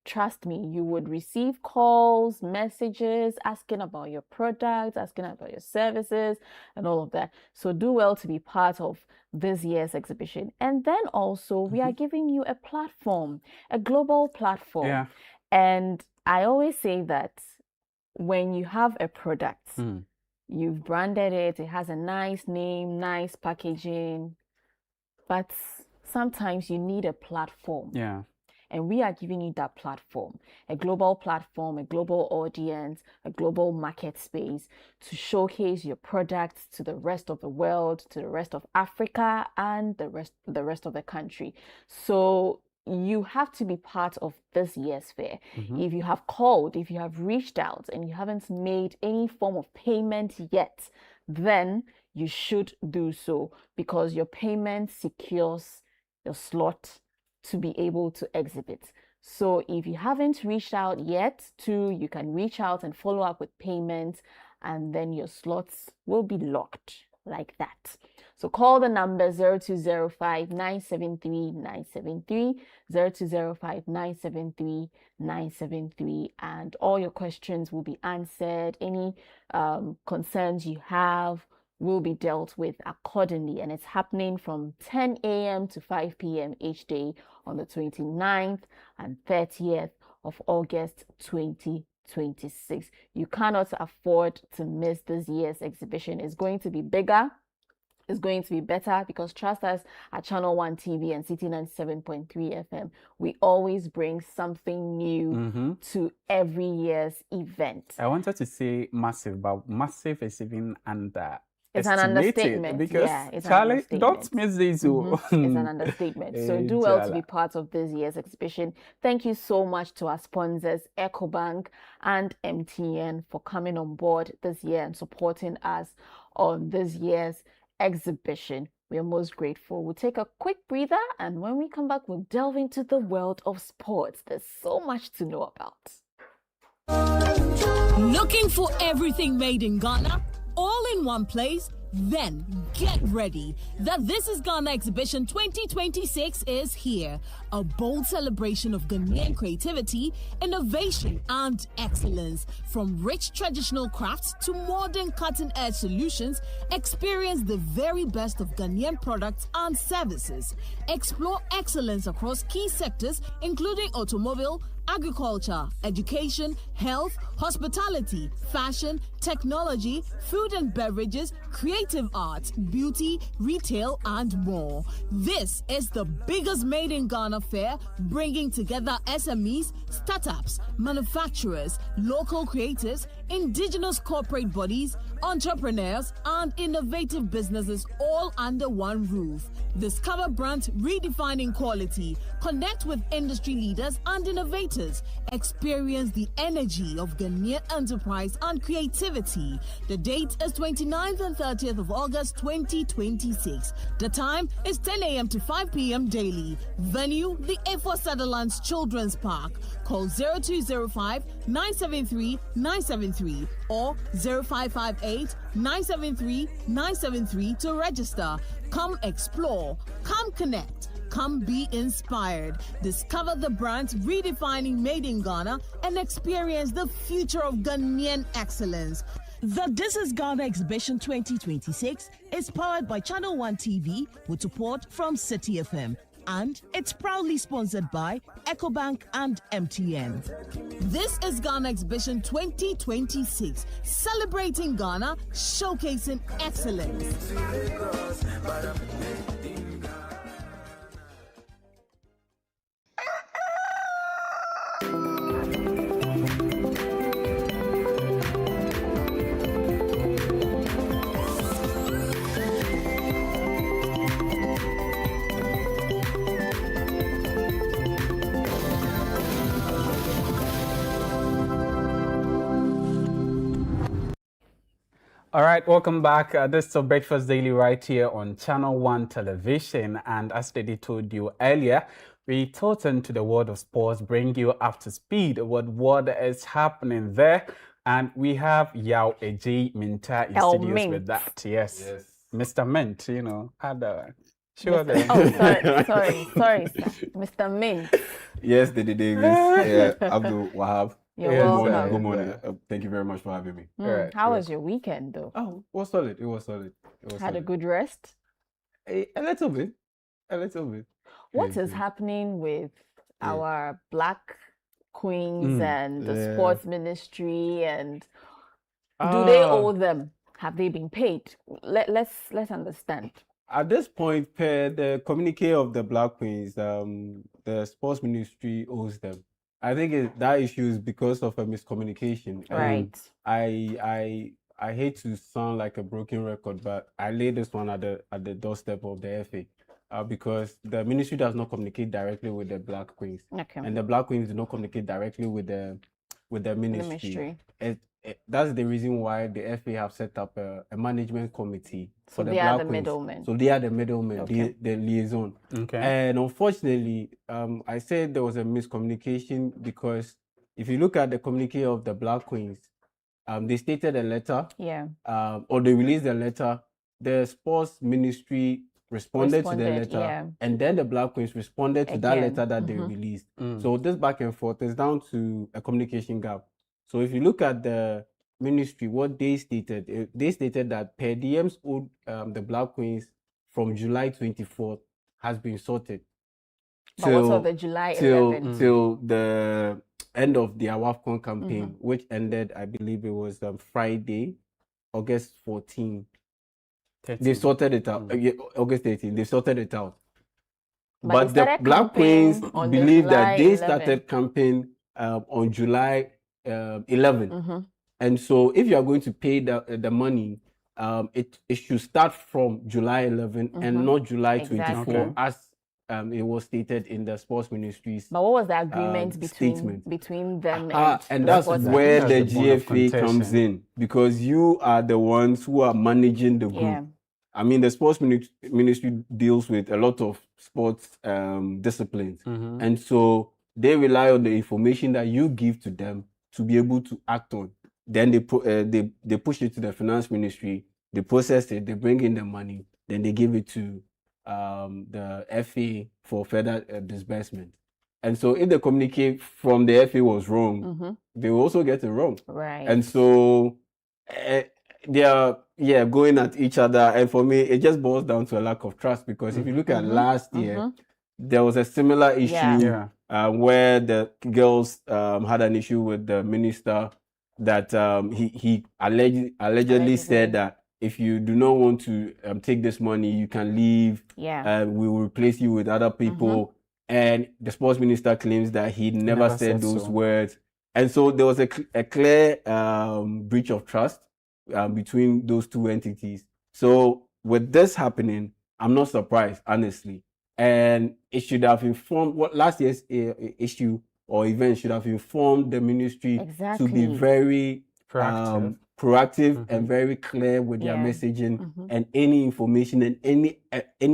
trust me, you would receive calls, messages asking about your products, asking about your services and all of that. So do well to be part of this year's exhibition. And then also we are giving you a platform, a global platform. And I always say that when you have a product, you've branded it, it has a nice name, nice packaging, but sometimes you need a platform. And we are giving you that platform, a global audience, a global market space to showcase your products to the rest of the world, to the rest of Africa and the rest of the country. So you have to be part of this year's fair. If you have called, if you have reached out and you haven't made any form of payment yet, then you should do so, because your payment secures your slot to be able to exhibit. So if you haven't reached out yet, you can reach out and follow up with payment, and then your slots will be locked like that. So call the number 0205 973 973, 0205 973 973, and all your questions will be answered. Any concerns you have will be dealt with accordingly, and it's happening from 10 a.m. to 5 p.m. each day on the 29th and 30th of August 2026. You cannot afford to miss this year's exhibition. It's going to be bigger. It's going to be better, because trust us, at Channel One TV and City 97.3 FM, we always bring something new to every year's event. I wanted to say massive, but massive is even under. It's an understatement. Because it's Charlie, an understatement. don't miss this. It's an understatement. So do well to be part of this year's exhibition. Thank you so much to our sponsors, EcoBank and MTN, for coming on board this year and supporting us on this year's exhibition. We are most grateful. We'll take a quick breather, and when we come back, we'll delve into the world of sports. There's so much to know about. Looking for everything made in Ghana? All in one place? Then get ready. The This is Ghana Exhibition 2026 is here. A bold celebration of Ghanaian creativity, innovation, and excellence. From rich traditional crafts to modern cutting-edge solutions, experience the very best of Ghanaian products and services. Explore excellence across key sectors, including automobile, agriculture, education, health, hospitality, fashion, technology, food and beverages, creative arts, beauty, retail, and more. This is the biggest Made in Ghana fair, bringing together SMEs, startups, manufacturers, local creators, indigenous corporate bodies, entrepreneurs, and innovative businesses all under one roof. Discover brands redefining quality, connect with industry leaders and innovators, experience the energy of Ghanaian enterprise and creativity. The date is 29th and 30th of August 2026. The time is 10 a.m. to 5 p.m. daily. Venue, the A4 Sutherland's Children's Park. Call 0205 973 973 or 0558 973 973 to register. Come explore, come connect, come be inspired. Discover the brands redefining Made in Ghana and experience the future of Ghanaian excellence. The This is Ghana Exhibition 2026 is powered by Channel One TV with support from City FM. And it's proudly sponsored by EcoBank and MTN. This is Ghana Exhibition 2026, celebrating Ghana, showcasing excellence. All right, welcome back. This is the Breakfast Daily right here on Channel One Television. And as Lady told you earlier, we taught into the world of sports, bring you up to speed with what is happening there. And we have Yao Eji Minta in studios Mint. with that. Yes. Mr. Mint, you know, had a... Oh, sorry, sir. Mr. Mint. Yes, Lady Davis. Yeah, Abdul Wahab. You're Good welcome. morning. Good morning. Thank you very much for having me. How was your weekend, though? Oh, it was solid. It was solid. Had a good rest? A little bit. A little bit. What is happening with our Black Queens Mm, and the yeah. sports ministry, and do they owe them? Have they been paid? Let's understand. At this point, per the communique of the Black Queens, the sports ministry owes them. I think that issue is because of a miscommunication. Right. I hate to sound like a broken record, but I lay this one at the doorstep of the FA, because the ministry does not communicate directly with the Black Queens, Okay. and the Black Queens do not communicate directly with the ministry. That's the reason why the FA have set up a management committee So for the they are Black the Queens. middlemen. So they are the middlemen, Okay. the liaison. Okay. And unfortunately, I said there was a miscommunication because if you look at the communique of the Black Queens, they stated a letter, Yeah. or they released a letter. The sports ministry responded to the Responded, letter, yeah. and then the Black Queens responded to that Again. letter that they Mhm. released. Mm. So this back and forth is down to a communication gap. So if you look at the ministry, what they stated that per diems owed the Black Queens from July 24th has been sorted. But what of the July 11th? Till the end of the AWAFCON campaign, which ended, I believe it was Friday, August 14. They sorted it out. August 18. They sorted it out. But But they the started Black Queens campaign on the believe that July they 11th. started campaign on July 11. Mhm. And so if you are going to pay the money, it should start from July 11 Mhm. and not July Exactly. 24 Okay. as it was stated in the sports ministry's But what was the agreement statement. between them And the that's sports where the That's the bone of GFA comes contention. in, because you are the ones who are managing the group. Yeah. I mean, the sports ministry deals with a lot of sports disciplines. Mhm. And so they rely on the information that you give to them to be able to act on. Then they push it to the finance ministry, they process it, they bring in the money, then they give it to the FA for further disbursement. And so if the communique from the FA was wrong, Mhm. they will also get it wrong. Right. And so they are going at each other. And for me, it just boils down to a lack of trust, because if you look at last year, there was a similar issue Yeah. Yeah. where the girls had an issue with the minister that he allegedly said that if you do not want to take this money, you can leave. Yeah. We will replace you with other people. And the sports minister claims that he never said those words. And so there was a clear breach of trust between those two entities. So with this happening, I'm not surprised, honestly. And it should have informed what last year's issue or event should have informed the ministry to be very proactive and very clear with their messaging and any information and any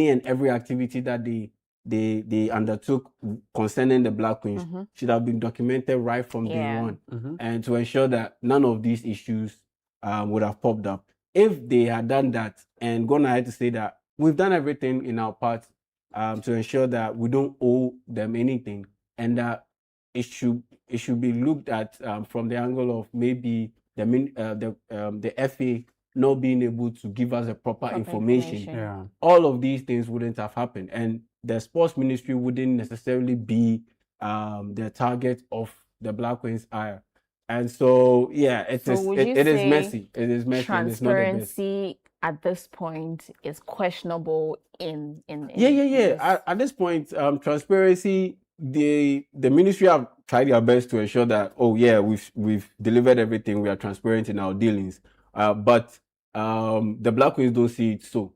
and every activity that they undertook concerning the Black Queens should have been documented right from day one, and to ensure that none of these issues would have popped up. If they had done that and gone ahead to say that we've done everything in our part to ensure that we don't owe them anything, and that it should be looked at from the angle of maybe the FA not being able to give us a proper information. All of these things wouldn't have happened, and the sports ministry wouldn't necessarily be the target of the Black Queens ire. And so, yeah, it is messy. It is messy. Transparency at this point is questionable in At this point, transparency, the ministry have tried their best to ensure that, we've delivered everything. We are transparent in our dealings. But the Black Queens don't see it so.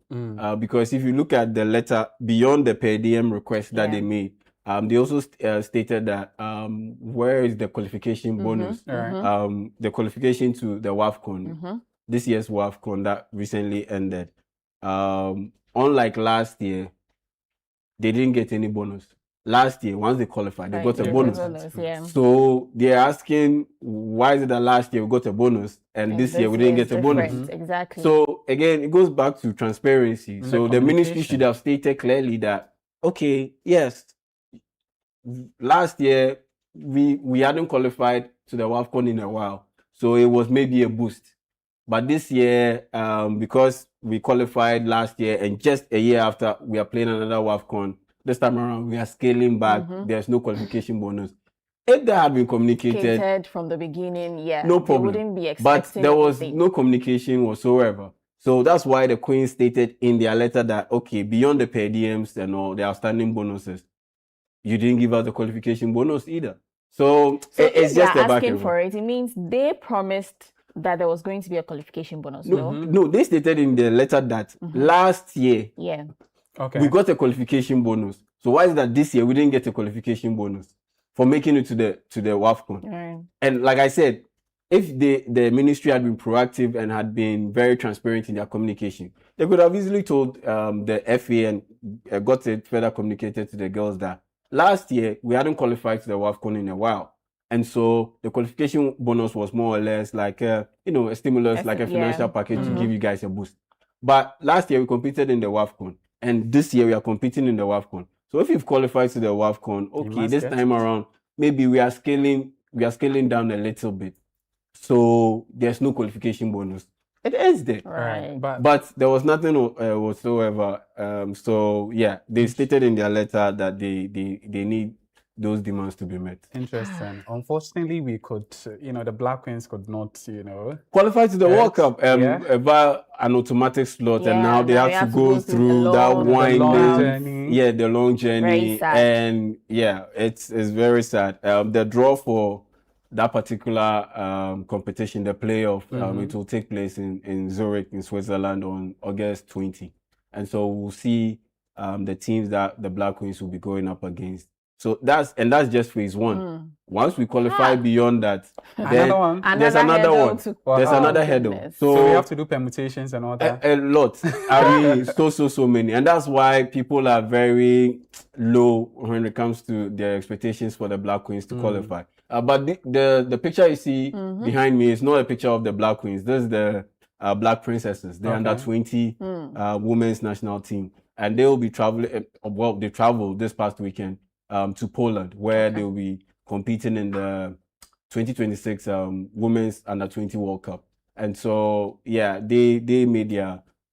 Because if you look at the letter beyond the per diem request that they made, they also stated that where is the qualification bonus? The qualification to the WAFCON, this year's WAFCON that recently ended. Unlike last year, they didn't get any bonus. Last year, once they qualified, they got a bonus. So they're asking, why is it that last year we got a bonus and this year we didn't get a bonus? Exactly. So again, it goes back to transparency. So the ministry should have stated clearly that, okay, yes, last year we hadn't qualified to the WAFCON in a while, so it was maybe a boost. But this year, because we qualified last year and just a year after we are playing another WAFCON, this time around we are scaling back. There's no qualification bonus. If that had been communicated from the beginning, no problem. Wouldn't be expecting but there was no communication whatsoever. So that's why the Queen stated in their letter that, okay, beyond the per diems and all the outstanding bonuses, you didn't give us the qualification bonus either. So it's just a back asking for it. It means they promised that there was going to be a qualification bonus. No, they stated in the letter that last year we got a qualification bonus. So why is that this year we didn't get a qualification bonus for making it to the WAFCON? And like I said, if the ministry had been proactive and had been very transparent in their communication, they could have easily told the FA and got it further communicated to the girls that last year we hadn't qualified to the WAFCON in a while. And so the qualification bonus was more or less like a stimulus, like a financial package to give you guys a boost. But last year we competed in the WAFCON, and this year we are competing in the WAFCON. So if you've qualified to the WAFCON, okay, this time around, maybe we are scaling down a little bit. So there's no qualification bonus. It ends there. But there was nothing whatsoever. So yeah, they stated in their letter that they need those demands to be met. Interesting. Unfortunately, we could, the Black Queens could not, qualify to the World Cup via an automatic slot, and now they have to go through that winding, the long journey, and it's very sad. The draw for that particular competition, the playoff, it will take place in Zurich, in Switzerland, on August 20, and so we'll see the teams that the Black Queens will be going up against. So that's just phase one. Once we qualify beyond that, then there's another one. There's another hurdle. So we have to do permutations and all that. A lot. I mean, so many, and that's why people are very low when it comes to their expectations for the Black Queens to qualify. But the picture you see behind me is not a picture of the Black Queens. This is the Black Princesses. They're under 20 women's national team, and they will be traveling. They traveled this past weekend to Poland, where they will be competing in the 2026 Women's Under 20 World Cup. And so, they made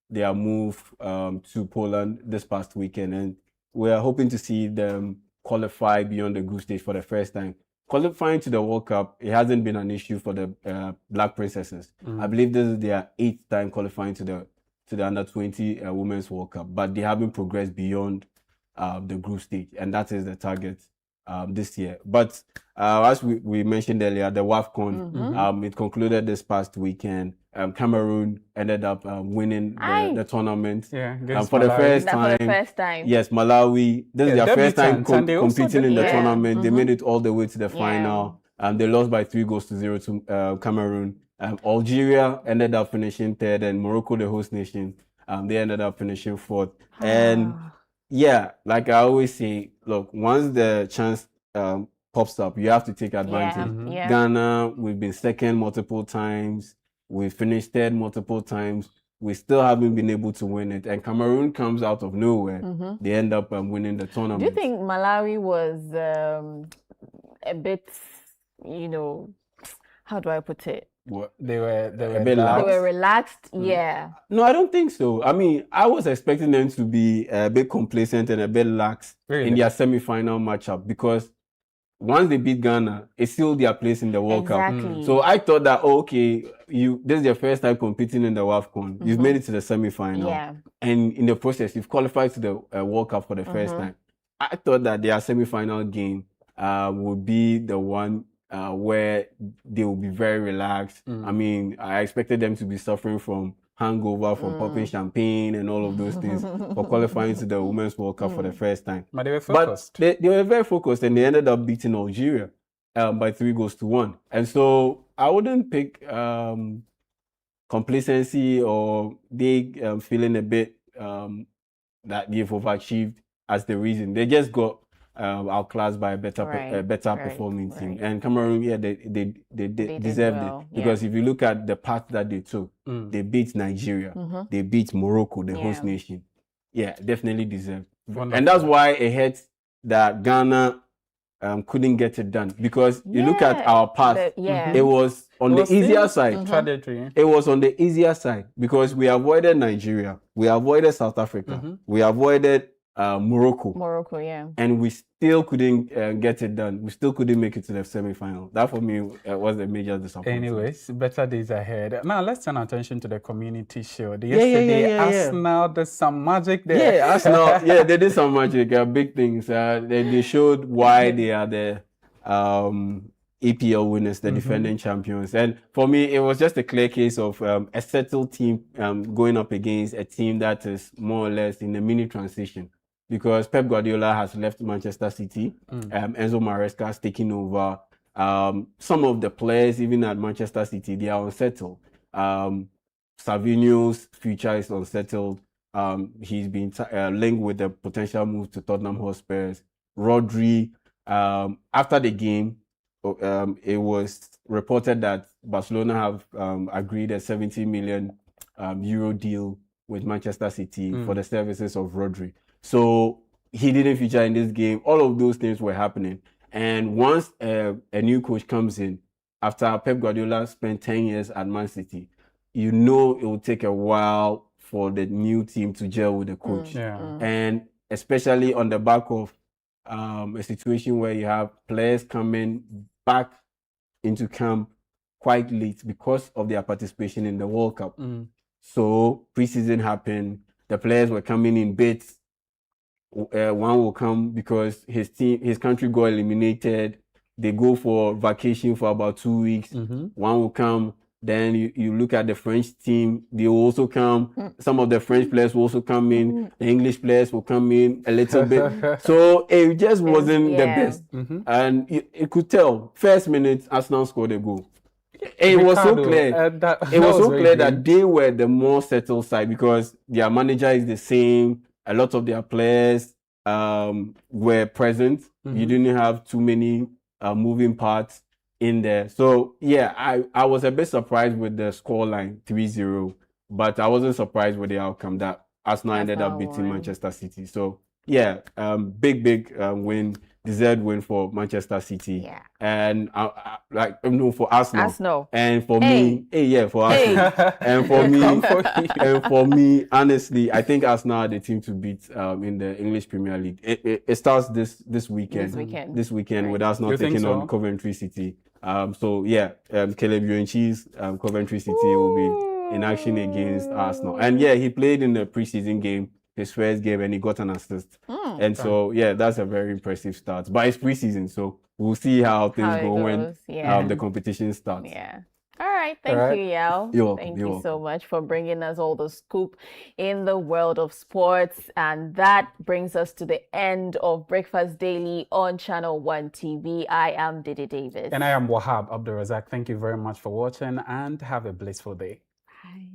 their move to Poland this past weekend, and we are hoping to see them qualify beyond the group stage for the first time. Qualifying to the World Cup, it hasn't been an issue for the Black Princesses. I believe this is their 8th time qualifying to the Under-20 Women's World Cup, but they haven't progressed beyond the group stage, and that is the target this year. But as we mentioned earlier, the WAFCON, it concluded this past weekend. Cameroon ended up winning the tournament for the first time. Yes, Malawi. This is their first time competing in the tournament. They made it all the way to the final. They lost by 3-0 to Cameroon. Algeria ended up finishing 3rd, and Morocco, the host nation, they ended up finishing 4th. And yeah, like I always say, look, once the chance pops up, you have to take advantage. Ghana, we've been 2nd multiple times. We finished 3rd multiple times. We still haven't been able to win it. And Cameroon comes out of nowhere. They end up winning the tournament. Do you think Malawi was a bit, how do I put it? What? They were a bit lax. They were relaxed, yeah. No, I don't think so. I mean, I was expecting them to be a bit complacent and a bit lax in their semi-final matchup, because once they beat Ghana, it sealed their place in the World Cup. So I thought that, this is your first time competing in the WAFCON. You've made it to the semi-final. And in the process, you've qualified to the World Cup for the first time. I thought that their semi-final game would be the one where they will be very relaxed. I mean, I expected them to be suffering from hangover from popping champagne and all of those things for qualifying to the Women's World Cup for the first time. But they were focused. But they were very focused, and they ended up beating Algeria by 3-1. And so I wouldn't pick complacency or they feeling a bit that they've overachieved as the reason. They just got outclassed by a better performing team. And Cameroon, they deserved it. Because if you look at the path that they took, they beat Nigeria, they beat Morocco, the host nation. Yeah, definitely deserved. Wonderful. And that's why it hurts that Ghana couldn't get it done. Because you look at our path, it was on the easier side. It was on the easier side because we avoided Nigeria, we avoided South Africa, we avoided Morocco, and we still couldn't get it done. We still couldn't make it to the semi-final. That for me was a major disappointment. Anyways, better days ahead. Now let's turn our attention to the Community Shield. Yesterday, Arsenal did some magic there. Yeah, Arsenal. They did some magic. Big things. They showed why they are the EPL winners, the defending champions. And for me, it was just a clear case of a settled team going up against a team that is more or less in a mini transition. Because Pep Guardiola has left Manchester City, Enzo Maresca has taken over. Some of the players, even at Manchester City, they are unsettled. Savinho's future is unsettled. He's been linked with the potential move to Tottenham Hotspur. Rodri, after the game, it was reported that Barcelona have agreed a 70 million euro deal with Manchester City for the services of Rodri. So he didn't feature in this game. All of those things were happening. And once a new coach comes in, after Pep Guardiola spent 10 years at Man City, it will take a while for the new team to gel with the coach. And especially on the back of a situation where you have players coming back into camp quite late because of their participation in the World Cup. So preseason happened. The players were coming in bits. One will come because his country got eliminated. They go for vacation for about 2 weeks. One will come. Then you look at the French team, they will also come. Some of the French players will also come in. The English players will come in a little bit. So it just wasn't the best. And you could tell, first minute, Arsenal scored a goal. It was so clear. It was so clear that they were the more settled side because their manager is the same. A lot of their players were present. You didn't have too many moving parts in there. So, yeah, I was a bit surprised with the scoreline, 3-0. But I wasn't surprised with the outcome that Arsenal ended up beating Manchester City. So, big win, deserved win for Manchester City. Yeah. And for Arsenal. And for me, for Arsenal. And for me, honestly, I think Arsenal are the team to beat in the English Premier League. It starts this weekend. This weekend with Arsenal taking on Coventry City. Caleb Ewanchi's Coventry City will be in action against Arsenal. And he played in the preseason game, his first game, and he got an assist. So that's a very impressive start. But it's preseason, so we'll see how things go when the competition starts. Yeah. All right. Thank you, Yao. Thank you so much for bringing us all the scoop in the world of sports. And that brings us to the end of Breakfast Daily on Channel One TV. I am Didi Davis. And I am Wahab Abdulrazak. Thank you very much for watching and have a blissful day. Bye.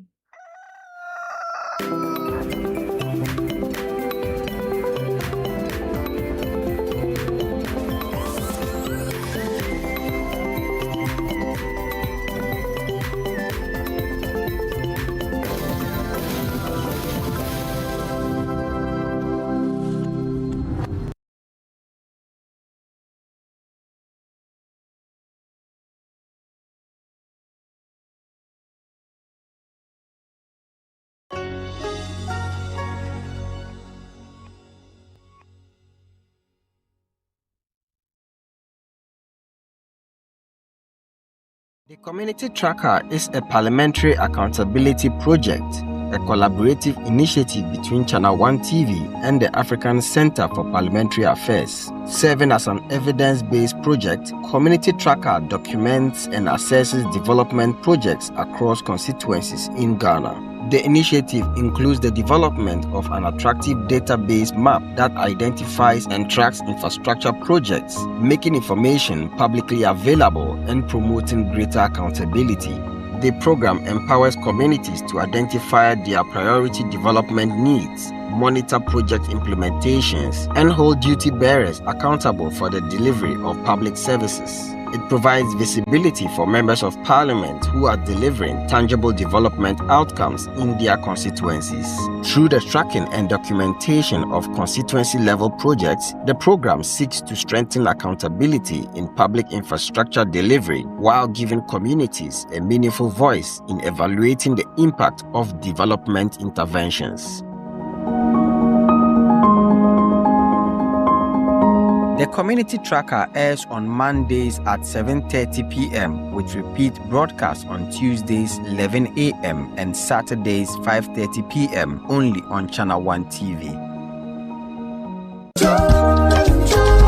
The Community Tracker is a parliamentary accountability project, a collaborative initiative between Channel One TV and the African Center for Parliamentary Affairs. Serving as an evidence-based project, Community Tracker documents and assesses development projects across constituencies in Ghana. The initiative includes the development of an attractive database map that identifies and tracks infrastructure projects, making information publicly available and promoting greater accountability. The program empowers communities to identify their priority development needs, monitor project implementations, and hold duty bearers accountable for the delivery of public services. It provides visibility for members of parliament who are delivering tangible development outcomes in their constituencies. Through the tracking and documentation of constituency-level projects, the program seeks to strengthen accountability in public infrastructure delivery while giving communities a meaningful voice in evaluating the impact of development interventions. The Community Tracker airs on Mondays at 7:30 p.m. with repeat broadcasts on Tuesdays 11 a.m. and Saturdays 5:30 p.m. only on Channel One TV.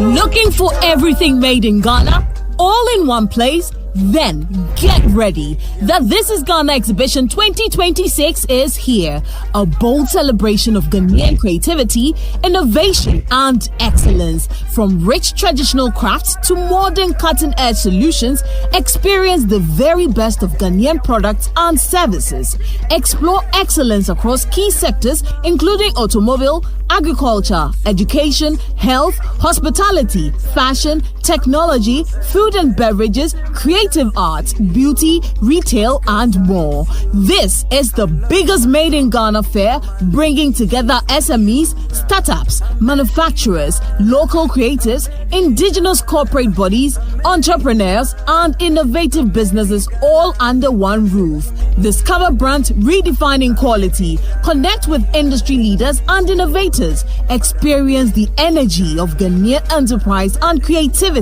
Looking for everything made in Ghana? All in one place? Then get ready. The This is Ghana Exhibition 2026 is here. A bold celebration of Ghanaian creativity, innovation, and excellence. From rich traditional crafts to modern cutting-edge solutions, experience the very best of Ghanaian products and services. Explore excellence across key sectors, including automobile, agriculture, education, health, hospitality, fashion, technology, food and beverages, creative arts, beauty, retail, and more. This is the biggest Made in Ghana fair, bringing together SMEs, startups, manufacturers, local creatives, indigenous corporate bodies, entrepreneurs, and innovative businesses all under one roof. Discover brands redefining quality, connect with industry leaders and innovators, experience the energy of Ghanaian enterprise and creativity.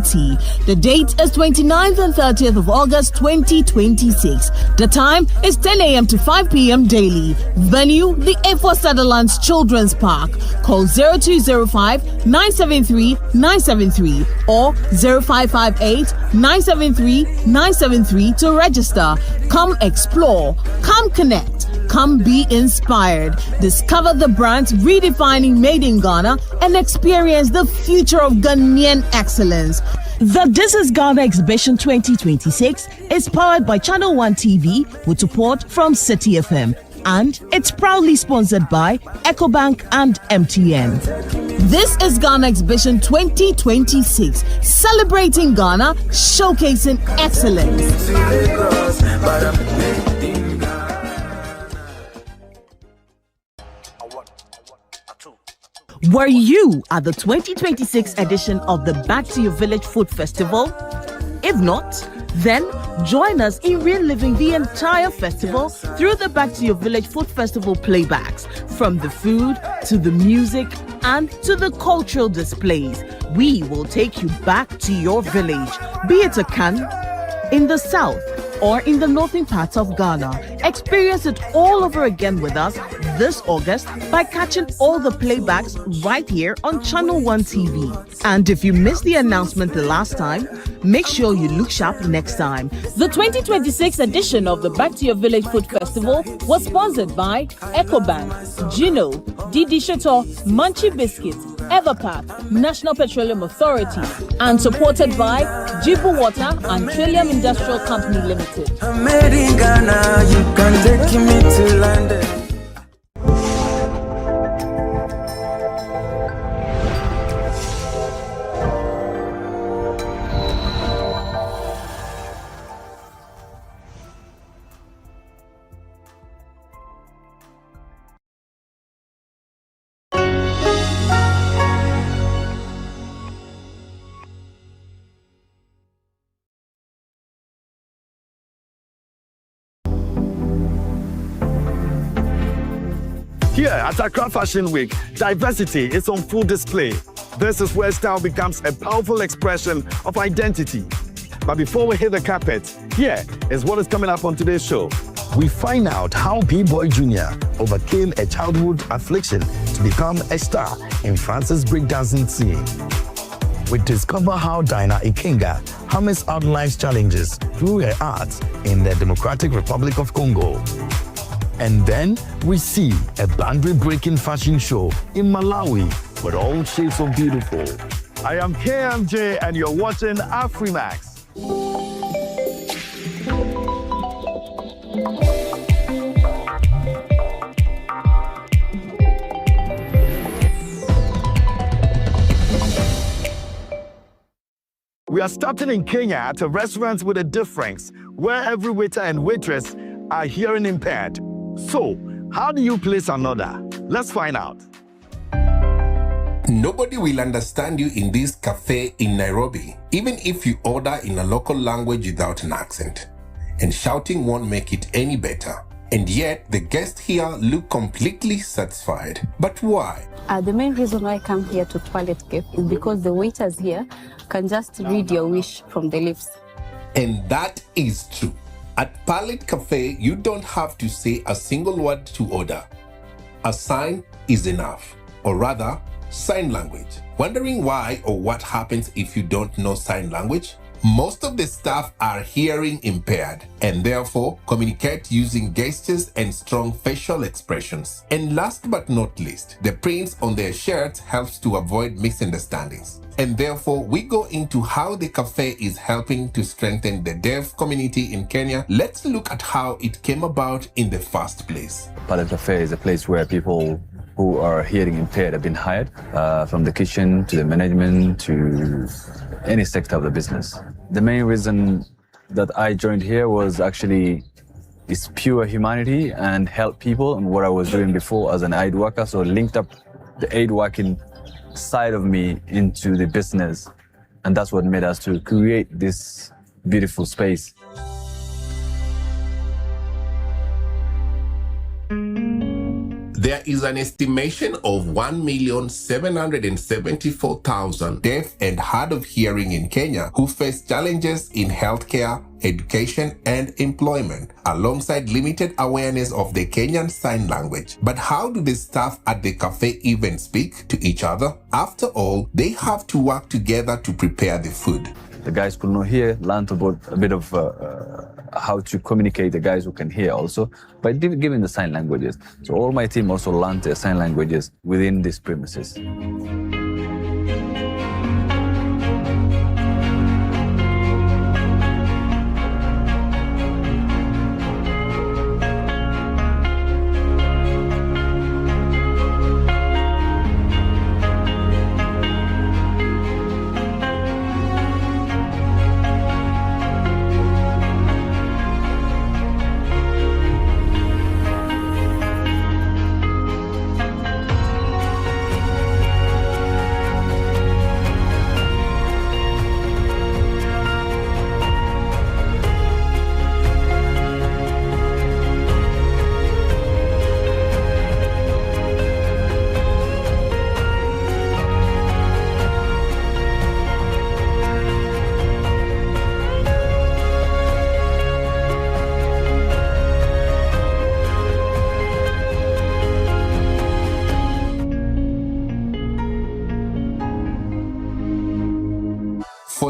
The date is 29th and 30th of August 2026. The time is 10 a.m. to 5 p.m. daily. Venue, the A4 Sutherland's Children's Park. Call 0205 973 973 or 0558 973 973 to register. Come explore, come connect, come be inspired. Discover the brands redefining Made in Ghana and experience the future of Ghanaian excellence. The This is Ghana Exhibition 2026 is powered by Channel One TV with support from City FM. And it's proudly sponsored by EcoBank and MTN. This is Ghana Exhibition 2026, celebrating Ghana, showcasing excellence. Were you at the 2026 edition of the Back to Your Village Food Festival? If not, then join us in reliving the entire festival through the Back to Your Village Food Festival playbacks, from the food to the music and to the cultural displays. We will take you back to your village, be it a Kan, in the south, or in the northern parts of Ghana. Experience it all over again with us this August by catching all the playbacks right here on Channel 1 TV. And if you missed the announcement the last time, make sure you look sharp next time. The 2026 edition of the Back to Your Village Food Festival was sponsored by EcoBank, Gino, Didi Chateau, Munchie Biscuits, Everpark, National Petroleum Authority, and supported by Jibu Water and Trillium Industrial Company Limited. I'm made in Ghana, you can take me to London. Here at Accra Fashion Week, diversity is on full display. This is where style becomes a powerful expression of identity. But before we hit the carpet, here is what is coming up on today's show. We find out how B-Boy Jr. overcame a childhood affliction to become a star in France's breakdancing scene. We discover how Dinah Ikenga hammers out life's challenges through her art in the Democratic Republic of Congo. And then we see a boundary-breaking fashion show in Malawi with all shades of beautiful. I am KMJ and you're watching Afrimax. We are starting in Kenya at a restaurant with a difference, where every waiter and waitress are hearing impaired. So, how do you place an order? Let's find out. Nobody will understand you in this cafe in Nairobi, even if you order in a local language without an accent. And shouting won't make it any better. And yet, the guests here look completely satisfied. But why? The main reason why I come here to Toilet Cafe is because the waiters here can just read your wish from the lips. And that is true. At Palette Cafe, you don't have to say a single word to order. A sign is enough, or rather, sign language. Wondering why or what happens if you don't know sign language? Most of the staff are hearing impaired and therefore communicate using gestures and strong facial expressions. And last but not least, the prints on their shirts helps to avoid misunderstandings. And therefore, we go into how the cafe is helping to strengthen the deaf community in Kenya. Let's look at how it came about in the first place. Palette Cafe is a place where people who are hearing impaired have been hired, from the kitchen to the management to any sector of the business. The main reason that I joined here was actually it's pure humanity and help people, and what I was doing before as an aid worker, so linked up the aid working side of me into the business, and that's what made us to create this beautiful space. There is an estimation of 1,774,000 deaf and hard of hearing in Kenya who face challenges in healthcare, education, and employment, alongside limited awareness of the Kenyan Sign Language. But how do the staff at the cafe even speak to each other? After all, they have to work together to prepare the food. The guys could not hear, learned about a bit of how to communicate, the guys who can hear also, by giving the sign languages. So all my team also learned their sign languages within these premises.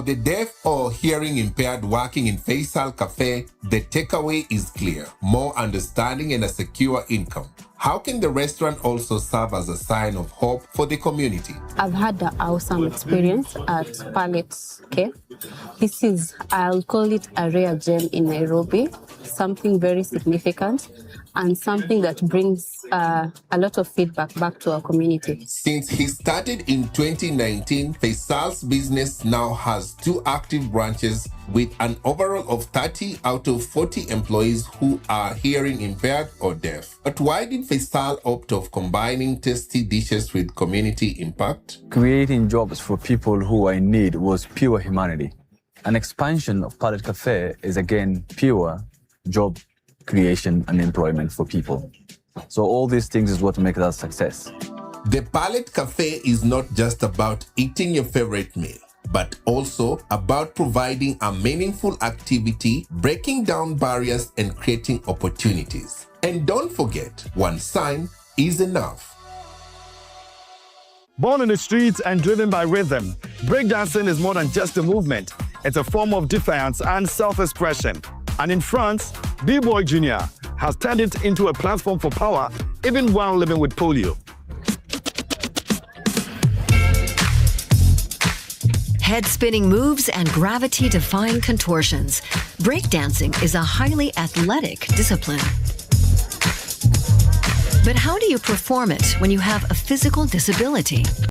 For the deaf or hearing impaired working in Faisal Cafe, the takeaway is clear: more understanding and a secure income. How can the restaurant also serve as a sign of hope for the community? I've had an awesome experience at Palette Cafe. This is, I'll call it a rare gem in Nairobi, something very significant and something that brings a lot of feedback back to our community. Since he started in 2019, Faisal's business now has 2 active branches with an overall of 30 out of 40 employees who are hearing impaired or deaf. But why did Faisal opt of combining tasty dishes with community impact? Creating jobs for people who are in need was pure humanity. An expansion of Palette Cafe is again pure job creation and employment for people. So all these things is what makes us success. The Palette Cafe is not just about eating your favorite meal, but also about providing a meaningful activity, breaking down barriers and creating opportunities. And don't forget, one sign is enough. Born in the streets and driven by rhythm, breakdancing is more than just a movement. It's a form of defiance and self-expression. And in France, B-Boy Jr. has turned it into a platform for power, even while living with polio. Head-spinning moves and gravity-defying contortions. Breakdancing is a highly athletic discipline. But how do you perform it when you have a physical disability?